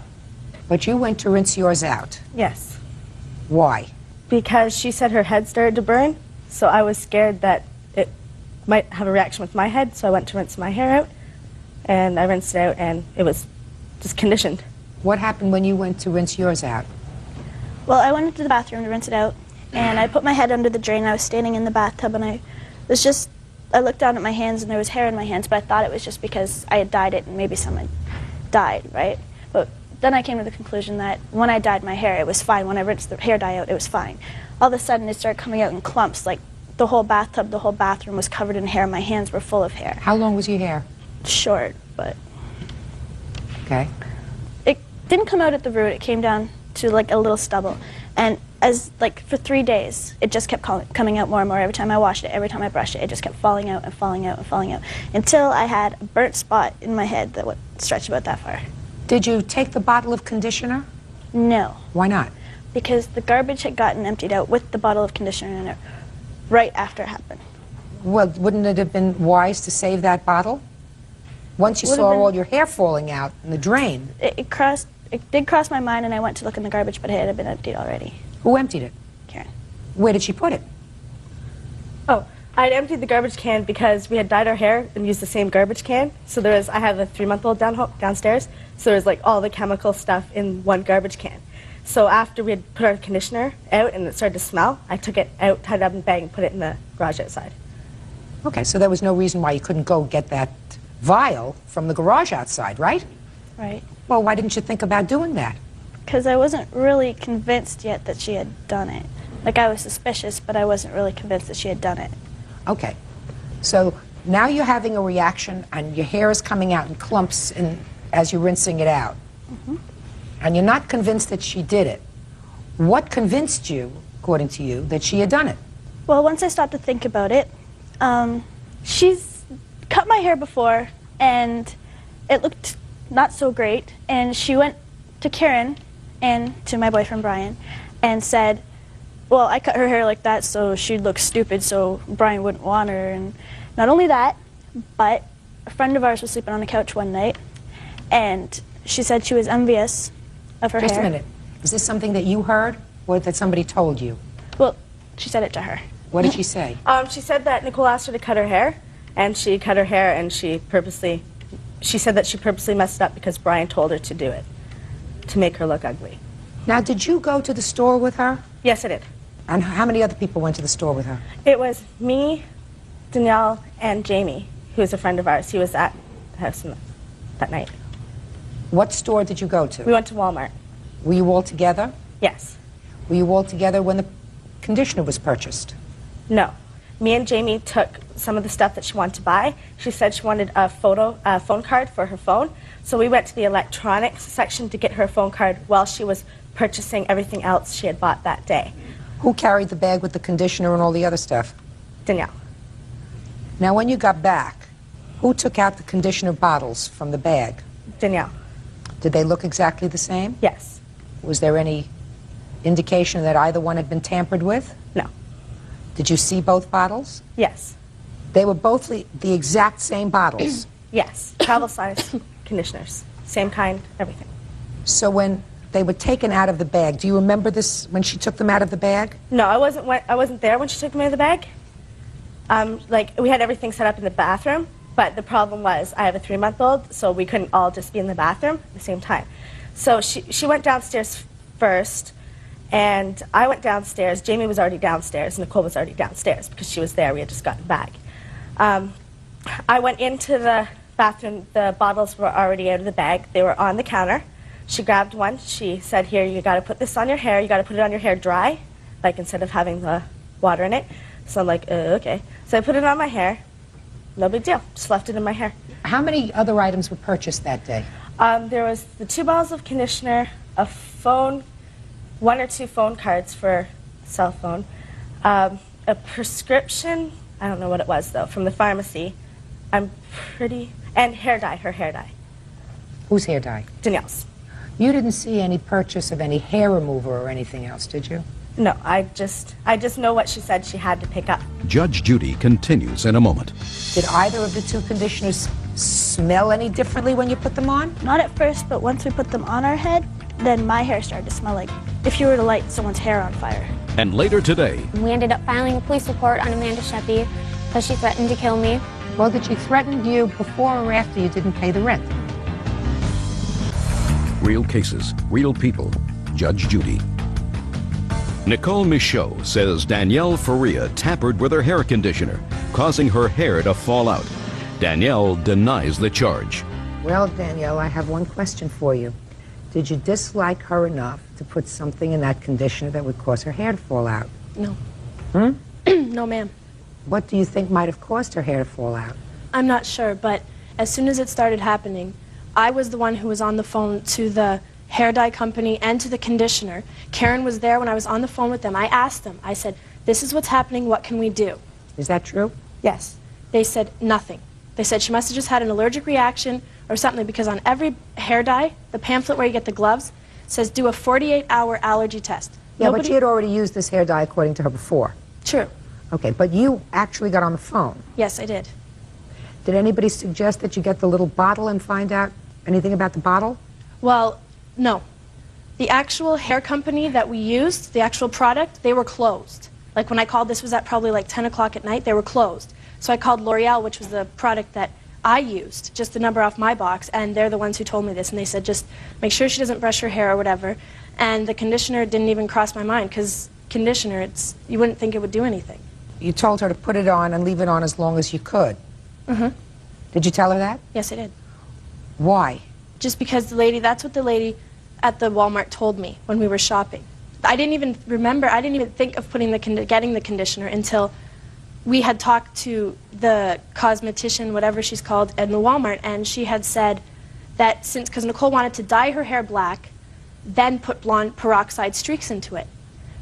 But you went to rinse yours out. Yes. Why? Because she said her head started to burn, so I was scared that it might have a reaction with my head, so I went to rinse my hair out, and I rinsed it out, and it was just conditioned. What happened when you went to rinse yours out? Well, I went into the bathroom to rinse it out, and I put my head under the drain. I was standing in the bathtub, and I looked down at my hands, and there was hair in my hands, but I thought it was just because I had dyed it, and maybe someone died, right? But then I came to the conclusion that when I dyed my hair, it was fine. When I rinsed the hair dye out, it was fine. All of a sudden, it started coming out in clumps, like the whole bathtub, the whole bathroom was covered in hair. My hands were full of hair. How long was your hair? Short, but... Okay. It didn't come out at the root. It came down to like a little stubble. And for 3 days, it just kept coming out more and more. Every time I washed it, every time I brushed it, it just kept falling out and falling out and falling out until I had a burnt spot in my head that would stretch about that far. Did you take the bottle of conditioner? No. Why not? Because the garbage had gotten emptied out with the bottle of conditioner in it right after it happened. Well, wouldn't it have been wise to save that bottle? Once you saw all your hair falling out in the drain. It did cross my mind, and I went to look in the garbage, but it had been emptied already. Who emptied it? Karen. Where did she put it? Oh, I had emptied the garbage can because we had dyed our hair and used the same garbage can. So I have a 3-month-old downstairs, so there's like all the chemical stuff in one garbage can. So after we had put our conditioner out and it started to smell, I took it out, tied it up in a bag, and put it in the garage outside. Okay, so there was no reason why you couldn't go get that vial from the garage outside, right? Right. Well, why didn't you think about doing that? Because I wasn't really convinced yet that she had done it. Like, I was suspicious, but I wasn't really convinced that she had done it. Okay. So now you're having a reaction, and your hair is coming out in clumps as you're rinsing it out. Mm-hmm. And you're not convinced that she did it. What convinced you, according to you, that she had done it? Well, once I stopped to think about it, she's cut my hair before, and it looked not so great. And she went to Karen and to my boyfriend Brian and said, well, I cut her hair like that so she'd look stupid so Brian wouldn't want her. And not only that, but a friend of ours was sleeping on the couch one night and she said she was envious of her hair. Just a minute. Is this something that you heard or that somebody told you? Well, she said it to her. What did she say? She said that Nicole asked her to cut her hair, and she cut her hair, and she said that she purposely messed it up because Brian told her to do it, to make her look ugly. Now, did you go to the store with her? Yes, I did. And how many other people went to the store with her? It was me, Danielle, and Jamie, who is a friend of ours. He was at the house that night. What store did you go to? We went to Walmart. Were you all together? Yes. Were you all together when the conditioner was purchased? No. Me and Jamie took some of the stuff that she wanted to buy. She said she wanted a phone card for her phone. So we went to the electronics section to get her phone card while she was purchasing everything else she had bought that day. Who carried the bag with the conditioner and all the other stuff? Danielle. Now, when you got back, who took out the conditioner bottles from the bag? Danielle. Did they look exactly the same? Yes. Was there any indication that either one had been tampered with? No. Did you see both bottles? Yes. They were both the exact same bottles? Yes. Travel size conditioners. Same kind, everything. So when they were taken out of the bag, do you remember this when she took them out of the bag? No, I wasn't there when she took them out of the bag. Like, we had everything set up in the bathroom, but the problem was I have a 3-month-old, so we couldn't all just be in the bathroom at the same time. So she went downstairs first, and I went downstairs. Jamie was already downstairs. Nicole was already downstairs because she was there. We had just gotten back. I went into the bathroom. The bottles were already out of the bag. They were on the counter. She grabbed one. She said, here, you got to put this on your hair. You got to put it on your hair dry, like instead of having the water in it. So I'm like, okay. So I put it on my hair. No big deal. Just left it in my hair. How many other items were purchased that day? There was the 2 bottles of conditioner, a phone, 1 or 2 phone cards for a cell phone, a prescription, I don't know what it was though, from the pharmacy. And hair dye, her hair dye. Whose hair dye? Danielle's. You didn't see any purchase of any hair remover or anything else, did you? No, I just know what she said she had to pick up. Judge Judy continues in a moment. Did either of the 2 conditioners smell any differently when you put them on? Not at first, but once we put them on our head, then my hair started to smell like if you were to light someone's hair on fire. And later today, we ended up filing a police report on Amanda Sheppy because she threatened to kill me. Well, did she threaten you before or after you didn't pay the rent? Real cases, real people. Judge Judy. Nicole Michaud says Danielle Faria tampered with her hair conditioner, causing her hair to fall out. Danielle denies the charge. Well, Danielle, I have one question for you. Did you dislike her enough to put something in that conditioner that would cause her hair to fall out? No. No, ma'am. What do you think might have caused her hair to fall out? I'm not sure, but as soon as it started happening, I was the one who was on the phone to the hair dye company and to the conditioner. Karen was there when I was on the phone with them. I asked them, I said, this is what's happening, what can we do? Is that true? Yes. They said nothing. They said she must have just had an allergic reaction or something because on every hair dye, the pamphlet where you get the gloves, says do a 48-hour allergy test. Yeah, but she had already used this hair dye according to her before. True. Okay, but you actually got on the phone. Yes, I did. Did anybody suggest that you get the little bottle and find out anything about the bottle? Well, no. The actual hair company that we used, the actual product, they were closed. Like when I called, this was at probably like 10 o'clock at night, they were closed. So I called L'Oreal, which was the product that I used, just the number off my box, and they're the ones who told me this. And they said, just make sure she doesn't brush her hair or whatever. And the conditioner didn't even cross my mind, because conditioner, you wouldn't think it would do anything. You told her to put it on and leave it on as long as you could. Mm-hmm. Did you tell her that? Yes, I did. Why? Just because that's what the lady at the Walmart told me when we were shopping. I didn't even think of getting the conditioner until we had talked to the cosmetician, whatever she's called, in the Walmart, and she had said that because Nicole wanted to dye her hair black, then put blonde peroxide streaks into it.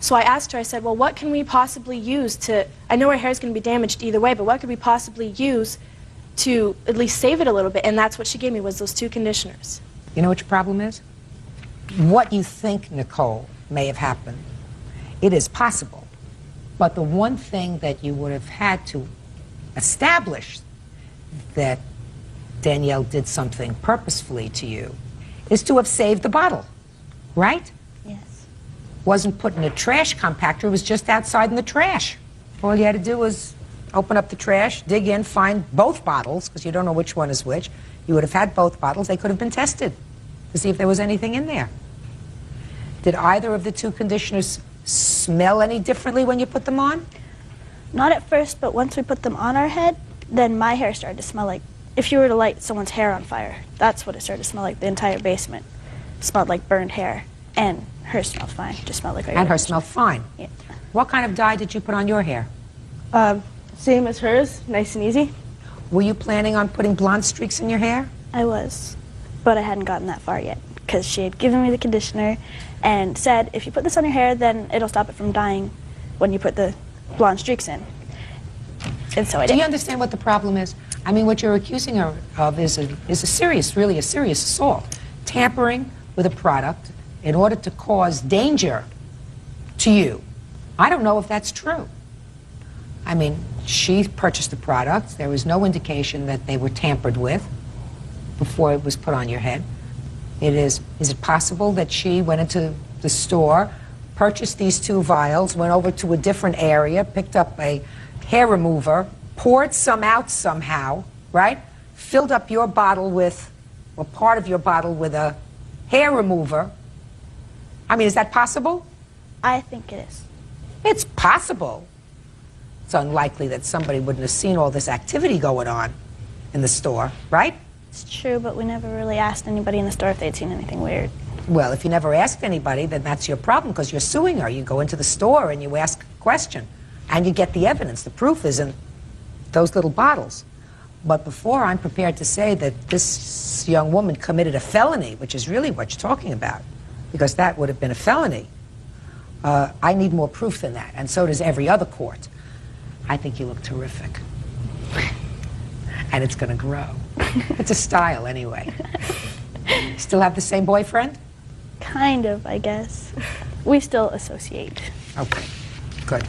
So I asked her, I said, well, what can we possibly use I know her hair is going to be damaged either way, but what could we possibly use to at least save it a little bit? And that's what she gave me, was those 2 conditioners. You know what your problem is? what you think, Nicole, may have happened. It is possible. But the one thing that you would have had to establish that Danielle did something purposefully to you is to have saved the bottle, right? Yes. Wasn't put in a trash compactor, it was just outside in the trash. All you had to do was open up the trash, dig in, find both bottles, because you don't know which one is which. You would have had both bottles. They could have been tested to see if there was anything in there. Did either of the two conditioners smell any differently when you put them on? Not at first, but once we put them on our head, then my hair started to smell like, if you were to light someone's hair on fire, that's what it started to smell like. The entire basement smelled like burned hair. And hers smelled fine. Just smelled like regular. And hers smelled fine. Yeah. What kind of dye did you put on your hair? Same as hers, nice and easy. Were you planning on putting blonde streaks in your hair? I was, but I hadn't gotten that far yet, because she had given me the conditioner and said, if you put this on your hair, then it'll stop it from dyeing when you put the blonde streaks in. And so I did. Do you understand what the problem is? I mean, what you're accusing her of is a serious, really a serious assault. Tampering with a product in order to cause danger to you. I don't know if that's true. I mean, she purchased the product. There was no indication that they were tampered with before it was put on your head. Is it possible that she went into the store, purchased these 2 vials, went over to a different area, picked up a hair remover, poured some out somehow, right? Filled up your bottle with, or part of your bottle with a hair remover. I mean, is that possible? I think it is. It's possible. It's unlikely that somebody wouldn't have seen all this activity going on in the store, right? It's true, but we never really asked anybody in the store if they'd seen anything weird. Well, if you never asked anybody, then that's your problem, because you're suing her. You go into the store and you ask a question, and you get the evidence. The proof is in those little bottles. But before I'm prepared to say that this young woman committed a felony, which is really what you're talking about, because that would have been a felony, I need more proof than that, and so does every other court. I think you look terrific. And it's going to grow. It's a style, anyway. Still have the same boyfriend? Kind of, I guess. We still associate. Okay, good.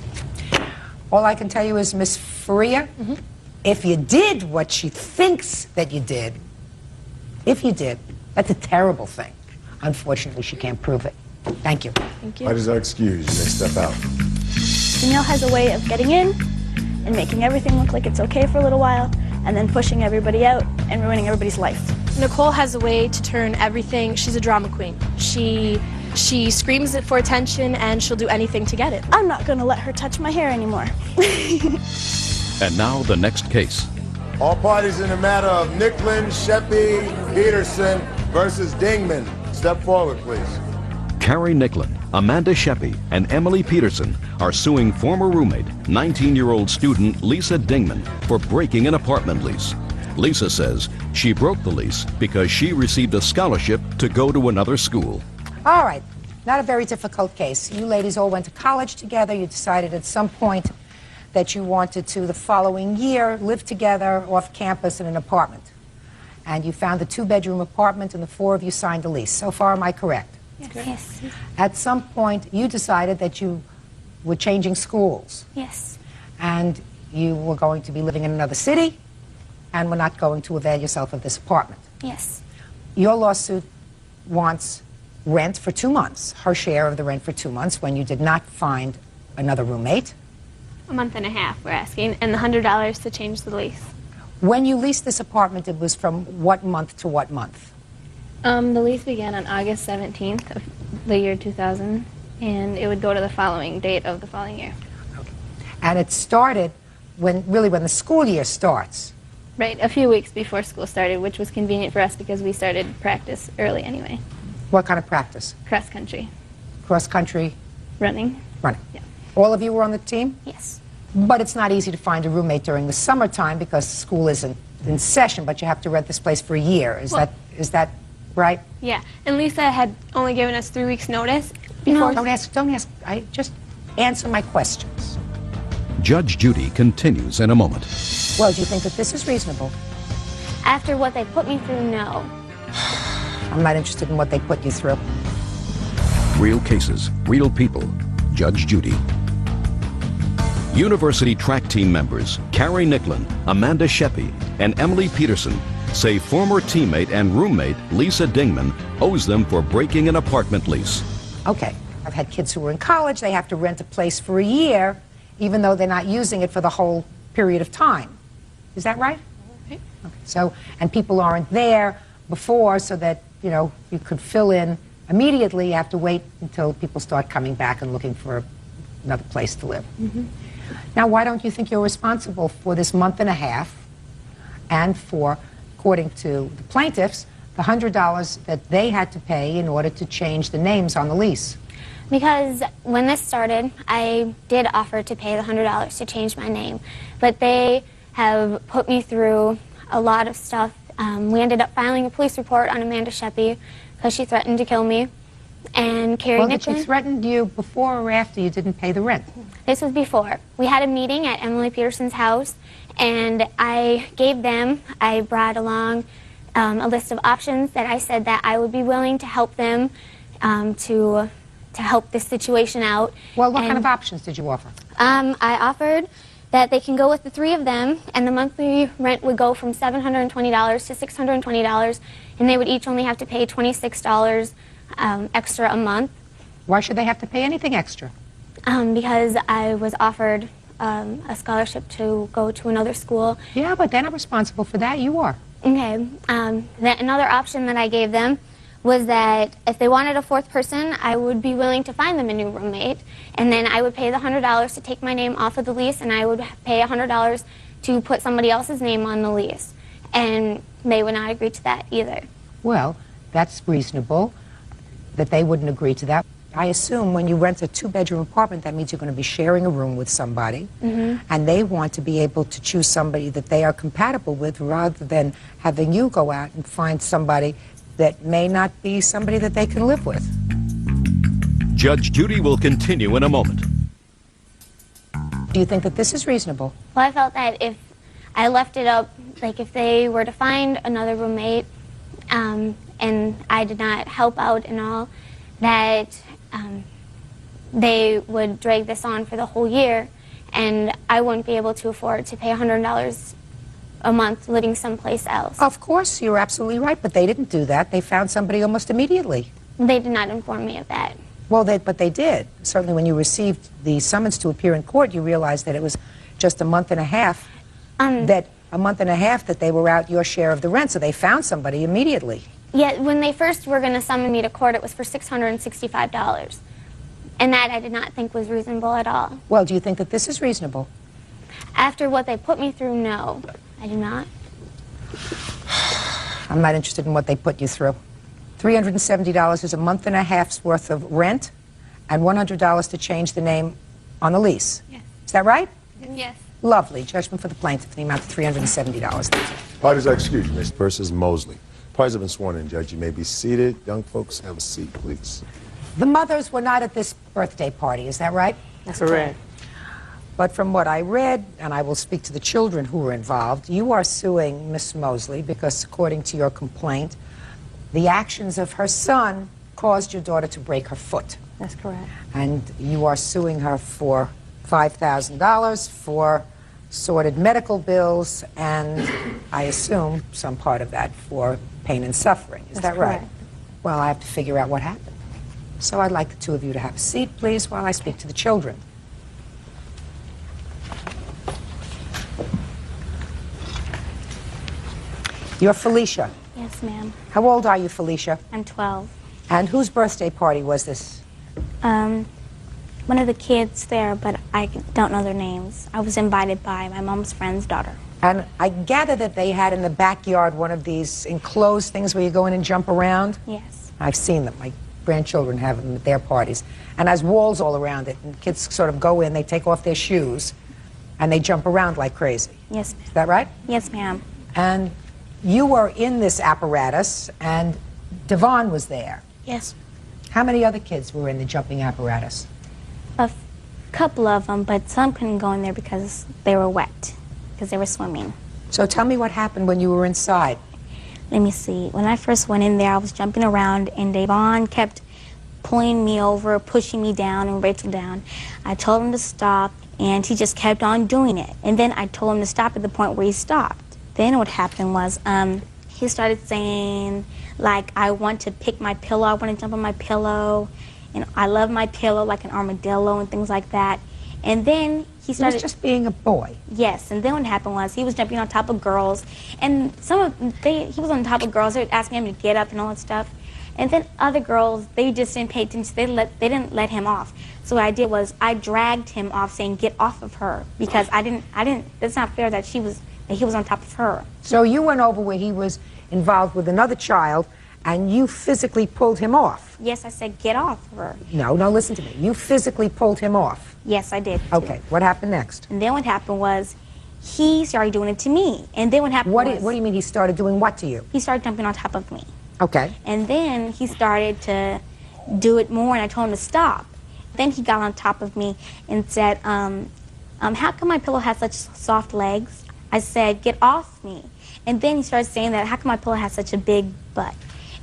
All I can tell you is, Miss Faria, if you did what she thinks that you did, if you did, that's a terrible thing. Unfortunately, she can't prove it. Thank you. Thank you. I just excuse you. They step out. Danielle has a way of getting in and making everything look like it's okay for a little while, and then pushing everybody out and ruining everybody's life. Nicole has a way to turn everything. She's a drama queen. She screams it for attention, and she'll do anything to get it. I'm not going to let her touch my hair anymore. And now the next case. All parties in the matter of Nicklin, Sheppy, Peterson versus Dingman. Step forward, please. Carrie Nicklin, Amanda Sheppy, and Emily Peterson are suing former roommate, 19-year-old student Lisa Dingman, for breaking an apartment lease. Lisa says she broke the lease because she received a scholarship to go to another school. All right, not a very difficult case. You ladies all went to college together. You decided at some point that you wanted to, the following year, live together off campus in an apartment. And you found a 2-bedroom apartment, and the 4 of you signed a lease. So far, am I correct? Yes. At some point, you decided that you were changing schools. Yes. And you were going to be living in another city, and were not going to avail yourself of this apartment. Yes. Your lawsuit wants rent for 2 months, her share of the rent for 2 months, when you did not find another roommate. A month and a half, we're asking, and the $100 to change the lease. When you leased this apartment, it was from what month to what month? The lease began on August 17th of the year 2000, and it would go to the following date of the following year. And it started when the school year starts. Right, a few weeks before school started, which was convenient for us because we started practice early anyway. What kind of practice? Cross country. Cross country? Running. Running. Yeah. All of you were on the team? Yes. But it's not easy to find a roommate during the summertime because the school isn't in session, but you have to rent this place for a year. Is that right? Yeah, and Lisa had only given us 3 weeks' notice. No, don't ask. I just answer my questions. Judge Judy continues in a moment. Well, do you think that this is reasonable? After what they put me through, no. I'm not interested in what they put you through. Real cases, real people. Judge Judy. University track team members Carrie Nicklin, Amanda Sheppy, and Emily Peterson say former teammate and roommate Lisa Dingman owes them for breaking an apartment lease. Okay, I've had kids who are in college, they have to rent a place for a year, even though they're not using it for the whole period of time. Is that right? Okay. So, and people aren't there before so that, you know, you could fill in immediately. You have to wait until people start coming back and looking for another place to live. Now, why don't you think you're responsible for this month and a half and for, according to the plaintiffs, the $100 that they had to pay in order to change the names on the lease? Because when this started, I did offer to pay the $100 to change my name, but they have put me through a lot of stuff. We ended up filing a police report on Amanda Sheppy because she threatened to kill me. And Carrie Well, Nicklin, did she threaten you before or after you didn't pay the rent? This was before. We had a meeting at Emily Peterson's house, and I brought along a list of options that I said that I would be willing to help them to help this situation out. Well, what kind of options did you offer? I offered that they can go with the three of them, and the monthly rent would go from $720 to $620, and they would each only have to pay $26 extra a month. Why should they have to pay anything extra? Because I was offered a scholarship to go to another school. Yeah, but they're not responsible for that. You are. Okay. Another option that I gave them was that if they wanted a fourth person, I would be willing to find them a new roommate, and then I would pay the $100 to take my name off of the lease, and I would pay $100 to put somebody else's name on the lease. And they would not agree to that either. Well, that's reasonable that they wouldn't agree to that. I assume when you rent a two-bedroom apartment, that means you're going to be sharing a room with somebody, and they want to be able to choose somebody that they are compatible with rather than having you go out and find somebody that may not be somebody that they can live with. Judge Judy will continue in a moment. Do you think that this is reasonable? Well, I felt that if I left it up, like if they were to find another roommate and I did not help out and all, that they would drag this on for the whole year, and I wouldn't be able to afford to pay $100 a month living someplace else. Of course, you're absolutely right, but they didn't do that. They found somebody almost immediately. They did not inform me of that. Well, but they did. Certainly when you received the summons to appear in court, you realized that it was just a month and a half, that they were out your share of the rent, so they found somebody immediately. Yeah, when they first were going to summon me to court, it was for $665. And that I did not think was reasonable at all. Well, do you think that this is reasonable? After what they put me through, no, I do not. I'm not interested in what they put you through. $370 is a month and a half's worth of rent and $100 to change the name on the lease. Yes. Is that right? Yes. Lovely. Judgment for the plaintiff in the amount of $370. Parties are excused. Ms. versus Mosley. Parties have been sworn in, Judge. You may be seated. Young folks, have a seat, please. The mothers were not at this birthday party, is that right? That's correct. But from what I read, and I will speak to the children who were involved, you are suing Miss Mosley because, according to your complaint, the actions of her son caused your daughter to break her foot. That's correct. And you are suing her for $5,000 for sordid medical bills and, I assume, some part of that for pain and suffering. Is that right? Correct. Well, I have to figure out what happened. So I'd like the two of you to have a seat, please, while I speak to the children. You're Felicia. Yes, ma'am. How old are you, Felicia? I'm 12. And whose birthday party was this? One of the kids there, but I don't know their names. I was invited by my mom's friend's daughter. And I gather that they had in the backyard one of these enclosed things where you go in and jump around? Yes. I've seen them. My grandchildren have them at their parties. And there's walls all around it. And kids sort of go in, they take off their shoes, and they jump around like crazy. Yes, ma'am. Is that right? Yes, ma'am. And you were in this apparatus, and Devon was there. Yes. How many other kids were in the jumping apparatus? A couple of them, but some couldn't go in there because they were wet, because they were swimming. So tell me what happened when you were inside. Let me see. When I first went in there, I was jumping around, and Devon kept pulling me over, pushing me down and Rachel down. I told him to stop, and he just kept on doing it. And then I told him to stop at the point where he stopped. Then what happened was he started saying, like, I want to pick my pillow, I want to jump on my pillow, and I love my pillow like an armadillo and things like that. And then he started... He was just being a boy. Yes, and then what happened was he was jumping on top of girls, and he was on top of girls, they were asking him to get up and all that stuff. And then other girls, they just didn't pay attention, they didn't let him off. So what I did was I dragged him off saying, get off of her, because it's not fair that he was on top of her. So you went over where he was involved with another child, and you physically pulled him off. Yes, I said, get off of her. No, listen to me. You physically pulled him off. Yes, I did. Okay, what happened next? And then what happened was he started doing it to me. And then what happened was... What do you mean he started doing what to you? He started jumping on top of me. Okay. And then he started to do it more, and I told him to stop. Then he got on top of me and said, how come my pillow has such soft legs? I said, get off me. And then he started saying that, how come my pillow has such a big butt?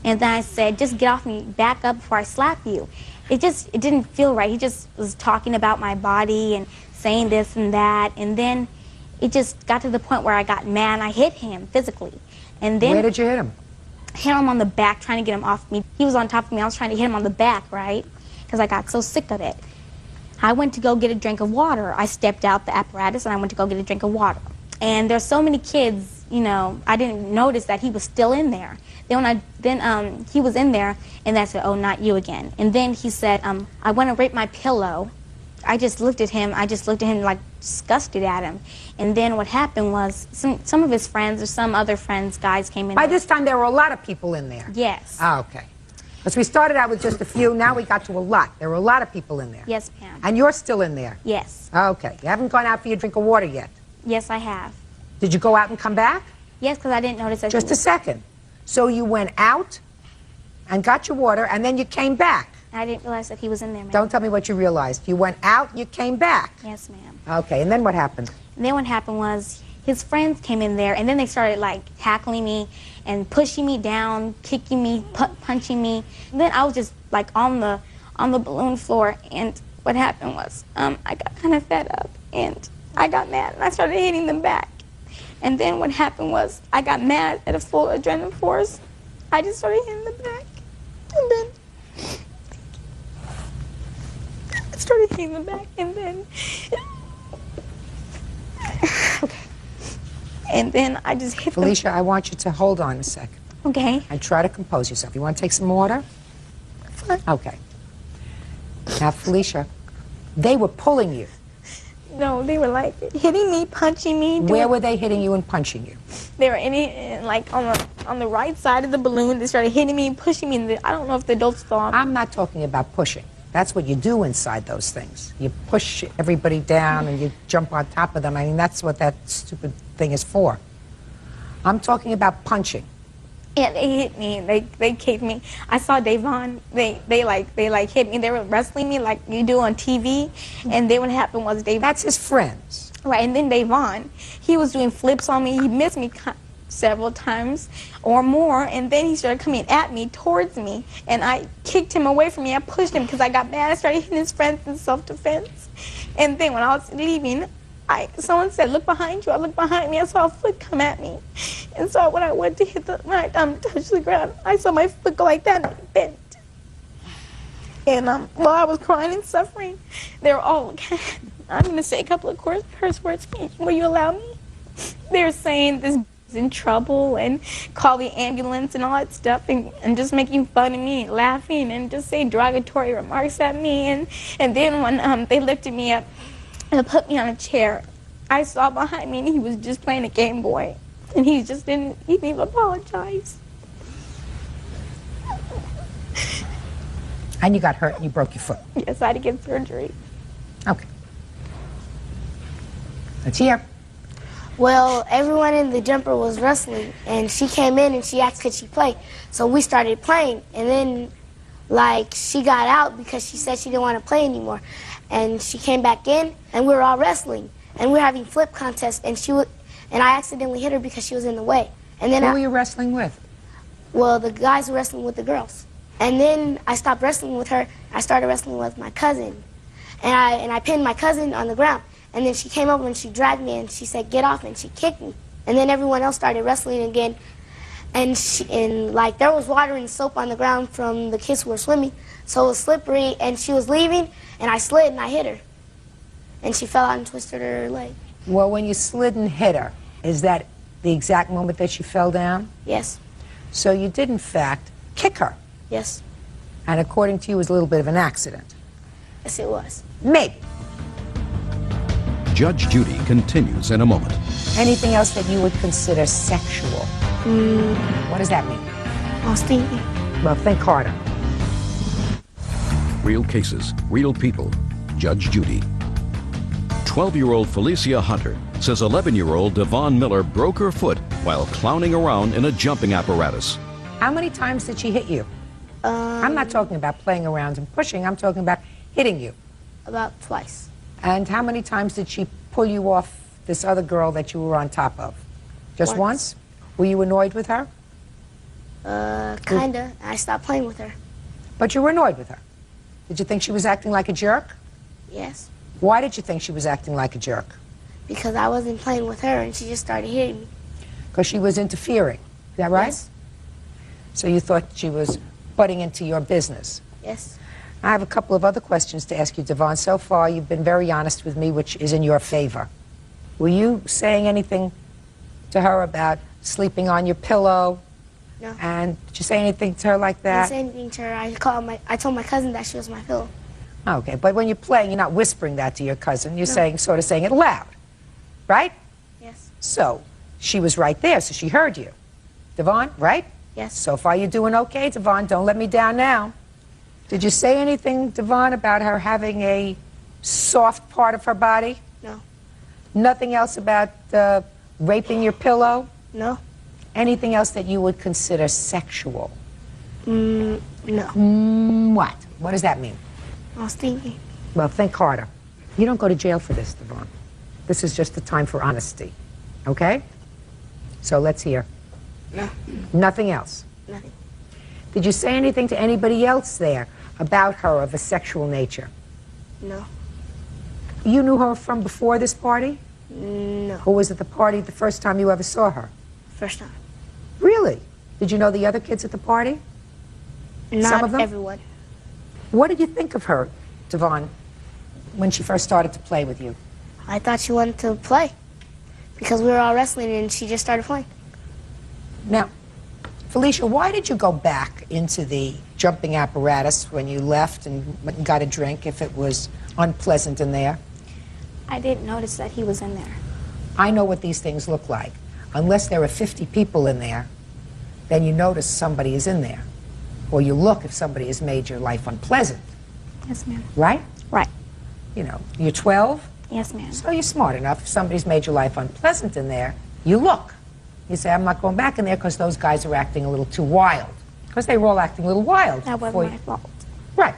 And then I said, just get off me, back up before I slap you. It didn't feel right. He just was talking about my body and saying this and that. And then it just got to the point where I got mad and I hit him physically. And then... Where did you hit him? Hit him on the back, trying to get him off me. He was on top of me. I was trying to hit him on the back, right? Because I got so sick of it. I went to go get a drink of water. I stepped out the apparatus and I went to go get a drink of water. And there's so many kids, you know, I didn't notice that he was still in there. Then he was in there, and I said, oh, not you again. And then he said, I want to rape my pillow. I just looked at him like disgusted at him. And then what happened was some of his friends or some other friends, guys came in. By this time, there were a lot of people in there. Yes. Ah, okay. Because we started out with just a few, now we got to a lot. There were a lot of people in there. Yes, ma'am. And you're still in there? Yes. Okay. You haven't gone out for your drink of water yet? Yes, I have. Did you go out and come back? Yes, because I didn't notice that. Just a second. So you went out and got your water, and then you came back. I didn't realize that he was in there, ma'am. Don't tell me what you realized. You went out, you came back. Yes, ma'am. Okay, and then what happened? And then what happened was his friends came in there, and then they started, like, tackling me and pushing me down, kicking me, punching me. And then I was just, like, on the balloon floor, and what happened was I got kind of fed up, and I got mad, and I started hitting them back. And then what happened was I got mad at a full adrenaline force. I just started hitting them back. And then I started hitting them back. And then okay. And then I just hit them. Felicia, I want you to hold on a second. Okay. And try to compose yourself. You want to take some water? Fine. Okay. Now, Felicia, they were pulling you. No, they were like hitting me, punching me. Where were they hitting you and punching you? They were like on the right side of the balloon. They started hitting me and pushing me. I don't know if the adults saw me. I'm not talking about pushing. That's what you do inside those things. You push everybody down and you jump on top of them. I mean, that's what that stupid thing is for. I'm talking about punching. Yeah, they hit me. They kicked me. I saw Davon. They hit me. They were wrestling me like you do on TV. And then what happened was Davon. That's his friends. Right. And then Davon, he was doing flips on me. He missed me several times or more. And then he started coming at me, towards me. And I kicked him away from me. I pushed him because I got mad. I started hitting his friends in self-defense. And then when I was leaving, someone said, look behind you. I looked behind me. I saw a foot come at me. And so when I went to when I touched the ground, I saw my foot go like that and it bent. And while I was crying and suffering, they were all, I'm going to say a couple of curse words. Will you allow me? They were saying this is in trouble and call the ambulance and all that stuff and just making fun of me, laughing and just saying derogatory remarks at me. And then when they lifted me up, and put me on a chair, I saw behind me and he was just playing a Game Boy. And he didn't even apologize. And you got hurt and you broke your foot. Yes, I had to get surgery. Okay. Let's hear. Well, everyone in the jumper was wrestling, and she came in and she asked could she play. So we started playing, and then, like, she got out because she said she didn't want to play anymore. And she came back in, and we were all wrestling, and we were having flip contests, and I accidentally hit her because she was in the way. And then Who were you wrestling with? Well, the guys were wrestling with the girls, And then I stopped wrestling with her. I started wrestling with my cousin. And I pinned my cousin on the ground. And then she came over and she dragged me and she said, get off, and she kicked me. And then everyone else started wrestling again. And like there was water and soap on the ground from the kids who were swimming. So it was slippery, and she was leaving, and I slid and I hit her. And she fell out and twisted her leg. Well, when you slid and hit her, is that the exact moment that she fell down? Yes. So you did, in fact, kick her. Yes. And according to you, it was a little bit of an accident. Yes, it was. Maybe. Judge Judy continues in a moment. Anything else that you would consider sexual? What does that mean? I was thinking. Well, think harder. Real cases, real people. Judge Judy. 12-year-old Felicia Hunter says 11-year-old Devon Miller broke her foot while clowning around in a jumping apparatus. How many times did she hit you? I'm not talking about playing around and pushing. I'm talking about hitting you. About twice. And how many times did she pull you off this other girl that you were on top of? Just once? Were you annoyed with her? Kinda. I stopped playing with her. But you were annoyed with her. Did you think she was acting like a jerk? Yes. Why did you think she was acting like a jerk? Because I wasn't playing with her and she just started hitting me. Because she was interfering. Is that right? Yes. So you thought she was butting into your business? Yes. I have a couple of other questions to ask you, Devon. So far, you've been very honest with me, which is in your favor. Were you saying anything to her about sleeping on your pillow? No. And did you say anything to her like I that? didn't say anything to her. I told my cousin that she was my pillow. Okay, but when you're playing, you're not whispering that to your cousin. You're sort of saying it loud, right? Yes. So she was right there, so she heard you. Devon, right? Yes. So far, you're doing okay, Devon. Don't let me down now. Did you say anything, Devon, about her having a soft part of her body? No. Nothing else about raping your pillow? No. Anything else that you would consider sexual? No. What? What does that mean? I was thinking. Well, think harder. You don't go to jail for this, Devon. This is just the time for honesty. Okay? So let's hear. No. Nothing else? Nothing. Did you say anything to anybody else there about her of a sexual nature? No. You knew her from before this party? No. Or was it the party the first time you ever saw her? First time. Really? Did you know the other kids at the party? Not Some of them? everyone. What did you think of her, Devon, when she first started to play with you? I thought she wanted to play because we were all wrestling and she just started playing. Now, Felicia, why did you go back into the jumping apparatus when you left and went and got a drink if it was unpleasant in there? I didn't notice that he was in there. I know what these things look like. Unless there are 50 people in there, then you notice somebody is in there. Or you look if somebody has made your life unpleasant. Yes, ma'am. Right? Right. You know, you're 12? Yes, ma'am. So you're smart enough. If somebody's made your life unpleasant in there, you look. You say, I'm not going back in there because those guys are acting a little too wild. Because they were all acting a little wild. That wasn't my fault. Right.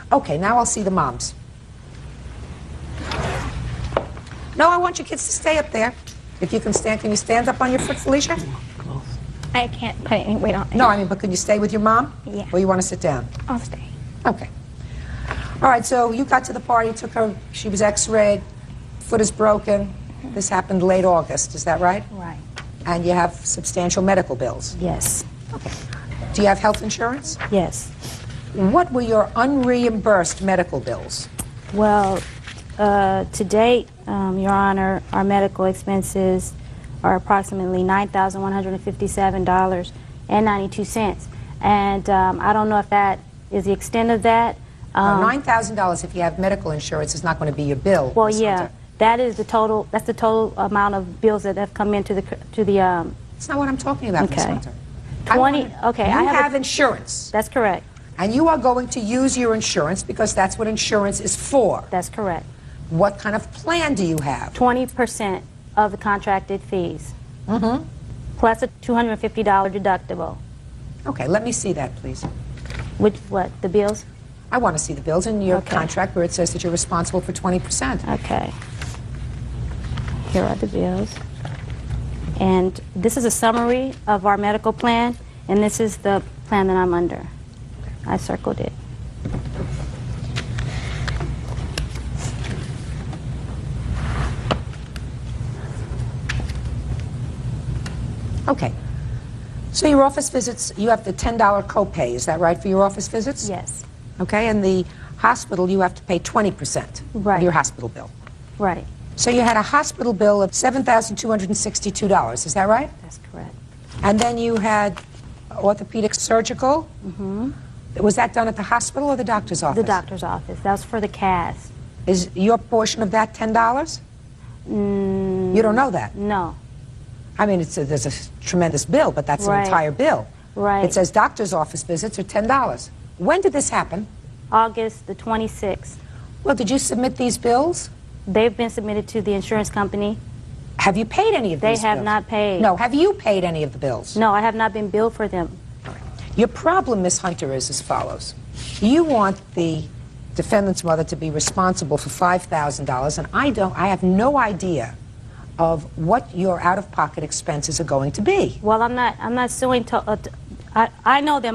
Okay, now I'll see the moms. No, I want your kids to stay up there. If you can stand, can you stand up on your foot, Felicia? I can't put any weight on it. No, I mean, but can you stay with your mom? Yeah. Or you want to sit down? I'll stay. Okay. All right, so you got to the party, took her, she was x-rayed, foot is broken. This happened late August, is that right? Right. And you have substantial medical bills? Yes. Okay. Do you have health insurance? Yes. What were your unreimbursed medical bills? Well, to date, Your Honor, our medical expenses are approximately $9,157.92. And I don't know if that is the extent of that. $9,000 if you have medical insurance is not going to be your bill. Well, yeah, that is the total. That's the total amount of bills that have come into the It's not what I'm talking about, Ms. Okay. Hunter. 20. Okay, You I have insurance. That's correct. And you are going to use your insurance because that's what insurance is for. That's correct. What kind of plan do you have? 20% of the contracted fees. Mm-hmm. Plus a $250 deductible. Okay, let me see that, please. Which, what, the bills? I want to see the bills in your contract where it says that you're responsible for 20%. Okay. Here are the bills. And this is a summary of our medical plan, and this is the plan that I'm under. I circled it. Okay. So your office visits, you have the $10 copay, is that right, for your office visits? Yes. Okay, and the hospital, you have to pay 20% of your hospital bill. Right. So you had a hospital bill of $7,262, is that right? That's correct. And then you had orthopedic surgical? Mm-hmm. Was that done at the hospital or the doctor's office? The doctor's office. That was for the cast. Is your portion of that $10? You don't know that? No. I mean, there's a tremendous bill, but that's an entire bill. Right. It says doctor's office visits are $10. When did this happen? August the 26th. Well, did you submit these bills? They've been submitted to the insurance company. Have you paid any of these bills? They have not paid. No, have you paid any of the bills? No, I have not been billed for them. Your problem, Miss Hunter, is as follows. You want the defendant's mother to be responsible for $5,000, and I have no idea of what your out-of-pocket expenses are going to be. Well, I'm not suing. I know that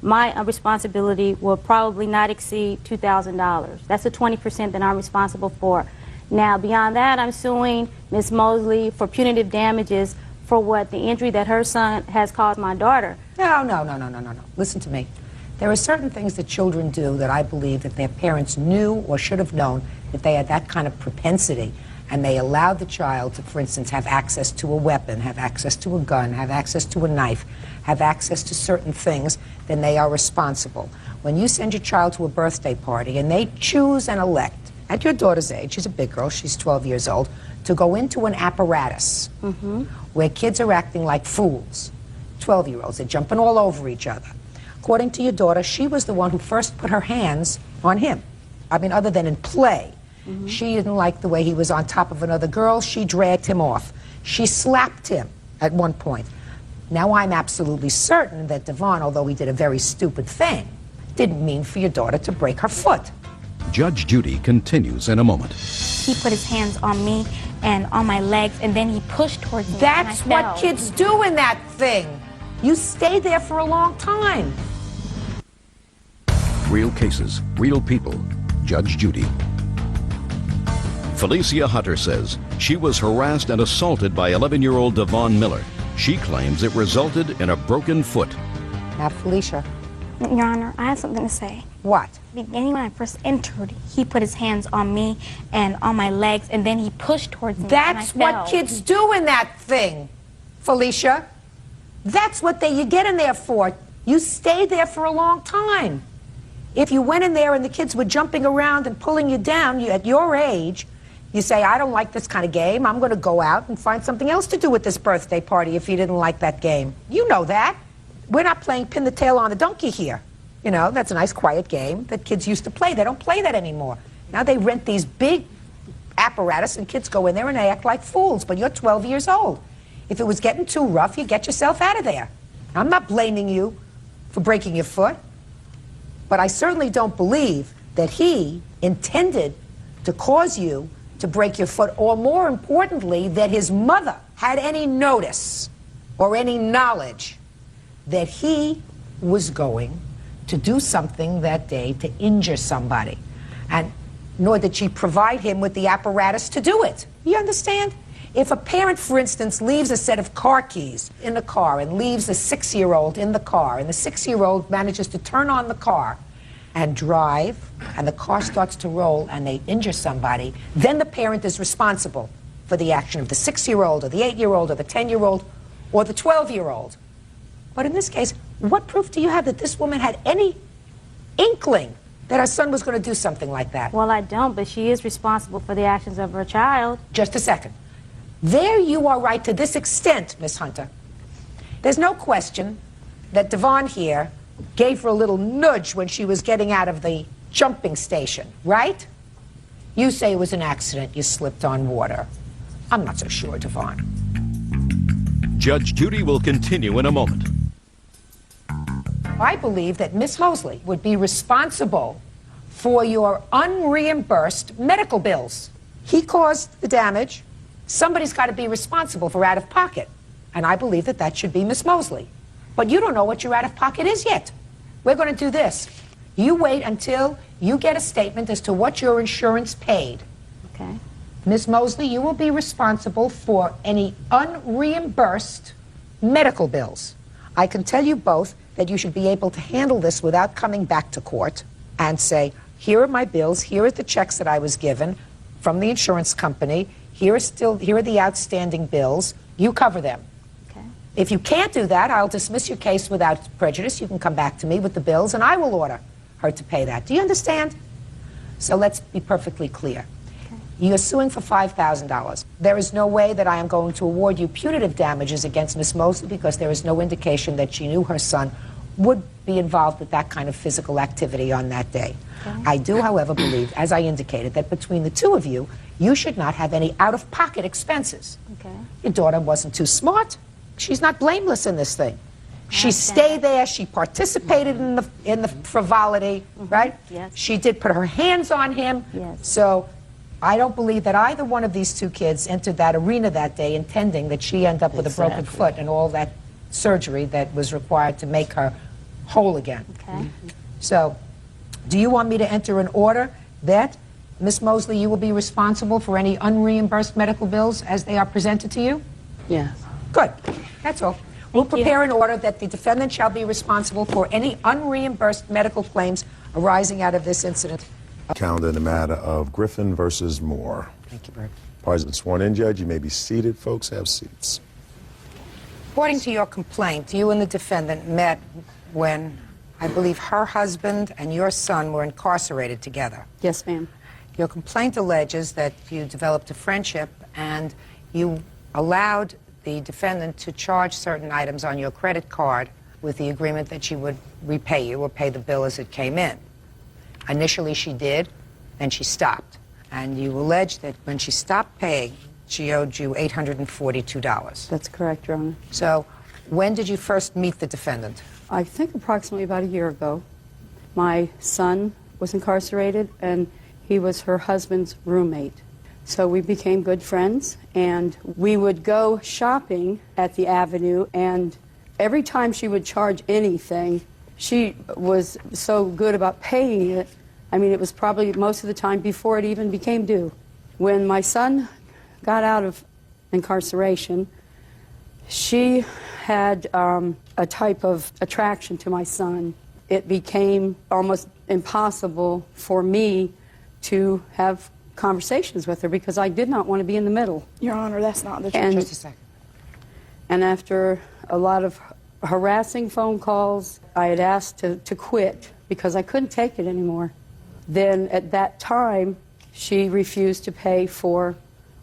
my responsibility will probably not exceed $2,000. That's the 20% that I'm responsible for. Now, beyond that, I'm suing Ms. Mosley for punitive damages for what the injury that her son has caused my daughter. No. Listen to me. There are certain things that children do that I believe that their parents knew or should have known that they had that kind of propensity, and they allowed the child to, for instance, have access to a weapon, have access to a gun, have access to a knife, have access to certain things, then they are responsible. When you send your child to a birthday party and they choose and elect, at your daughter's age, she's a big girl, she's 12 years old, to go into an apparatus where kids are acting like fools, 12-year-olds, they're jumping all over each other. According to your daughter, she was the one who first put her hands on him. I mean, other than in play. She didn't like the way he was on top of another girl. She dragged him off. She slapped him at one point. Now, I'm absolutely certain that Devon, although he did a very stupid thing, didn't mean for your daughter to break her foot. Judge Judy continues in a moment. He put his hands on me and on my legs, and then he pushed towards me. That's and I what fell. kids do in that thing. You stay there for a long time. Real cases, real people. Judge Judy. Felicia Hunter says she was harassed and assaulted by 11-year-old Devon Miller. She claims it resulted in a broken foot. Now, Felicia. Your Honor, I have something to say. What? Beginning when I first entered, he put his hands on me and on my legs, and then he pushed towards me. That's and I what fell. kids do in that thing, Felicia. That's what you get in there for. You stay there for a long time. If you went in there and the kids were jumping around and pulling you down, at your age, you say, I don't like this kind of game. I'm going to go out and find something else to do at this birthday party if you didn't like that game. You know that. We're not playing pin the tail on the donkey here. You know, that's a nice quiet game that kids used to play. They don't play that anymore. Now they rent these big apparatus and kids go in there and they act like fools, but you're 12 years old. If it was getting too rough, you get yourself out of there. I'm not blaming you for breaking your foot, but I certainly don't believe that he intended to cause you to break your foot, or more importantly, that his mother had any notice or any knowledge that he was going to do something that day to injure somebody, and nor did she provide him with the apparatus to do it. You understand? If a parent, for instance, leaves a set of car keys in the car and leaves a 6-year-old in the car, and the 6-year-old manages to turn on the car and drive, and the car starts to roll and they injure somebody, then the parent is responsible for the action of the 6-year-old or the 8-year-old or the 10-year-old or the 12-year-old. But in this case, what proof do you have that this woman had any inkling that her son was going to do something like that? Well, I don't, but she is responsible for the actions of her child. Just a second. There you are right to this extent, Miss Hunter. There's no question that Devon here gave her a little nudge when she was getting out of the jumping station, right? You say it was an accident, you slipped on water. I'm not so sure, Devon. Judge Judy will continue in a moment. I believe that Miss Mosley would be responsible for your unreimbursed medical bills. He caused the damage. Somebody's got to be responsible for out-of-pocket. And I believe that that should be Miss Mosley. But you don't know what your out-of-pocket is yet. we're going to do this. You wait until you get a statement as to what your insurance paid. Okay. Ms. Mosley, you will be responsible for any unreimbursed medical bills. I can tell you both that you should be able to handle this without coming back to court and say, here are my bills, here are the checks that I was given from the insurance company, here are the outstanding bills, you cover them. Okay. If you can't do that, I'll dismiss your case without prejudice. You can come back to me with the bills and I will order her to pay that. Do you understand? So let's be perfectly clear. You're suing for $5,000. There is no way that I am going to award you punitive damages against Miss Mosley because there is no indication that she knew her son would be involved with that kind of physical activity on that day. Okay. I do, however, believe, as I indicated, that between the two of you, you should not have any out-of-pocket expenses. Okay. Your daughter wasn't too smart. She's not blameless in this thing. She stayed there. She participated in the frivolity, right? Yes. She did put her hands on him. Yes. So I don't believe that either one of these two kids entered that arena that day intending that she end up with a broken foot and all that surgery that was required to make her whole again. Okay. So, do you want me to enter an order that, Miss Mosley, you will be responsible for any unreimbursed medical bills as they are presented to you? Yes. Good. That's all. We'll prepare an order that the defendant shall be responsible for any unreimbursed medical claims arising out of this incident. Calendar in the matter of Griffin versus Moore. Thank you, Bert. Parties have been sworn in, Judge. You may be seated. Folks, have seats. According to your complaint, you and the defendant met when I believe her husband and your son were incarcerated together. Yes, ma'am. Your complaint alleges that you developed a friendship and you allowed the defendant to charge certain items on your credit card with the agreement that she would repay you or pay the bill as it came in. Initially she did, and she stopped. And you allege that when she stopped paying, she owed you $842. That's correct, Your Honor. So when did you first meet the defendant? I think approximately about a year ago. My son was incarcerated, and he was her husband's roommate. So we became good friends, and we would go shopping at the Avenue, and every time she would charge anything, she was so good about paying it. I mean, it was probably most of the time before it even became due. When my son got out of incarceration, she had a type of attraction to my son. It became almost impossible for me to have conversations with her because I did not want to be in the middle. Your Honor, that's not the truth. Just a second. And after a lot of harassing phone calls, I had asked to quit because I couldn't take it anymore. Then at that time, she refused to pay for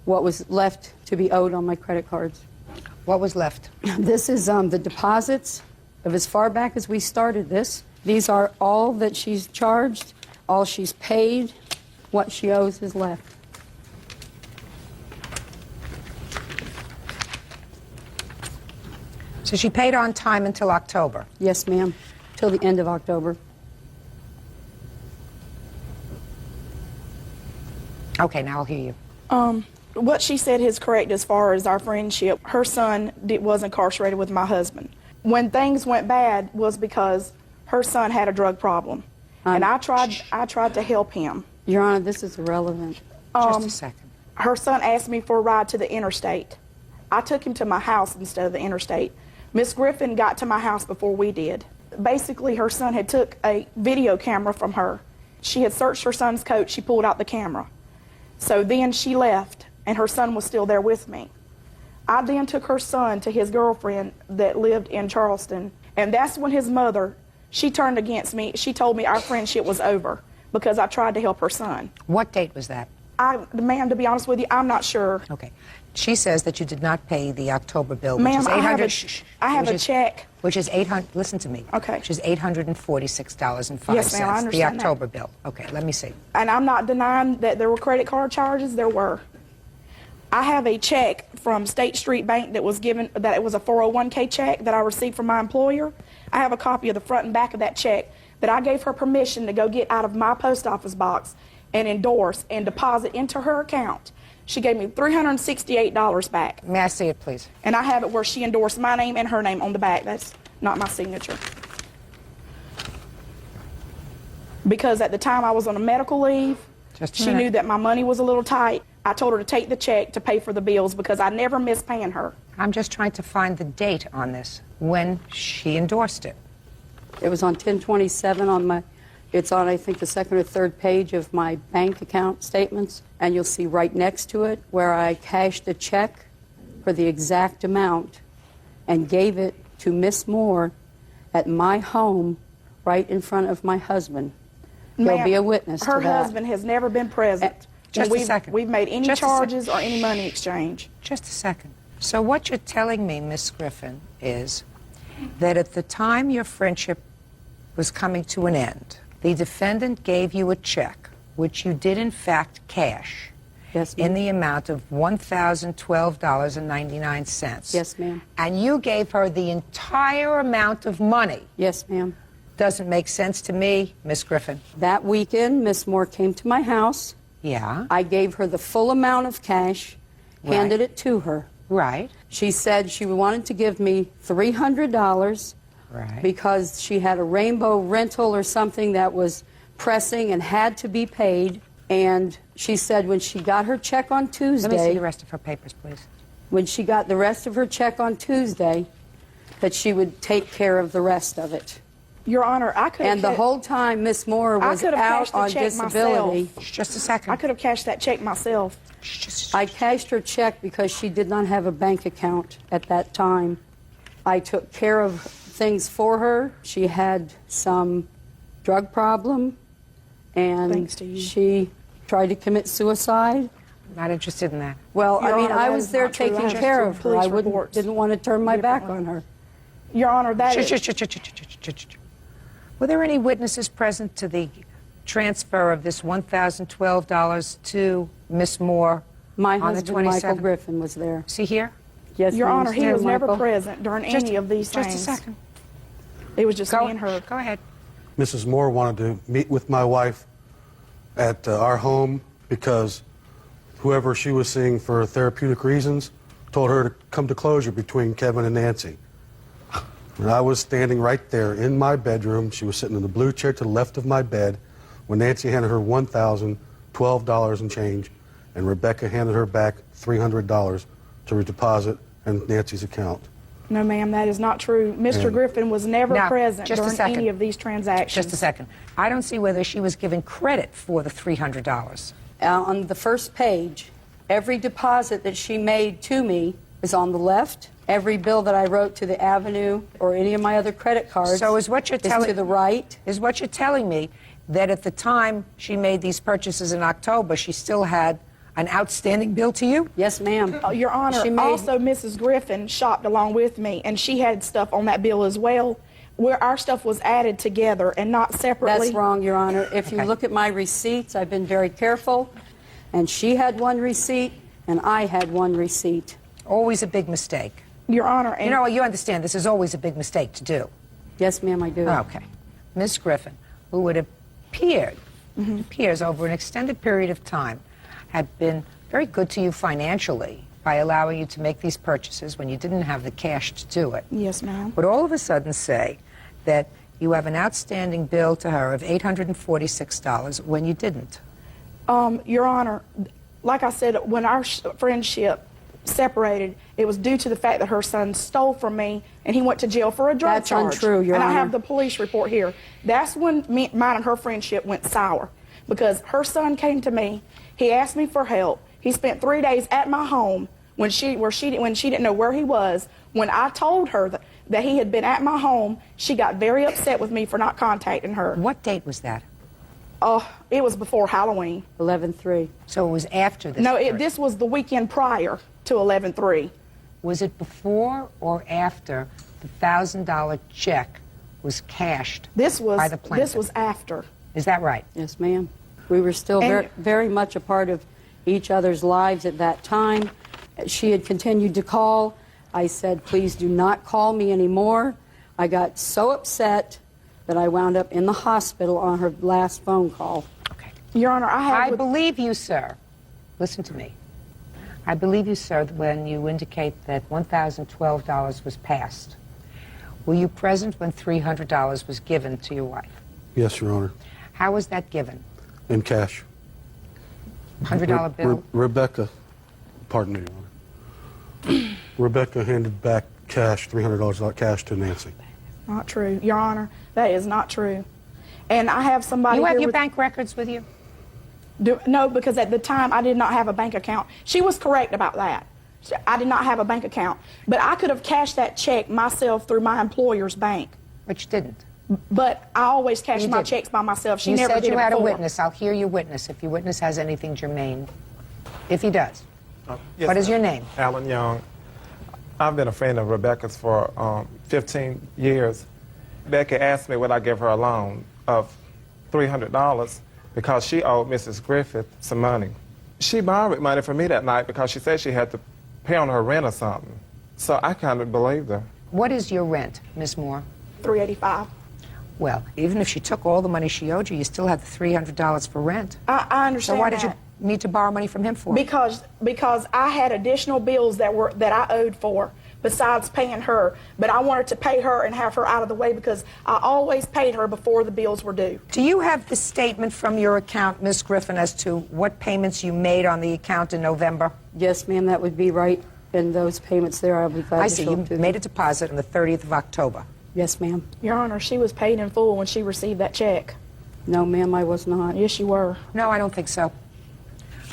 what was left to be owed on my credit cards. What was left? This is the deposits of as far back as we started this. These are all that she's charged, all she's paid, what she owes is left. So she paid on time until October? Yes, ma'am, till the end of October. Okay, now I'll hear you. What she said is correct as far as our friendship. Her son was incarcerated with my husband. When things went bad was because her son had a drug problem, and I tried to help him. Your Honor, this is irrelevant. Just a second. Her son asked me for a ride to the interstate. I took him to my house instead of the interstate. Miss Griffin got to my house before we did. Basically, her son had took a video camera from her. She had searched her son's coat. She pulled out the camera. So then she left, and her son was still there with me. I then took her son to his girlfriend that lived in Charleston, and that's when his mother, she turned against me. She told me our friendship was over because I tried to help her son. What date was that? Ma'am, to be honest with you, I'm not sure. Okay. She says that you did not pay the October bill, which Ma'am, is $800. I have a check. Which is $800. Listen to me. Okay. Which is $846.05. Yes, ma'am, I understand the October bill. Okay, let me see. And I'm not denying that there were credit card charges. There were. I have a check from State Street Bank that was given, that it was a 401k check that I received from my employer. I have a copy of the front and back of that check that I gave her permission to go get out of my post office box and endorse and deposit into her account. She gave me $368 back. May I see it, please? And I have it where she endorsed my name and her name on the back. That's not my signature. Because at the time I was on a medical leave, Just a she minute. knew that my money was a little tight. I told her to take the check to pay for the bills because I never missed paying her. I'm just trying to find the date on this, when she endorsed it. It was on 1027 on my, it's on I think the second or third page of my bank account statements, and you'll see right next to it where I cashed a check for the exact amount and gave it to Miss Moore at my home right in front of my husband. There'll Ma'am, be a witness to her that. husband has never been present. Just when a second. We've made any Just a charges second. or any money exchange. Just a second. So what you're telling me, Miss Griffin, is that at the time your friendship was coming to an end, the defendant gave you a check, which you did in fact cash, yes, ma'am. in the amount of $1,012.99. Yes, ma'am. And you gave her the entire amount of money. Yes, ma'am. Doesn't make sense to me, Miss Griffin. That weekend, Miss Moore came to my house. Yeah. I gave her the full amount of cash, handed it to her. Right. She said she wanted to give me $300 Right. because she had a rainbow rental or something that was pressing and had to be paid. And she said when she got her check on Tuesday... Let me see the rest of her papers, please. When she got the rest of her check on Tuesday, that she would take care of the rest of it. Your Honor, I could have... And the whole time Miss Moore was out on disability... Just a second. I could have cashed that check myself. I cashed her check because she did not have a bank account at that time. I took care of things for her. She had some drug problem, and Thanks to you. she tried to commit suicide. Not interested in that. Well, Your I mean, Honor, I that was is there not true. I taking have care some of her. I police reports. didn't want to turn my back on her. Your Honor, that is... Were there any witnesses present to the transfer of this $1,012 to Miss Moore My on the husband, Michael 27th? Griffin, was there. See here? Yes, Your ma'am. Honor, he Mr. was never Michael. present during any of these things. Just a second. It was just me and her. Go ahead. Mrs. Moore wanted to meet with my wife at our home because whoever she was seeing for therapeutic reasons told her to come to closure between Kevin and Nancy. And I was standing right there in my bedroom. She was sitting in the blue chair to the left of my bed when Nancy handed her $1,012 and change, and Rebecca handed her back $300 to deposit in Nancy's account. No, ma'am, that is not true. Mr. And- Griffin was never Now, present just a during second. any of these transactions. Just a second. I don't see whether she was given credit for the $300. On the first page, every deposit that she made to me is on the left. Every bill that I wrote to the Avenue or any of my other credit cards So is what you're telling to the right. Is what you're telling me that at the time she made these purchases in October, she still had an outstanding bill to you? Yes, ma'am. Your Honor, She made- also Mrs. Griffin shopped along with me, and she had stuff on that bill as well, where our stuff was added together and not separately. That's wrong, Your Honor. If you look at my receipts, I've been very careful, and she had one receipt, and I had one receipt. Always a big mistake. Your Honor, and You know, you understand this is always a big mistake to do. Yes, ma'am, I do. Okay. Miss Griffin, who would appeared, appears over an extended period of time, had been very good to you financially by allowing you to make these purchases when you didn't have the cash to do it. Yes, ma'am. Would all of a sudden say that you have an outstanding bill to her of $846 when you didn't? Your Honor, like I said, when our friendship separated, it was due to the fact that her son stole from me and he went to jail for a drug That's charge. untrue, Your And I Honor. have the police report here. That's when mine and her friendship went sour because her son came to me. He asked me for help. He spent 3 days at my home when she didn't know where he was. When I told her that he had been at my home, she got very upset with me for not contacting her. What date was that? It was before Halloween. 11/3. So it was after this? No, this was the weekend prior to 11/3. Was it before or after the $1,000 check was cashed by the plaintiff? This was after. Is that right? Yes, ma'am. We were still very, very much a part of each other's lives at that time. She had continued to call. I said, please do not call me anymore. I got so upset that I wound up in the hospital on her last phone call. Okay. Your Honor, I believe you, sir. Listen to me. I believe you, sir, when you indicate that $1,012 was passed. Were you present when $300 was given to your wife? Yes, Your Honor. How was that given? In cash. $100 bill? Rebecca, pardon me, Your Honor. Rebecca handed back cash, $300 cash to Nancy. Not true, Your Honor. That is not true. And I have somebody You have here your with- bank records with you? No, because at the time I did not have a bank account. She was correct about that. I did not have a bank account. But I could have cashed that check myself through my employer's bank. But you didn't. But I always cash You my didn't. checks by myself. She You never said did you it had a before. witness. I'll hear your witness if your witness has anything germane. If he does. Yes, What is ma'am. your name? Alan Young. I've been a friend of Rebecca's for 15 years. Rebecca asked me would I give her a loan of $300 because she owed Mrs. Griffith some money. She borrowed money from me that night because she said she had to pay on her rent or something. So I kind of believed her. What is your rent, Ms. Moore? $385. Well, even if she took all the money she owed you, you still had the $300 for rent. I understand So why did that. you need to borrow money from him for? Because I had additional bills that I owed for besides paying her. But I wanted to pay her and have her out of the way because I always paid her before the bills were due. Do you have the statement from your account, Ms. Griffin, as to what payments you made on the account in November? Yes, ma'am, that would be right in those payments there. I'll be glad I to see. show You them to made a deposit on the 30th of October. Yes, ma'am. Your Honor, she was paid in full when she received that check. No, ma'am, I was not. Yes, you were. No, I don't think so.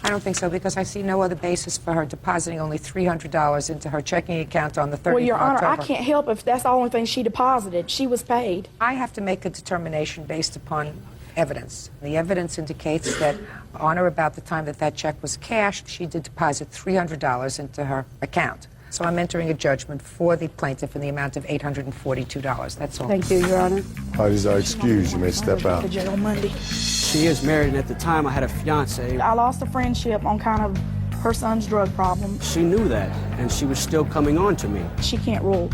I don't think so because I see no other basis for her depositing only $300 into her checking account on the 30th Well, Your of Honor, October. I can't help if that's the only thing she deposited. She was paid. I have to make a determination based upon evidence. The evidence indicates that on or about the time that that check was cashed, she did deposit $300 into her account. So I'm entering a judgment for the plaintiff in the amount of $842. That's all. Thank you, Your Honor. Parties are excused. You may step out. To jail Monday. She is married, and at the time I had a fiance. I lost a friendship on kind of her son's drug problem. She knew that, and she was still coming on to me. She can't rule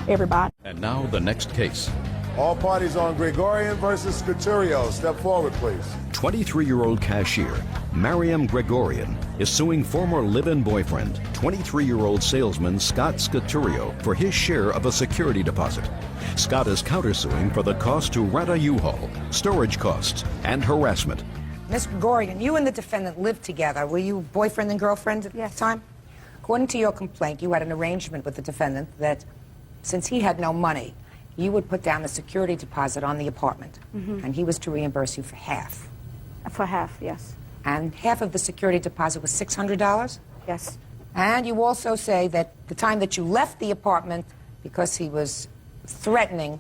everybody. And now the next case. All parties on Gregorian versus Scoturio. Step forward, please. 23-year-old cashier Mariam Gregorian is suing former live-in boyfriend, 23-year-old salesman Scott Scoturio, for his share of a security deposit. Scott is countersuing for the cost to rent a U-Haul, storage costs, and harassment. Ms. Gregorian, you and the defendant lived together. Were you boyfriend and girlfriend at the time? According to your complaint, you had an arrangement with the defendant that since he had no money, you would put down the security deposit on the apartment, and he was to reimburse you for half. For half, yes. And half of the security deposit was $600? Yes. And you also say that the time that you left the apartment, because he was threatening,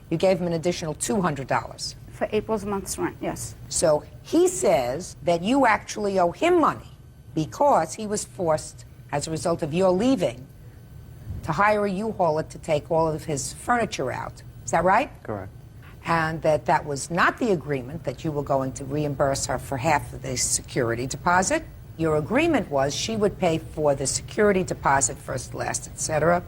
you gave him an additional $200. For April's month's rent, yes. So he says that you actually owe him money because he was forced, as a result of your leaving, to hire a U-Hauler to take all of his furniture out. Is that right? Correct. And that was not the agreement, that you were going to reimburse her for half of the security deposit. Your agreement was she would pay for the security deposit, first, last, etc.,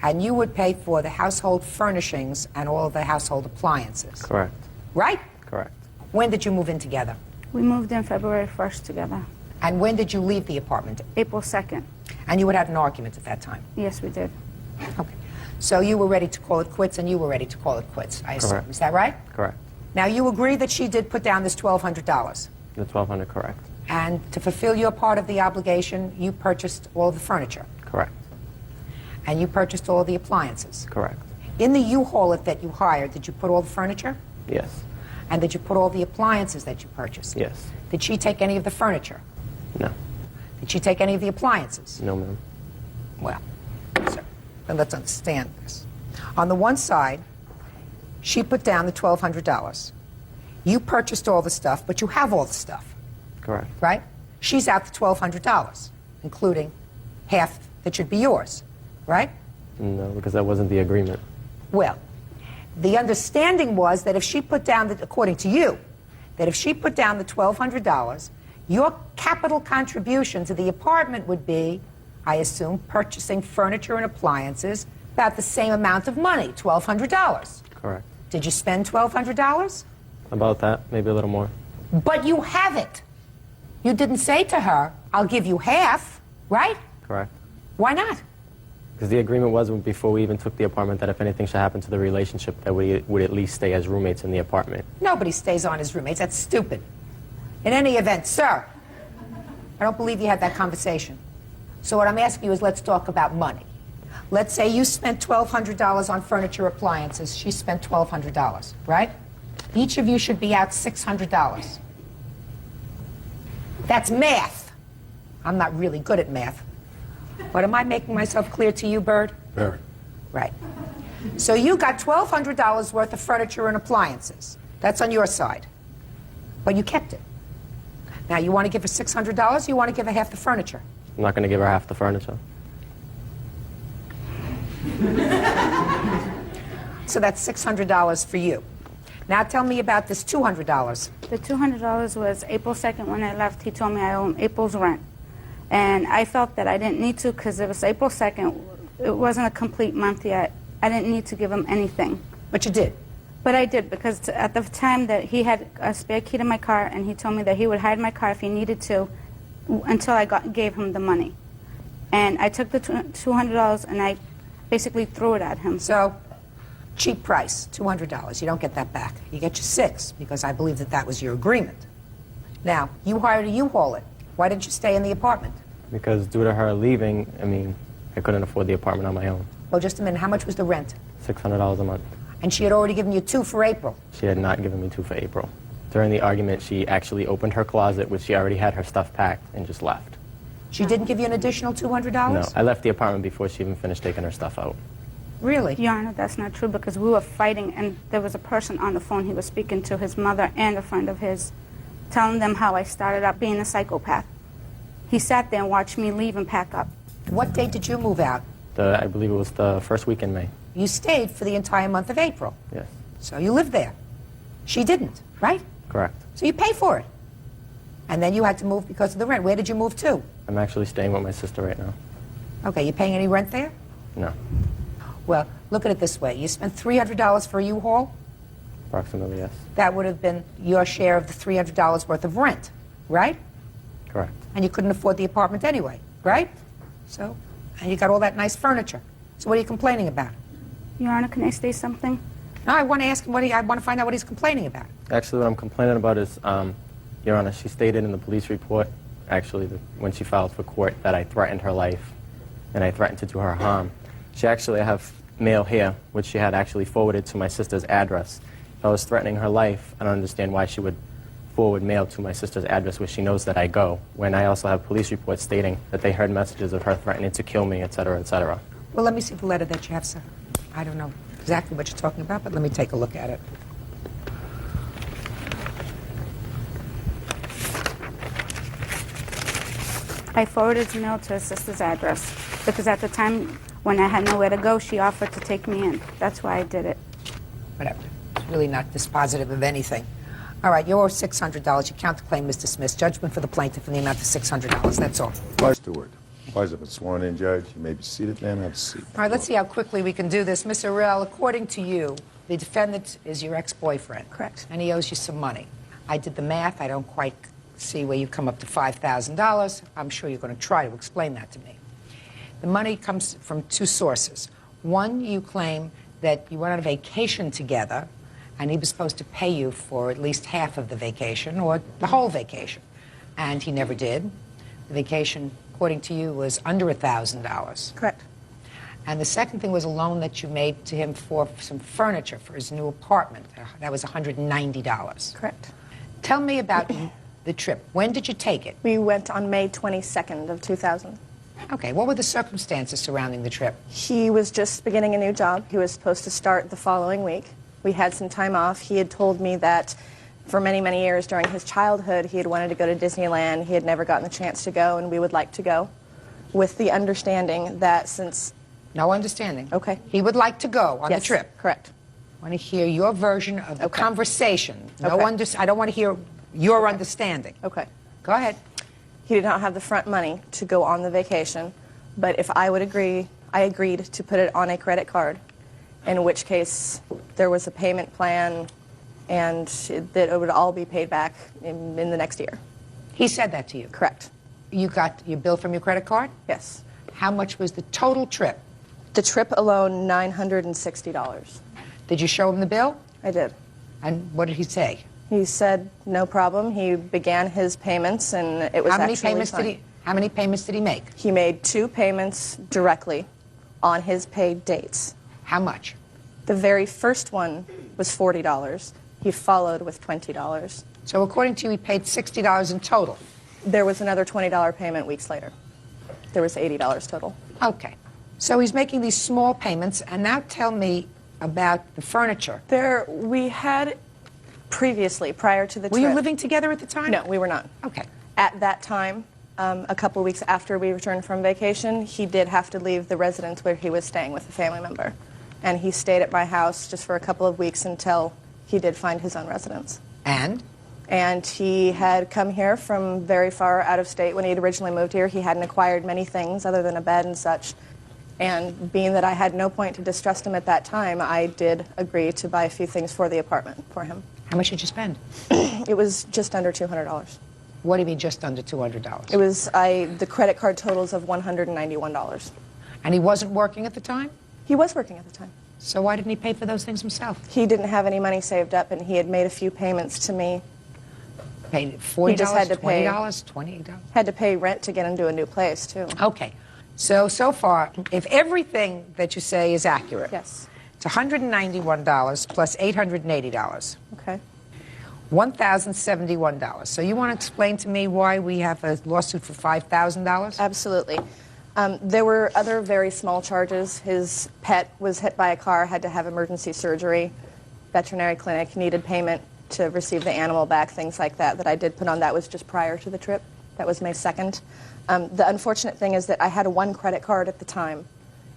and you would pay for the household furnishings and all of the household appliances. Correct. Right? Correct. When did you move in together? We moved in February 1st together. And when did you leave the apartment? April 2nd. And you had had an argument at that time? Yes, we did. Okay. So you were ready to call it quits, and you were ready to call it quits, I assume. Correct. Is that right? Correct. Now, you agree that she did put down this $1,200. The $1,200, correct. And to fulfill your part of the obligation, you purchased all the furniture. Correct. And you purchased all the appliances. Correct. In the U-Haul that you hired, did you put all the furniture? Yes. And did you put all the appliances that you purchased? Yes. Did she take any of the furniture? No. Did she take any of the appliances? No, ma'am. Well, so, then let's understand this. On the one side, she put down the $1,200. You purchased all the stuff, but you have all the stuff, Correct. right? She's out the $1,200, including half that should be yours, right? No, because that wasn't the agreement. Well, the understanding was that if she put down, according to you, that if she put down the $1,200, your capital contribution to the apartment would be, I assume, purchasing furniture and appliances about the same amount of money, $1,200. Correct. Did you spend $1,200? About that, maybe a little more. But you have it. You didn't say to her, I'll give you half, right? Correct. Why not? Because the agreement was before we even took the apartment that if anything should happen to the relationship, that we would at least stay as roommates in the apartment. Nobody stays on as roommates. That's stupid. In any event, sir, I don't believe you had that conversation. So what I'm asking you is let's talk about money. Let's say you spent $1,200 on furniture appliances. She spent $1,200, right? Each of you should be out $600. That's math. I'm not really good at math. But am I making myself clear to you, Bird? Very. Right. So you got $1,200 worth of furniture and appliances. That's on your side. But you kept it. Now, you want to give her $600, or you want to give her half the furniture? I'm not going to give her half the furniture. So that's $600 for you. Now tell me about this $200. The $200 was April 2nd when I left. He told me I owe him April's rent. And I felt that I didn't need to because it was April 2nd. It wasn't a complete month yet. I didn't need to give him anything. But you did? But I did, because at the time that he had a spare key to my car, and he told me that he would hide my car if he needed to until I gave him the money. And I took the $200 and I basically threw it at him. So, cheap price, $200. You don't get that back. You get your $6, because I believe that that was your agreement. Now, you hired a U-Haul it. Why didn't you stay in the apartment? Because due to her leaving, I couldn't afford the apartment on my own. Well, just a minute. How much was the rent? $600 a month. And she had already given you $2 for April. She had not given me $2 for April. During the argument, she actually opened her closet, which she already had her stuff packed, and just left. She didn't give you an additional $200? No, I left the apartment before she even finished taking her stuff out. Really? Your Honor, that's not true, because we were fighting, and there was a person on the phone. He was speaking to his mother and a friend of his, telling them how I started out being a psychopath. He sat there and watched me leave and pack up. What date did you move out? I believe it was the first week in May. You stayed for the entire month of April. Yes. So you lived there. She didn't, right? Correct. So you pay for it. And then you had to move because of the rent. Where did you move to? I'm actually staying with my sister right now. Okay, you paying any rent there? No. Well, look at it this way. You spent $300 for a U-Haul? Approximately, yes. That would have been your share of the $300 worth of rent, right? Correct. And you couldn't afford the apartment anyway, right? So, and you got all that nice furniture. So what are you complaining about? Your Honor, can I say something? No, I want to ask him I want to find out what he's complaining about. Actually, what I'm complaining about is, Your Honor, she stated in the police report, actually, when she filed for court, that I threatened her life and I threatened to do her harm. She actually, I have mail here, which she had actually forwarded to my sister's address. If I was threatening her life, I don't understand why she would forward mail to my sister's address where she knows that I go, when I also have police reports stating that they heard messages of her threatening to kill me, etc., etc. Well, let me see the letter that you have, sir. I don't know exactly what you're talking about, but let me take a look at it. I forwarded the mail to her sister's address, because at the time when I had nowhere to go, she offered to take me in. That's why I did it. Whatever. It's really not dispositive of anything. All right, you owe $600. Your counterclaim is dismissed. Judgment for the plaintiff in the amount of $600. That's all. Stewart. Vice of a sworn in judge. You may be seated, ma'am. Have a seat. All right, let's see how quickly we can do this. Ms. Arell, according to you, the defendant is your ex-boyfriend. Correct. And he owes you some money. I did the math. I don't quite see where you come up to $5,000. I'm sure you're going to try to explain that to me. The money comes from two sources. One, you claim that you went on a vacation together, and he was supposed to pay you for at least half of the vacation, or the whole vacation. And he never did. The vacation, according to you, was under $1,000. Correct. And the second thing was a loan that you made to him for some furniture for his new apartment. That was $190. Correct. Tell me about the trip. When did you take it? We went on May 22nd of 2000. Okay, what were the circumstances surrounding the trip? He was just beginning a new job. He was supposed to start the following week. We had some time off. He had told me that for many, many years during his childhood, he had wanted to go to Disneyland. He had never gotten the chance to go, and we would like to go, with the understanding that since... No understanding. Okay. He would like to go on the trip. Correct. I want to hear your version of the conversation. No Okay. I don't want to hear your understanding. Okay. Go ahead. He did not have the front money to go on the vacation, but if I would agree, I agreed to put it on a credit card, in which case there was a payment plan and that it would all be paid back in the next year. He said that to you? Correct. You got your bill from your credit card? Yes. How much was the total trip? The trip alone, $960. Did you show him the bill? I did. And what did he say? He said no problem. He began his payments, and it was How many actually payments fine. did he? How many payments did he make? He made 2 payments directly on his paid dates. How much? The very first one was $40. He followed with $20. So according to you, he paid $60 in total. There was another $20 payment weeks later. There was $80 total. Okay. So he's making these small payments, and now tell me about the furniture. We had previously, prior to the Were trip. you living together at the time? No, we were not. Okay. At that time, a couple of weeks after we returned from vacation, he did have to leave the residence where he was staying with a family member. And he stayed at my house just for a couple of weeks until he did find his own residence. And? And he had come here from very far out of state when he had originally moved here. He hadn't acquired many things other than a bed and such. And being that I had no point to distrust him at that time, I did agree to buy a few things for the apartment for him. How much did you spend? It was just under $200. What do you mean just under $200? It was the credit card totals of $191. And he wasn't working at the time? He was working at the time. So why didn't he pay for those things himself? He didn't have any money saved up, and he had made a few payments to me. Paid $40, He just had to pay $20, $28? Had to pay rent to get into a new place, too. Okay. So far, if everything that you say is accurate, yes, it's $191 plus $880. Okay. $1,071. So you want to explain to me why we have a lawsuit for $5,000? Absolutely. There were other very small charges. His pet was hit by a car, had to have emergency surgery. Veterinary clinic needed payment to receive the animal back, things like that I did put on. That was just prior to the trip. That was May 2nd. The unfortunate thing is that I had one credit card at the time,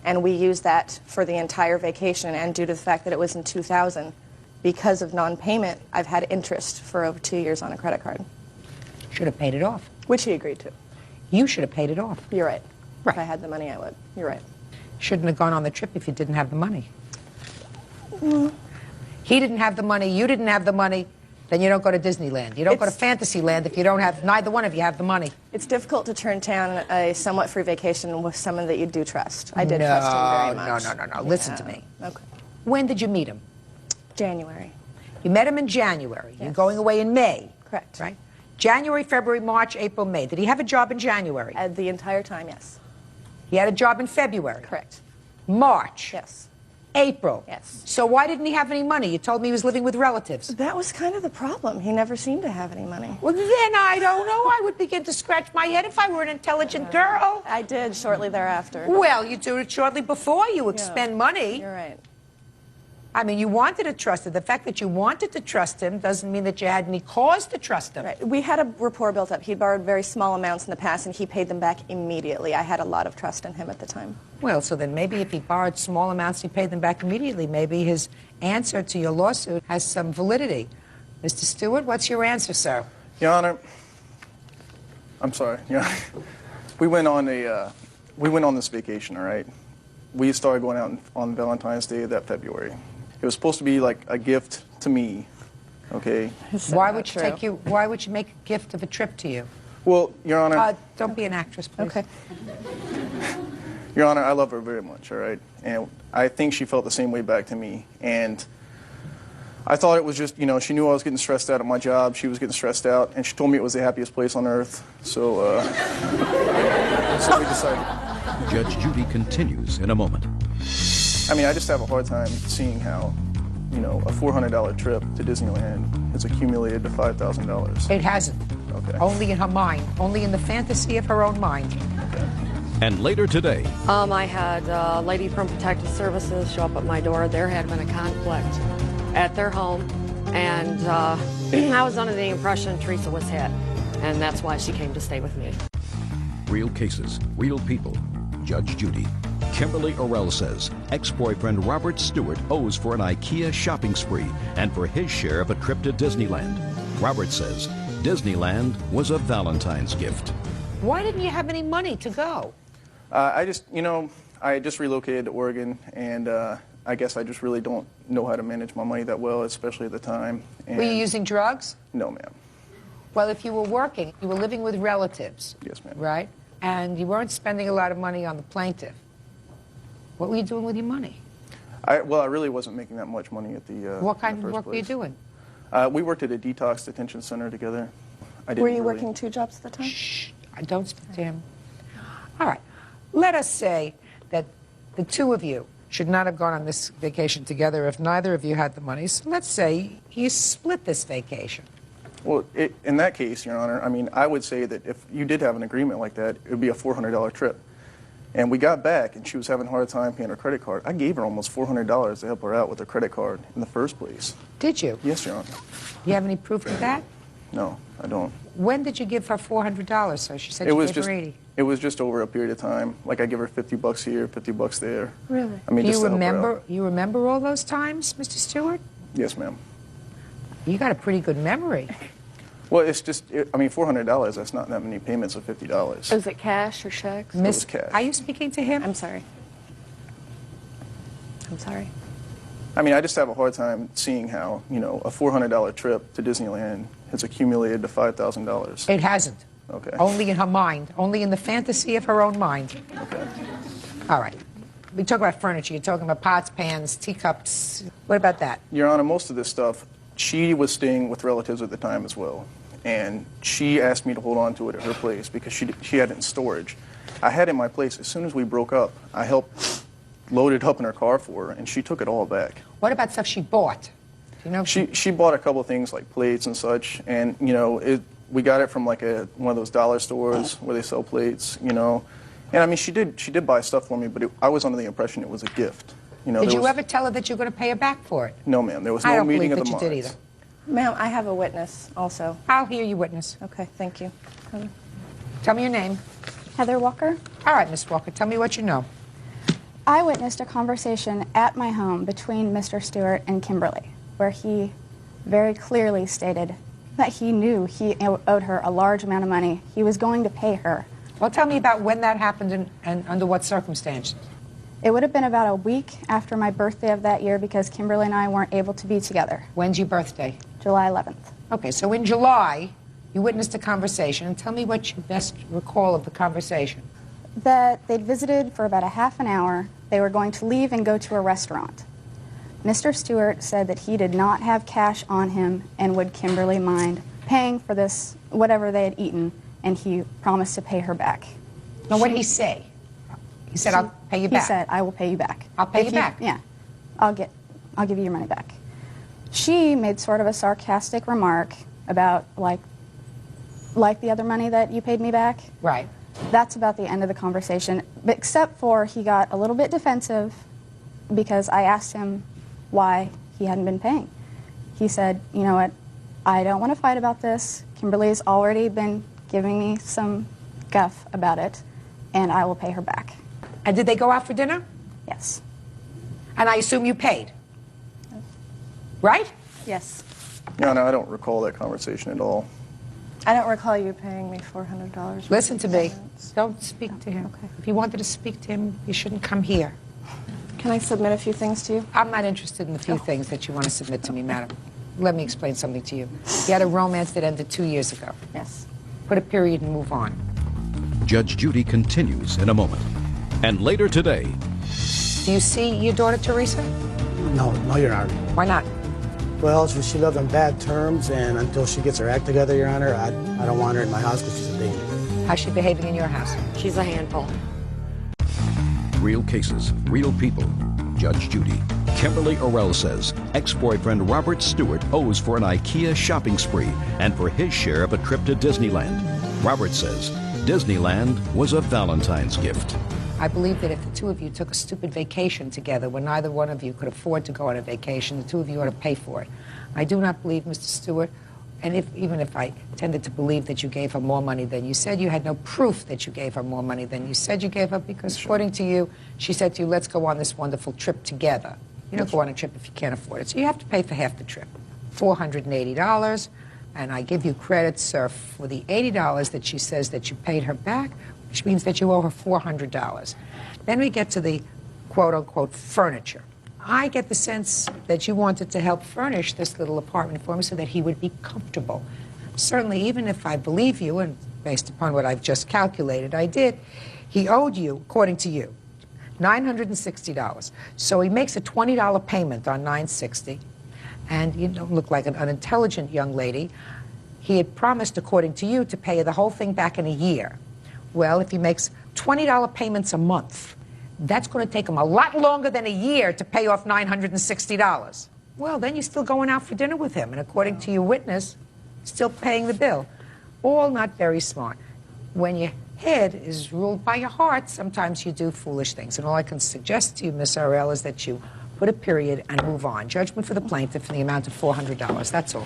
and we used that for the entire vacation, and due to the fact that it was in 2000, because of non-payment, I've had interest for over 2 years on a credit card. Should have paid it off. Which he agreed to. You should have paid it off. You're right. Right. If I had the money, I would. You're right. Shouldn't have gone on the trip if you didn't have the money. He didn't have the money, you didn't have the money, then you don't go to Disneyland. You don't go to Fantasyland if you don't have, neither one of you have the money. It's difficult to turn down a somewhat free vacation with someone that you do trust. I did trust him very much. No. Yeah. Listen to me. Okay. When did you meet him? January. You met him in January. Yes. You're going away in May. Correct. Right? January, February, March, April, May. Did he have a job in January? The entire time, yes. He had a job in February? Correct. March? Yes. April? Yes. So why didn't he have any money? You told me he was living with relatives. That was kind of the problem. He never seemed to have any money. Well, then I don't know. I would begin to scratch my head if I were an intelligent girl. I did shortly thereafter. Well, you do it shortly before you expend money. You're right. I mean, you wanted to trust him. The fact that you wanted to trust him doesn't mean that you had any cause to trust him. Right. We had a rapport built up. He'd borrowed very small amounts in the past, and he paid them back immediately. I had a lot of trust in him at the time. Well, so then maybe if he borrowed small amounts, he paid them back immediately. Maybe his answer to your lawsuit has some validity. Mr. Stewart, what's your answer, sir? Your Honor, I'm sorry. Your Honor, we went on this vacation, all right? We started going out on Valentine's Day of that February. It was supposed to be like a gift to me, okay? Why would you make a gift of a trip to you? Well, Your Honor. Don't be an actress, please. Okay. Your Honor, I love her very much, all right? And I think she felt the same way back to me. And I thought it was just, she knew I was getting stressed out at my job. She was getting stressed out. And she told me it was the happiest place on earth. So, so we decided. Judge Judy continues in a moment. I mean, I just have a hard time seeing how, a $400 trip to Disneyland has accumulated to $5,000. It hasn't. Okay. Only in her mind. Only in the fantasy of her own mind. And later today. I had a lady from Protective Services show up at my door. There had been a conflict at their home, and I was under the impression Teresa was hit, and that's why she came to stay with me. Real cases, real people. Judge Judy. Kimberly Orell says ex-boyfriend Robert Stewart owes for an IKEA shopping spree and for his share of a trip to Disneyland. Robert says Disneyland was a Valentine's gift. Why didn't you have any money to go? I just relocated to Oregon, and I guess I just really don't know how to manage my money that well, especially at the time. And were you using drugs? No, ma'am. Well, if you were working, you were living with relatives. Yes, ma'am. Right? And you weren't spending a lot of money on the plaintiff. What were you doing with your money? Well, I really wasn't making that much money at the What kind in the of first work were you place. doing? We worked at a detox detention center together. I didn't Were you really- working 2 jobs at the time? I don't speak to him. All right. Let us say that the two of you should not have gone on this vacation together if neither of you had the money. So let's say you split this vacation. Well, in that case, Your Honor, I mean, I would say that if you did have an agreement like that, it would be a $400 trip. And we got back, and she was having a hard time paying her credit card. I gave her almost $400 to help her out with her credit card in the first place. Did you? Yes, Your Honor. You have any proof of that? No, I don't. When did you give her $400? So she said It you was gave just her 80. it was just over a period of time. Like I give her $50 here, $50 there. Really? I mean, Do just you to help her out. remember? You remember all those times, Mr. Stewart? Yes, ma'am. You got a pretty good memory. Well, it's just, I mean, $400, that's not that many payments of $50. Is it cash or checks? It was cash. Are you speaking to him? I'm sorry. I'm sorry. I mean, I just have a hard time seeing how, you know, a $400 trip to Disneyland has accumulated to $5,000. It hasn't. Okay. Only in her mind. Only in the fantasy of her own mind. Okay. All right. We talk about furniture. You're talking about pots, pans, teacups. What about that? Your Honor, most of this stuff, she was staying with relatives at the time as well. And she asked me to hold on to it at her place because she had it in storage. I had it in my place. As soon as we broke up, I helped load it up in her car for her, and she took it all back. What about stuff she bought? Do you know? She bought a couple things like plates and such, and, you know, we got it from like one of those dollar stores where they sell plates, you know. And I mean, she did buy stuff for me, but I was under the impression it was a gift. You know, Did you ever tell her that you're going to pay her back for it? No, ma'am. There was I no don't meeting believe of that the you did minds. either. Ma'am, I have a witness also. I'll hear you witness. Okay, thank you. Tell me your name. Heather Walker. All right, Miss Walker, tell me what you know. I witnessed a conversation at my home between Mr. Stewart and Kimberly, where he very clearly stated that he knew he owed her a large amount of money. He was going to pay her. Well, tell me about when that happened and under what circumstances. It would have been about a week after my birthday of that year because Kimberly and I weren't able to be together. When's your birthday? July 11th. Okay, so in July, you witnessed a conversation, and tell me what you best recall of the conversation. That they'd visited for about a half an hour. They were going to leave and go to a restaurant. Mr. Stewart said that he did not have cash on him and would Kimberly mind paying for this, whatever they had eaten, and he promised to pay her back. Now, what did he say? He said, I'll pay you back. He said, I will pay you back. I'll pay you back. Yeah. I'll give you your money back. She made sort of a sarcastic remark about, like the other money that you paid me back. Right. That's about the end of the conversation, but except for he got a little bit defensive because I asked him why he hadn't been paying. He said, you know what, I don't want to fight about this. Kimberly's already been giving me some guff about it, and I will pay her back. And did they go out for dinner? Yes. And I assume you paid. Right? Yes. Your Honor, I don't recall that conversation at all. I don't recall you paying me $400. Listen to me. Don't speak to him. Okay. If you wanted to speak to him, you shouldn't come here. Can I submit a few things to you? I'm not interested in the few things that you want to submit to me, madam. Let me explain something to you. You had a romance that ended 2 years ago. Yes. Put a period and move on. Judge Judy continues in a moment. And later today, Do you see your daughter, Teresa? No, Your Honor. Why not? Well, she lived on bad terms, and until she gets her act together, Your Honor, I don't want her in my house because she's a danger. How's she behaving in your house? She's a handful. real cases, real people. Judge Judy. Kimberly Orell says ex-boyfriend Robert Stewart owes for an IKEA shopping spree and for his share of a trip to Disneyland. Robert says Disneyland was a Valentine's gift. I believe that if the two of you took a stupid vacation together when neither one of you could afford to go on a vacation, the two of you ought to pay for it. I do not believe, Mr. Stewart, and even if I tended to believe that you gave her more money than you said, you had no proof that you gave her more money than you said you gave her because, according to you, she said to you, let's go on this wonderful trip together. You don't go on a trip if you can't afford it, so you have to pay for half the trip, $480, and I give you credit, sir, for the $80 that she says that you paid her back, which means that you owe her $400. Then we get to the quote-unquote furniture. I get the sense that you wanted to help furnish this little apartment for him so that he would be comfortable. Certainly, even if I believe you, and based upon what I've just calculated, I did, he owed you, according to you, $960. So he makes a $20 payment on $960, and you don't look like an unintelligent young lady. He had promised, according to you, to pay the whole thing back in a year. Well, if he makes $20 payments a month, that's going to take him a lot longer than a year to pay off $960. Well, then you're still going out for dinner with him, and according to your witness, still paying the bill. All not very smart. When your head is ruled by your heart, sometimes you do foolish things. And all I can suggest to you, Miss RL, is that you put a period and move on. Judgment for the plaintiff in the amount of $400. That's all.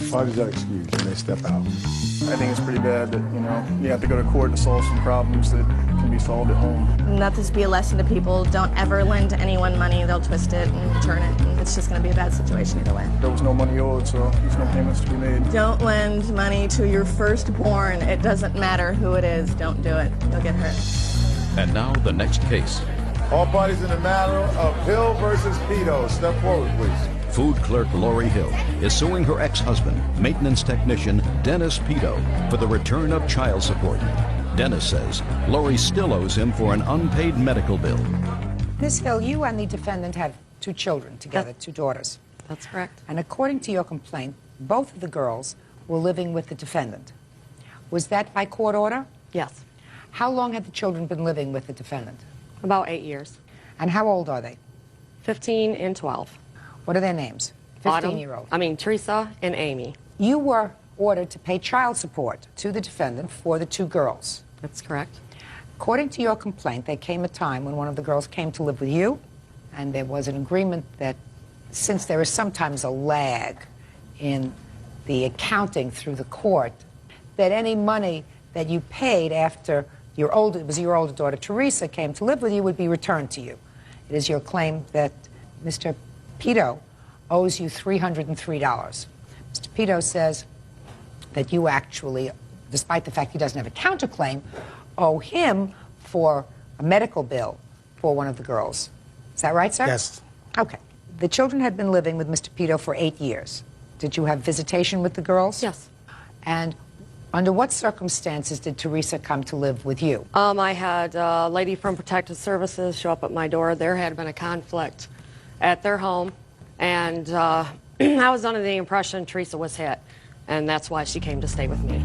Why does that excuse when they step out? I think it's pretty bad that, you know, you have to go to court to solve some problems that can be solved at home. Let this be a lesson to people. Don't ever lend anyone money. They'll twist it and turn it, and it's just going to be a bad situation either way. There was no money owed, so there's no payments to be made. Don't lend money to your firstborn. It doesn't matter who it is. Don't do it. You'll get hurt. And now the next case. All parties in the matter of Hill versus Pito. Step forward, please. Food clerk Lori Hill is suing her ex-husband, maintenance technician Dennis Pito, for the return of child support. Dennis says Lori still owes him for an unpaid medical bill. Ms. Hill, you and the defendant had 2 children together, 2 daughters. That's correct. And according to your complaint, both of the girls were living with the defendant. Was that by court order? Yes. How long had the children been living with the defendant? About 8 years. And how old are they? 15 and 12. What are their names? 15-year-old. Teresa and Amy. You were ordered to pay child support to the defendant for the 2 girls. That's correct. According to your complaint, there came a time when one of the girls came to live with you, and there was an agreement that since there is sometimes a lag in the accounting through the court, that any money that you paid after your older daughter Teresa came to live with you would be returned to you. It is your claim that Mr. Pito owes you $303. Mr. Pito says that you actually, despite the fact he doesn't have a counterclaim, owe him for a medical bill for one of the girls. Is that right, sir? Yes. Okay. The children had been living with Mr. Pito for 8 years. Did you have visitation with the girls? Yes. And under what circumstances did Teresa come to live with you? I had a lady from Protective Services show up at my door. There had been a conflict at their home, and I was under the impression Teresa was hit, and that's why she came to stay with me.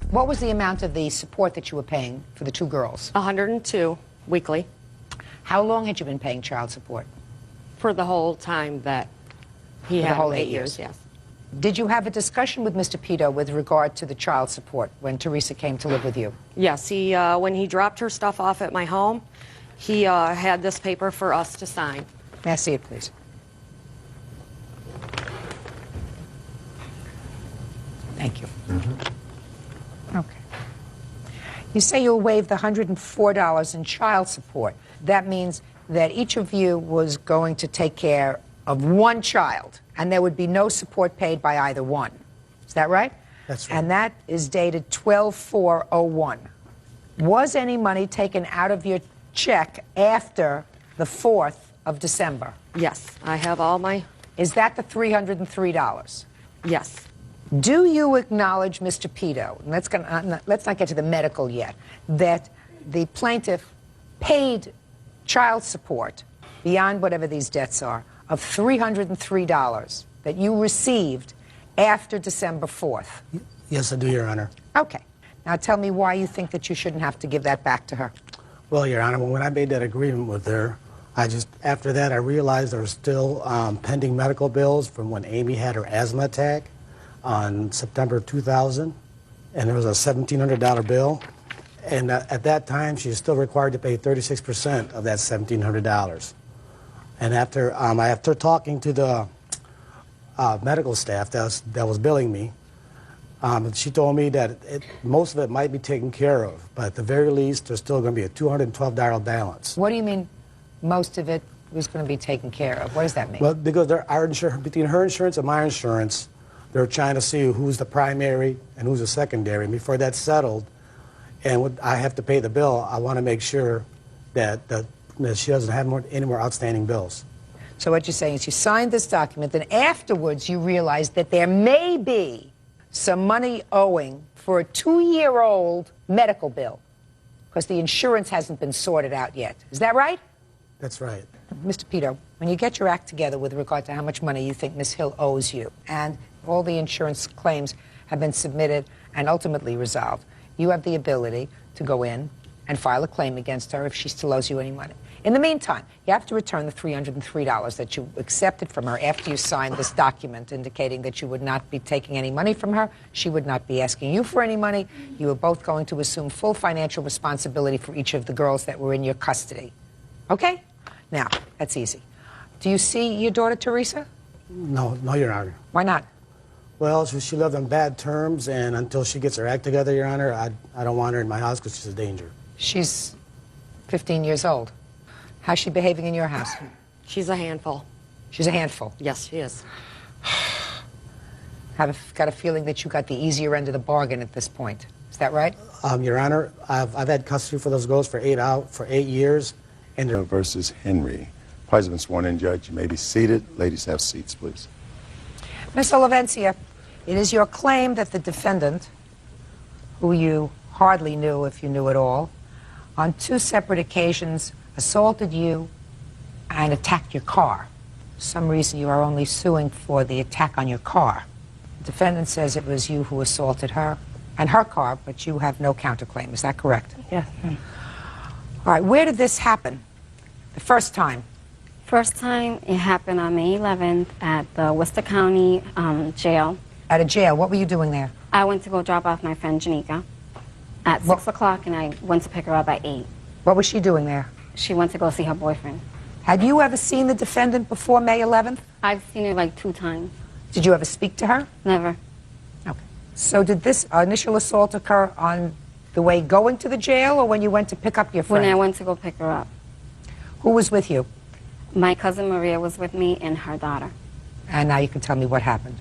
What was the amount of the support that you were paying for the 2 girls? $102 weekly. How long had you been paying child support? For the whole time that he had, the whole 8 8 years, yes. Did you have a discussion with Mr. Pito with regard to the child support when Teresa came to live with you? Yes, he, when he dropped her stuff off at my home, he had this paper for us to sign. May I see it, please? Thank you. Okay. You say you'll waive the $104 in child support. That means that each of you was going to take care of 1 child, and there would be no support paid by either one. Is that right? That's right. And that is dated 12/4/01. Was any money taken out of your check after the 4th of December? Yes, I have all my... Is that the $303? Yes. Do you acknowledge, Mr. Pito, and let's not get to the medical yet, that the plaintiff paid child support beyond whatever these debts are of $303 that you received after December 4th? Yes, I do, Your Honor. Okay. Now tell me why you think that you shouldn't have to give that back to her. Well, Your Honor, when I made that agreement with her, after that I realized there were still pending medical bills from when Amy had her asthma attack on September 2000, and there was a $1,700 bill. And at that time, she was still required to pay 36% of that $1,700. And after talking to the medical staff that was billing me, she told me that most of it might be taken care of, but at the very least, there's still going to be a $212 balance. What do you mean most of it was going to be taken care of? What does that mean? Well, because between her insurance and my insurance, they're trying to see who's the primary and who's the secondary. And before that's settled, and I have to pay the bill, I want to make sure that she doesn't have any more outstanding bills. So what you're saying is you signed this document, and afterwards you realized that there may be some money owing for a 2-year-old medical bill because the insurance hasn't been sorted out yet. Is that right? That's right. Mr. Pito, when you get your act together with regard to how much money you think Ms. Hill owes you, and all the insurance claims have been submitted and ultimately resolved, you have the ability to go in and file a claim against her if she still owes you any money. In the meantime, you have to return the $303 that you accepted from her after you signed this document indicating that you would not be taking any money from her. She would not be asking you for any money. You were both going to assume full financial responsibility for each of the girls that were in your custody. Okay? Now, that's easy. Do you see your daughter, Teresa? No, Your Honor. Why not? Well, she lived on bad terms, and until she gets her act together, Your Honor, I don't want her in my house because she's a danger. She's 15 years old. How's she behaving in your house? She's a handful. She's a handful? Yes, she is. Got a feeling that you got the easier end of the bargain at this point. Is that right? Your Honor, I've had custody for those girls for 8 years. And versus Henry. Parties have been sworn in, Judge. You may be seated. Ladies, have seats, please. Ms. Olivencia, it is your claim that the defendant, who you hardly knew if you knew at all, on 2 separate occasions assaulted you and attacked your car. For some reason you are only suing for the attack on your car. The defendant says it was you who assaulted her and her car, but you have no counterclaim. Is that correct? Yes. All right, where did this happen? The first time? First time it happened on May 11th at the Worcester County jail. At a jail. What were you doing there? I went to go drop off my friend Janika at 6 o'clock, and I went to pick her up at 8. What was she doing there? She went to go see her boyfriend. Had you ever seen the defendant before May 11th? I've seen her like 2 times. Did you ever speak to her? Never. Okay. So did this initial assault occur on the way going to the jail or when you went to pick up your friend? When I went to go pick her up. Who was with you? My cousin Maria was with me and her daughter. And now you can tell me what happened.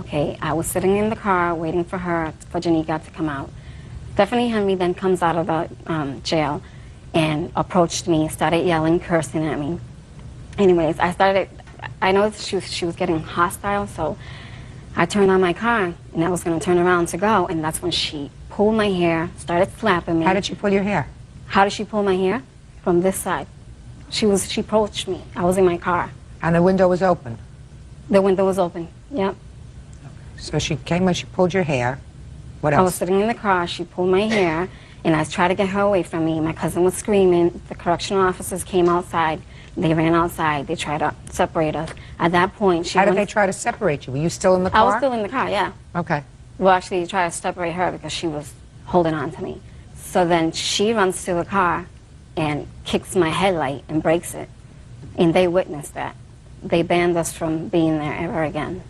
Okay, I was sitting in the car waiting for her, for Janika to come out. Stephanie Henry then comes out of the jail and approached me, started yelling, cursing at me. Anyways, I noticed she was getting hostile, so I turned on my car and I was going to turn around to go, and that's when she pulled my hair, started slapping me. How did she pull your hair? How did she pull my hair? From this side. She approached me. I was in my car. And the window was open? The window was open, yep. So she came and she pulled your hair. What else? I was sitting in the car, she pulled my hair, and I tried to get her away from me. My cousin was screaming. The correctional officers came outside. They ran outside. They tried to separate us. At that point, How did they try to separate you? Were you still in the car? I was still in the car, yeah. Okay. Well, actually, they tried to separate her because she was holding on to me. So then she runs to the car and kicks my headlight and breaks it. And they witnessed that. They banned us from being there ever again.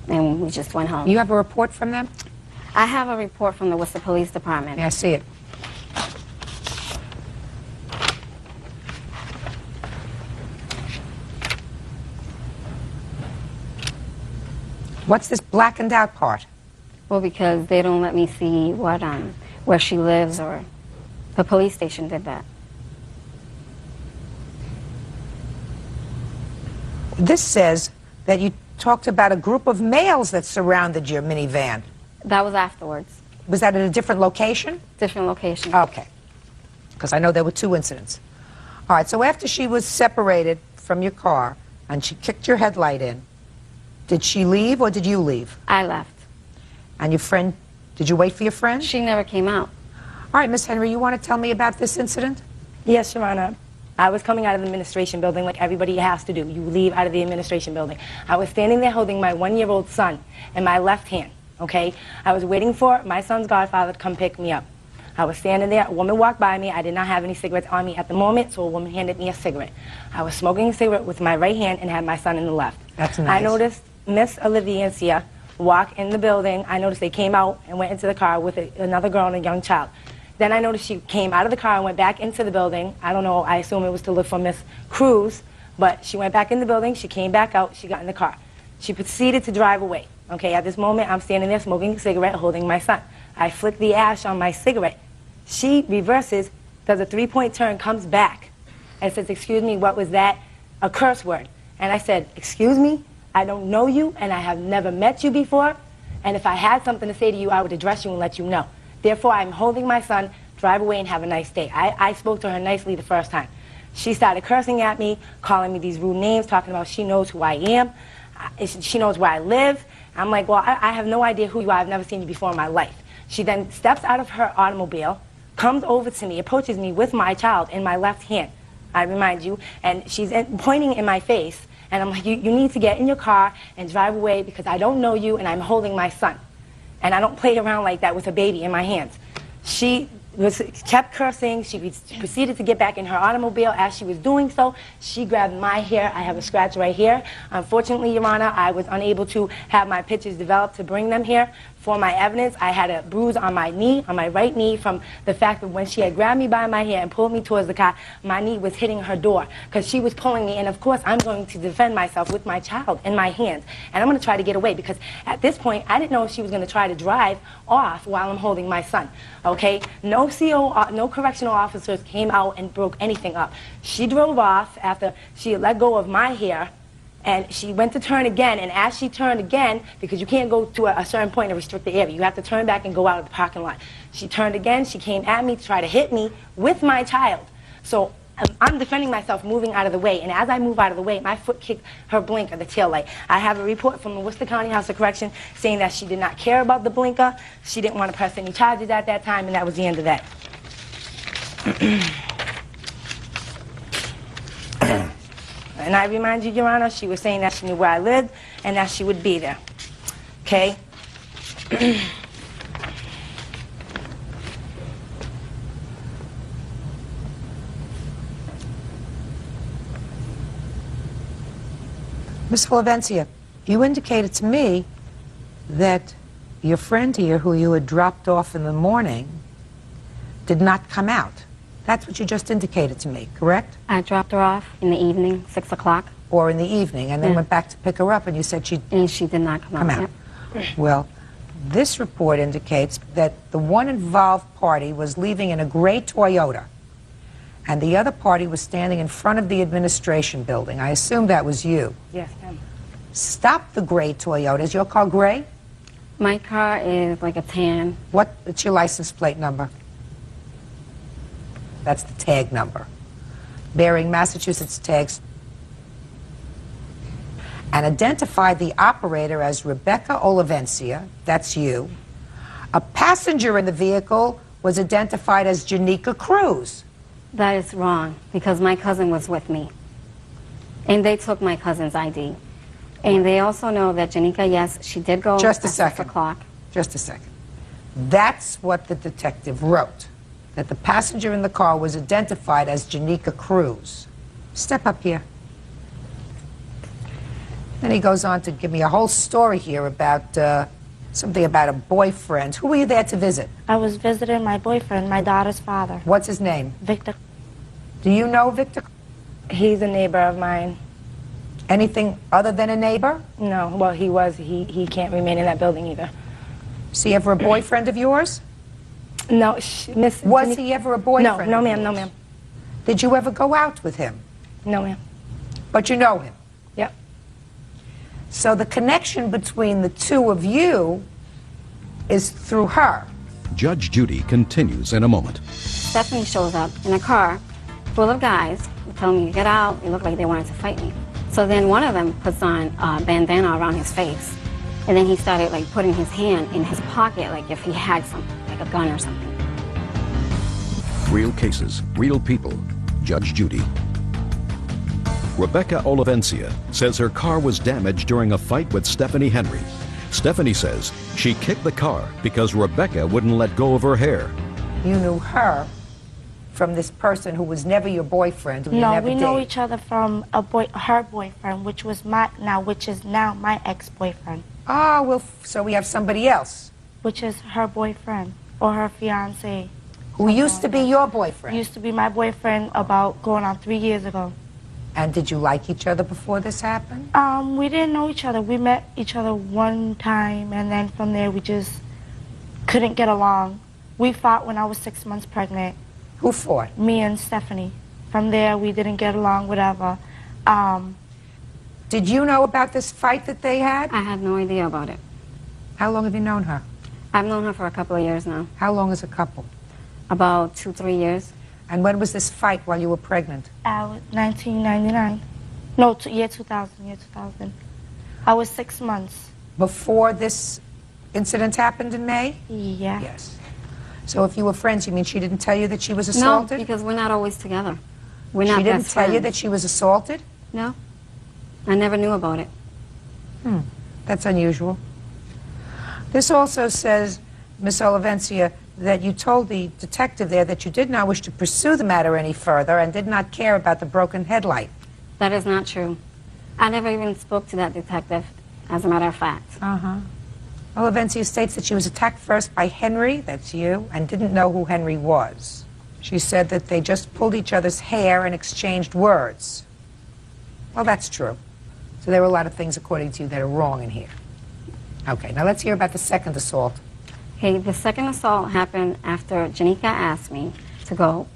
And we just went home. You have a report from them? I have a report from the Worcester Police Department. Yeah, I see it. What's this blackened out part? Well, because they don't let me see what where she lives, or the police station did that. This says that you talked about a group of males that surrounded your minivan. That was afterwards. Was that at a different location? Different location. Okay. Because I know there were 2 incidents. All right, so after she was separated from your car and she kicked your headlight in, did she leave or did you leave? I left. And your friend, did you wait for your friend? She never came out. All right, Miss Henry, you want to tell me about this incident? Yes, Your Honor. I was coming out of the administration building like everybody has to do. You leave out of the administration building. I was standing there holding my 1-year-old son in my left hand, okay? I was waiting for my son's godfather to come pick me up. I was standing there. A woman walked by me. I did not have any cigarettes on me at the moment, so a woman handed me a cigarette. I was smoking a cigarette with my right hand and had my son in the left. That's nice. I noticed Miss Olivencia walk in the building. I noticed they came out and went into the car with another girl and a young child. Then I noticed she came out of the car and went back into the building. I don't know, I assume it was to look for Miss Cruz, but she went back in the building, she came back out, she got in the car. She proceeded to drive away. Okay, at this moment, I'm standing there smoking a cigarette, holding my son. I flick the ash on my cigarette. She reverses, does a 3-point turn, comes back, and says, "Excuse me, what was that?" A curse word. And I said, "Excuse me, I don't know you, and I have never met you before, and if I had something to say to you, I would address you and let you know." Therefore, I'm holding my son, drive away and have a nice day. I spoke to her nicely the first time. She started cursing at me, calling me these rude names, talking about she knows who I am, she knows where I live. I'm like, well, I have no idea who you are. I've never seen you before in my life. She then steps out of her automobile, comes over to me, approaches me with my child in my left hand, I remind you, and she's pointing in my face, and I'm like, you need to get in your car and drive away because I don't know you and I'm holding my son. And I don't play around like that with a baby in my hands. She kept cursing. She proceeded to get back in her automobile. As she was doing so, she grabbed my hair. I have a scratch right here. Unfortunately, Your Honor, I was unable to have my pictures developed to bring them here. For my evidence, I had a bruise on my knee, on my right knee, from the fact that when she had grabbed me by my hair and pulled me towards the car, my knee was hitting her door because she was pulling me. And of course, I'm going to defend myself with my child in my hands. And I'm going to try to get away because at this point, I didn't know if she was going to try to drive off while I'm holding my son. Okay? No correctional officers came out and broke anything up. She drove off after she let go of my hair. And she went to turn again, and as she turned again, because you can't go to a certain point and restrict the area, you have to turn back and go out of the parking lot. She turned again, she came at me to try to hit me with my child. So I'm defending myself, moving out of the way, and as I move out of the way, my foot kicked her blinker, the tail light. I have a report from the Worcester County House of Correction saying that she did not care about the blinker, she didn't want to press any charges at that time, and that was the end of that. And I remind you, Your Honor, she was saying that she knew where I lived and that she would be there. Okay? Ms. Olavencia, you indicated to me that your friend here, who you had dropped off in the morning, did not come out. That's what you just indicated to me, correct? I dropped her off in the evening, 6 o'clock. Or in the evening, and then went back to pick her up, and you said she did not come out. Yep. Well, this report indicates that the one involved party was leaving in a gray Toyota, and the other party was standing in front of the administration building. I assume that was you. Yes, ma'am. Stop the gray Toyota. Is your car gray? My car is like a tan. What's your license plate number? That's the tag number. Bearing Massachusetts tags. And identify the operator as Rebecca Olavencia. That's you. A passenger in the vehicle was identified as Janika Cruz. That is wrong, because my cousin was with me. And they took my cousin's ID. And they also know that Janika, yes, she did go Just a at second. 6 o'clock. Just a second. That's what the detective wrote, that the passenger in the car was identified as Janika Cruz. Step up here. Then he goes on to give me a whole story here about something about a boyfriend. Who were you there to visit? I was visiting my boyfriend, my daughter's father. What's his name? Victor. Do you know Victor? He's a neighbor of mine. Anything other than a neighbor? No, well, he was. He can't remain in that building either. Was he ever a boyfriend of yours? No, Miss. Was he ever a boyfriend? No, of ma'am, yours? no, ma'am. Did you ever go out with him? No, ma'am. But you know him? Yep. So the connection between the two of you is through her. Judge Judy continues in a moment. Stephanie shows up in a car full of guys who tell me to get out. It looked like they wanted to fight me. So then one of them puts on a bandana around his face. And then he started like putting his hand in his pocket like if he had something, like a gun or something. Real cases, real people. Judge Judy. Rebecca Olavencia says her car was damaged during a fight with Stephanie Henry. Stephanie says she kicked the car because Rebecca wouldn't let go of her hair. You knew her from this person who was never your boyfriend, who you No, never we know dated. each other from her boyfriend, which is now my ex-boyfriend. Ah, well, so we have somebody else. Which is her boyfriend or her fiance. Who used to be your boyfriend? Used to be my boyfriend about going on 3 years ago. And did you like each other before this happened? We didn't know each other. We met each other one time, and then from there we just couldn't get along. We fought when I was 6 months pregnant. Who fought? Me and Stephanie. From there we didn't get along, whatever. Did you know about this fight that they had? I had no idea about it. How long have you known her? I've known her for a couple of years now. How long is a couple? About 2-3 years. And when was this fight while you were pregnant? 1999. No, year 2000. I was 6 months. Before this incident happened in May? Yeah. Yes. So if you were friends, you mean she didn't tell you that she was assaulted? No, because we're not always together. We're not She didn't best tell you friends. that she was assaulted? No. I never knew about it. That's unusual. This also says, Miss Olivencia, that you told the detective there that you did not wish to pursue the matter any further and did not care about the broken headlight. That is not true. I never even spoke to that detective, as a matter of fact. Olivencia states that she was attacked first by Henry, that's you, and didn't know who Henry was. She said that they just pulled each other's hair and exchanged words. Well, that's true. So there were a lot of things, according to you, that are wrong in here. Okay, now let's hear about the second assault. Okay, the second assault happened after Janika asked me to go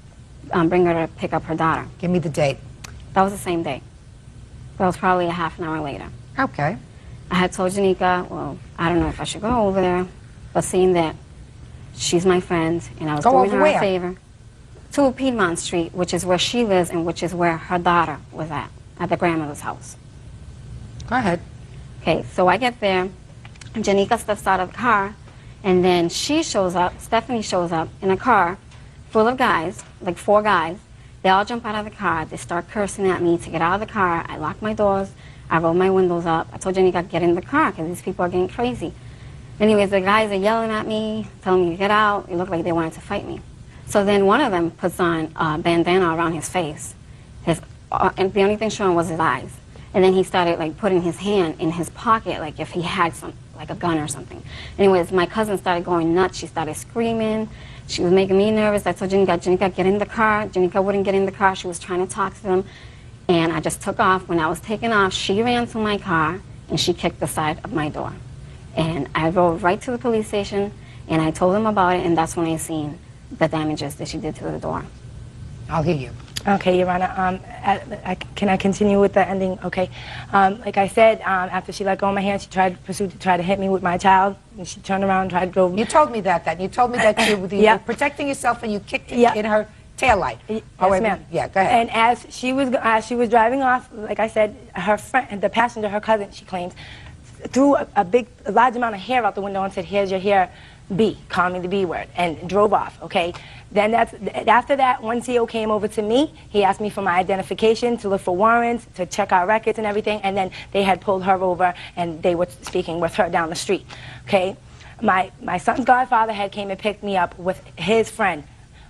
bring her to pick up her daughter. Give me the date. That was the same day. That was probably a half an hour later. Okay. I had told Janika, well, I don't know if I should go over there, but seeing that she's my friend and I was Go doing over her where? a favor, to Piedmont Street, which is where she lives and which is where her daughter was at the grandmother's house. Go ahead. Okay, so I get there, Janika steps out of the car, and then she shows up, Stephanie shows up in a car full of guys, like 4 guys. They all jump out of the car. They start cursing at me to get out of the car. I lock my doors. I roll my windows up. I told Janika, get in the car because these people are getting crazy. Anyways, the guys are yelling at me, telling me to get out. It looked like they wanted to fight me. So then one of them puts on a bandana around his face. And the only thing showing was his eyes. And then he started like putting his hand in his pocket like if he had like a gun or something. Anyways, my cousin started going nuts. She started screaming. She was making me nervous. I told Janika, get in the car. Janika wouldn't get in the car. She was trying to talk to them. And I just took off. When I was taking off, she ran to my car and she kicked the side of my door. And I drove right to the police station and I told them about it, and that's when I seen the damages that she did to the door. I'll hear you. Okay, Your Honor. Can I continue with the ending? Okay. Like I said, after she let go of my hand, she pursued to try to hit me with my child. And she turned around and tried to go. You told me that. You told me that you were protecting yourself and you kicked it in her taillight. Yes, wait, ma'am. Yeah, go ahead. And as she was driving off, like I said, her friend, the passenger, her cousin, she claims, threw a large amount of hair out the window and said, "Here's your hair, B," call me the B word, and drove off. Okay. Then after that, one CO came over to me. He asked me for my identification, to look for warrants, to check our records and everything, and then they had pulled her over and they were speaking with her down the street. Okay. My son's godfather had came and picked me up with his friend.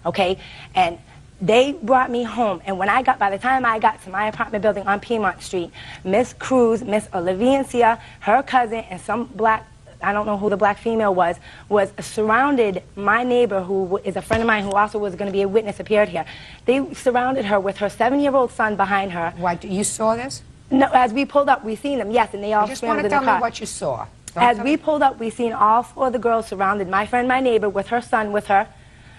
Okay. And they brought me home, and by the time I got to my apartment building on Piedmont Street, Miss Cruz, Miss Olivencia, her cousin, and some black, I don't know who the black female was surrounded my neighbor, who is a friend of mine who also was going to be a witness, appeared here. They surrounded her with her 7-year-old son behind her. Why, you saw this? No, as we pulled up, we seen them, yes, and they all You scrambled in just the want to car. tell me what you saw. As we pulled up, we seen all 4 of the girls surrounded my friend, my neighbor, with her son with her.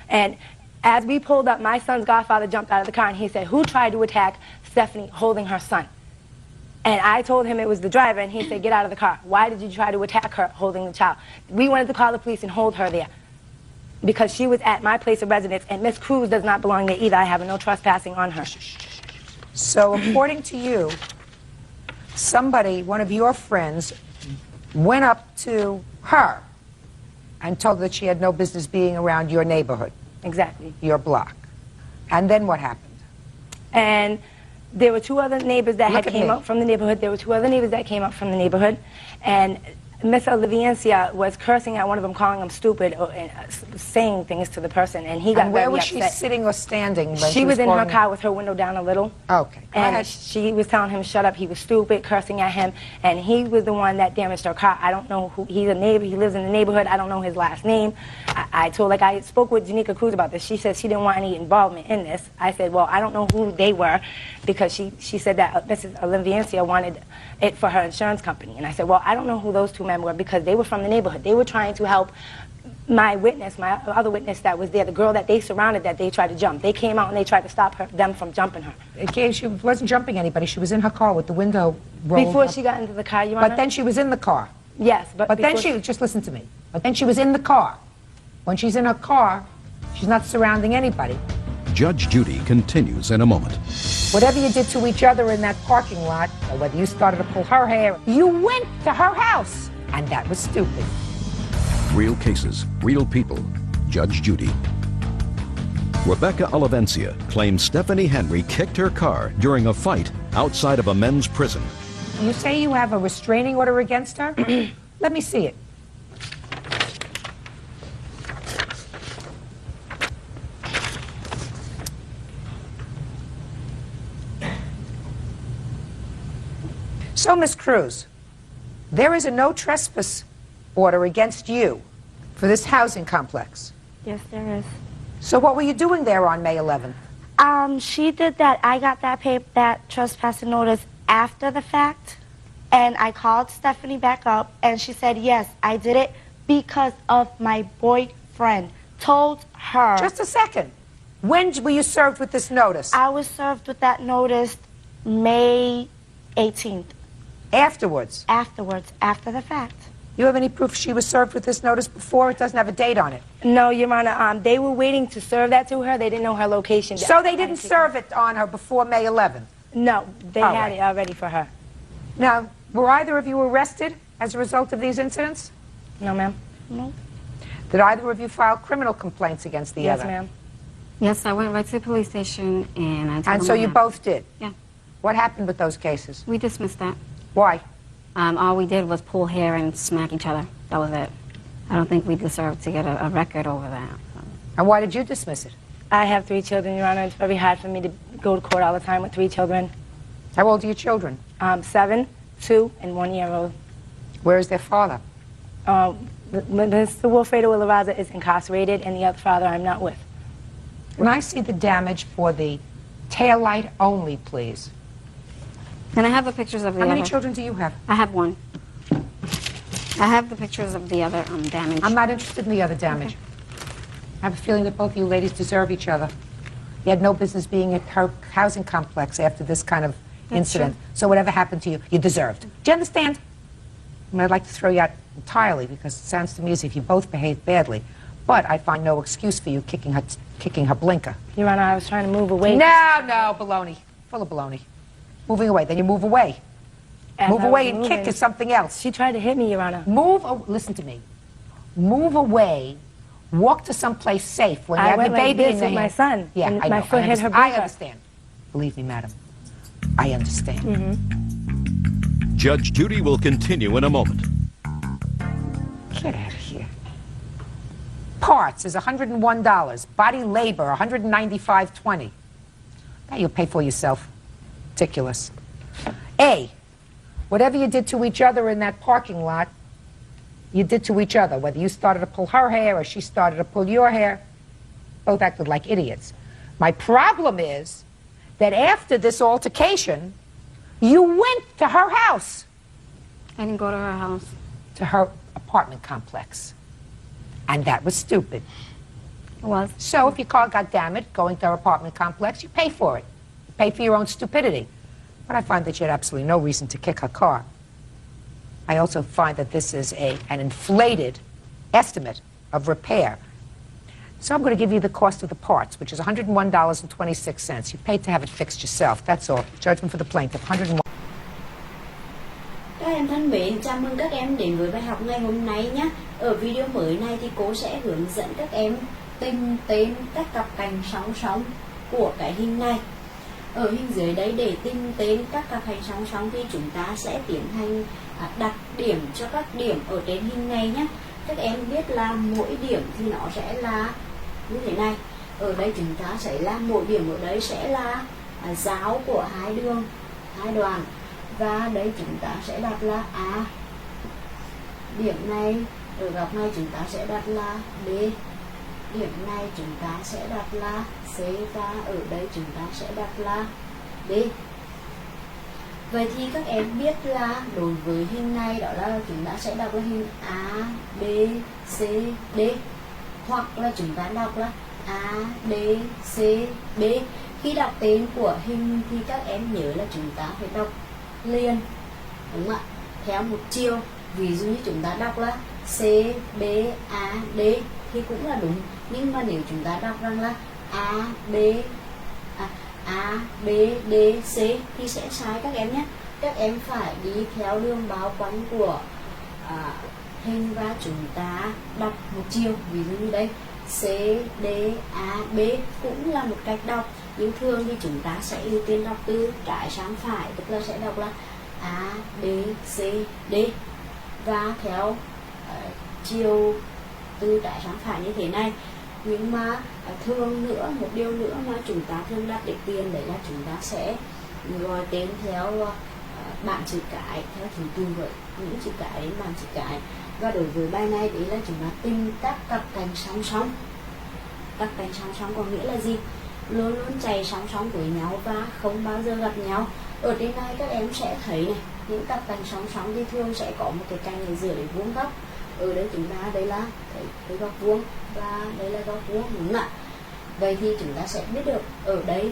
And as we pulled up, my son's godfather jumped out of the car and he said, "Who tried to attack Stephanie holding her son?" And I told him it was the driver, and he said, "Get out of the car. Why did you try to attack her holding the child?" We wanted to call the police and hold her there because she was at my place of residence, and Miss Cruz does not belong there either. I have no trespassing on her. So according to you, somebody, one of your friends, went up to her and told her that she had no business being around your neighborhood. Exactly. Your block. And then what happened? And there were 2 other neighbors that Look had at came me. up from the neighborhood. There were 2 other neighbors that came up from the neighborhood, and Miss Olivencia was cursing at one of them, calling him stupid, and saying things to the person, and he got And where very was she upset. sitting or standing? When She was in her calling- car with her window down a little. Okay. Go And ahead. she was telling him, shut up, he was stupid, cursing at him, and he was the one that damaged her car. I don't know who, he's a neighbor, he lives in the neighborhood, I don't know his last name. I spoke with Janika Cruz about this. She said she didn't want any involvement in this. I said, well, I don't know who they were, because she said that Mrs. Olivencia wanted it for her insurance company. And I said, well, I don't know who those 2 men were, because they were from the neighborhood. They were trying to help my other witness that was there, the girl that they surrounded that they tried to jump. They came out and they tried to stop them from jumping her. Okay, she wasn't jumping anybody. She was in her car with the window rolled Before up. she got into the car, Your Honor. But then she was in the car. Yes, but then before- she, just listen to me, but then she was in the car. When she's in her car, she's not surrounding anybody. Judge Judy continues in a moment. Whatever you did to each other in that parking lot, or whether you started to pull her hair, you went to her house, and that was stupid. Real cases, real people. Judge Judy. Rebecca Olivencia claims Stephanie Henry kicked her car during a fight outside of a men's prison. You say you have a restraining order against her? Let me see it. So, Miss Cruz, there is a no trespass order against you for this housing complex. Yes, there is. So what were you doing there on May 11th? She did that. I got that trespassing notice after the fact, and I called Stephanie back up, and she said, yes, I did it because of my boyfriend. Told her. Just a second. When were you served with this notice? I was served with that notice May 18th. Afterwards? Afterwards, after the fact. You have any proof she was served with this notice before? It doesn't have a date on it. No, Your Honor, they were waiting to serve that to her. They didn't know her location. So they didn't serve it on her before May 11th? No, they All had right. it already for her. Now, were either of you arrested as a result of these incidents? No, ma'am. No. Did either of you file criminal complaints against the Yes, other? ma'am. Yes, I went right to the police station and I told And them so what you happened. both did? Yeah. What happened with those cases? We dismissed that. Why? All we did was pull hair and smack each other. That was it. I don't think we deserved to get a record over that. And why did you dismiss it? I have 3 children, Your Honor. It's very hard for me to go to court all the time with 3 children. How old are your children? 7, 2, and 1-year-old. Where is their father? Mr. Wilfredo Ilaraza is incarcerated, and the other father I'm not with. Can I see the damage for the taillight only, please? Can I have the pictures of the How other? many children do you have? I have 1. I have the pictures of the other damage. I'm not interested in the other damage. I have a feeling that both of you ladies deserve each other. You had no business being at her housing complex after this kind of incident. So whatever happened to you, you deserved. Do you understand? I mean, I'd like to throw you out entirely because it sounds to me as if you both behaved badly. But I find no excuse for you kicking her blinker. Your Honor, I was trying to move away. No, baloney. Full of baloney. Moving away. Then you move away. As Move I away was and moving, kick is something else. She tried to hit me, Your Honor. Listen to me. Move away. Walk to someplace safe when you I have went your like baby this in your with my hand. son, Yeah, and I my know. foot I hit her understand. I blinker. understand. Believe me, madam. I understand. Mm-hmm. Judge Judy will continue in a moment. Get out of here. Parts is $101. Body labor, $195.20. That you'll pay for yourself. Ridiculous. A, whatever you did to each other in that parking lot, you did to each other. Whether you started to pull her hair or she started to pull your hair, both acted like idiots. My problem is that after this altercation, you went to her house. I didn't go to her house. To her apartment complex. And that was stupid. It was. So if your car got damaged going to her apartment complex, you pay for it. You pay for your own stupidity. But I find that you had absolutely no reason to kick her car. I also find that this is an inflated estimate of repair. So I'm going to give you the cost of the parts, which is $101.26. You paid to have it fixed yourself. That's all. Judgment for the plaintiff, $101. Các em thân mến, chào mừng các em đến với bài học ngày hôm nay nhé. Ở video mới này thì cô sẽ hướng dẫn các em tìm tên các cặp cành song song của cái hình này. Ở hình dưới đây để tìm tên các cặp cành song song thì chúng ta sẽ tiến hành đặt điểm cho các điểm ở trên hình này nhé. Các em biết là mỗi điểm thì nó sẽ là như thế này. Ở đây chúng ta sẽ là mỗi điểm ở đây sẽ là giáo của hai đường, hai đoạn. Và đây chúng ta sẽ đặt là A. Điểm này, ở góc này chúng ta sẽ đặt là B. Điểm này chúng ta sẽ đặt là C. Và ở đây chúng ta sẽ đặt là D. Vậy thì các em biết là đối với hình này đó là chúng ta sẽ đọc là hình A, B, C, D. Hoặc là chúng ta đọc là A, D, C, B. Khi đọc tên của hình thì các em nhớ là chúng ta phải đọc liền, đúng không ạ? Theo một chiều. Ví dụ như chúng ta đọc là C, B, A, D thì cũng là đúng, nhưng mà nếu chúng ta đọc rằng là A, B, D, C thì sẽ sai các em nhé. Các em phải đi theo đường bao quanh của hình và chúng ta đọc một chiều. Ví dụ như đây C, D, A, B cũng là một cách đọc, nhưng thường thì chúng ta sẽ ưu tiên đọc từ trái sang phải, tức là sẽ đọc là A, B, C, D và theo chiều từ trái sang phải như thế này. Nhưng mà thường nữa, một điều nữa mà chúng ta thường đặt để tiền đấy là chúng ta sẽ gọi tên theo bảng chữ cái, theo thứ tự với những chữ cái đến bảng chữ cái. Và đối với bài này đấy là chúng ta tìm các cặp cành song song. Các cành song song có nghĩa là gì? Luôn luôn chạy song song với nhau và không bao giờ gặp nhau. Ở trên này các em sẽ thấy này, những cặp cành song song thì thường sẽ có một cái cành ở giữa để vuông góc. Ở đây chúng ta đây là cái góc vuông và đây là góc vuông, đúng không ạ? Vậy thì chúng ta sẽ biết được ở đây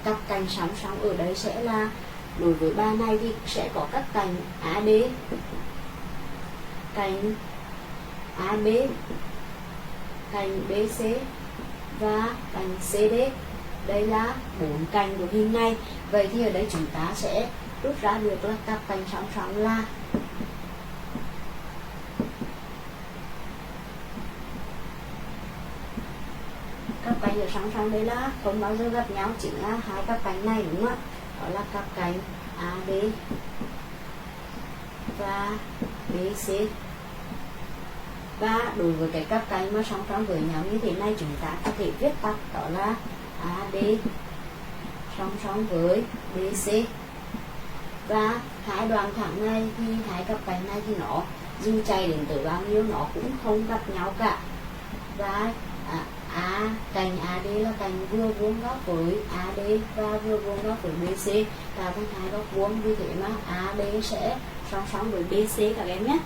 các cành song song ở đây sẽ là, đối với bài này thì sẽ có các cành AD, cành AB, cành BC và cành CD. Đây là 4 cành của hình này. Vậy thì ở đây chúng ta sẽ rút ra được là các cành song song là các cành ở song song đây là không bao giờ gặp nhau, chính là hai các cành này, đúng không ạ? Đó là các cành AB và BC. Và đối với cái các cành mà song song với nhau như thế này, chúng ta có thể viết tắt đó là AD song song với BC. Và hai đoạn thẳng này thì hai cặp cành này thì nó dù chạy đến tới bao nhiêu nó cũng không gặp nhau cả. Và cành AD là cành vừa vuông góc với AD và vừa vuông góc với BC, tạo thành hai góc vuông, vì thế mà AD sẽ song song với BC các em nhé.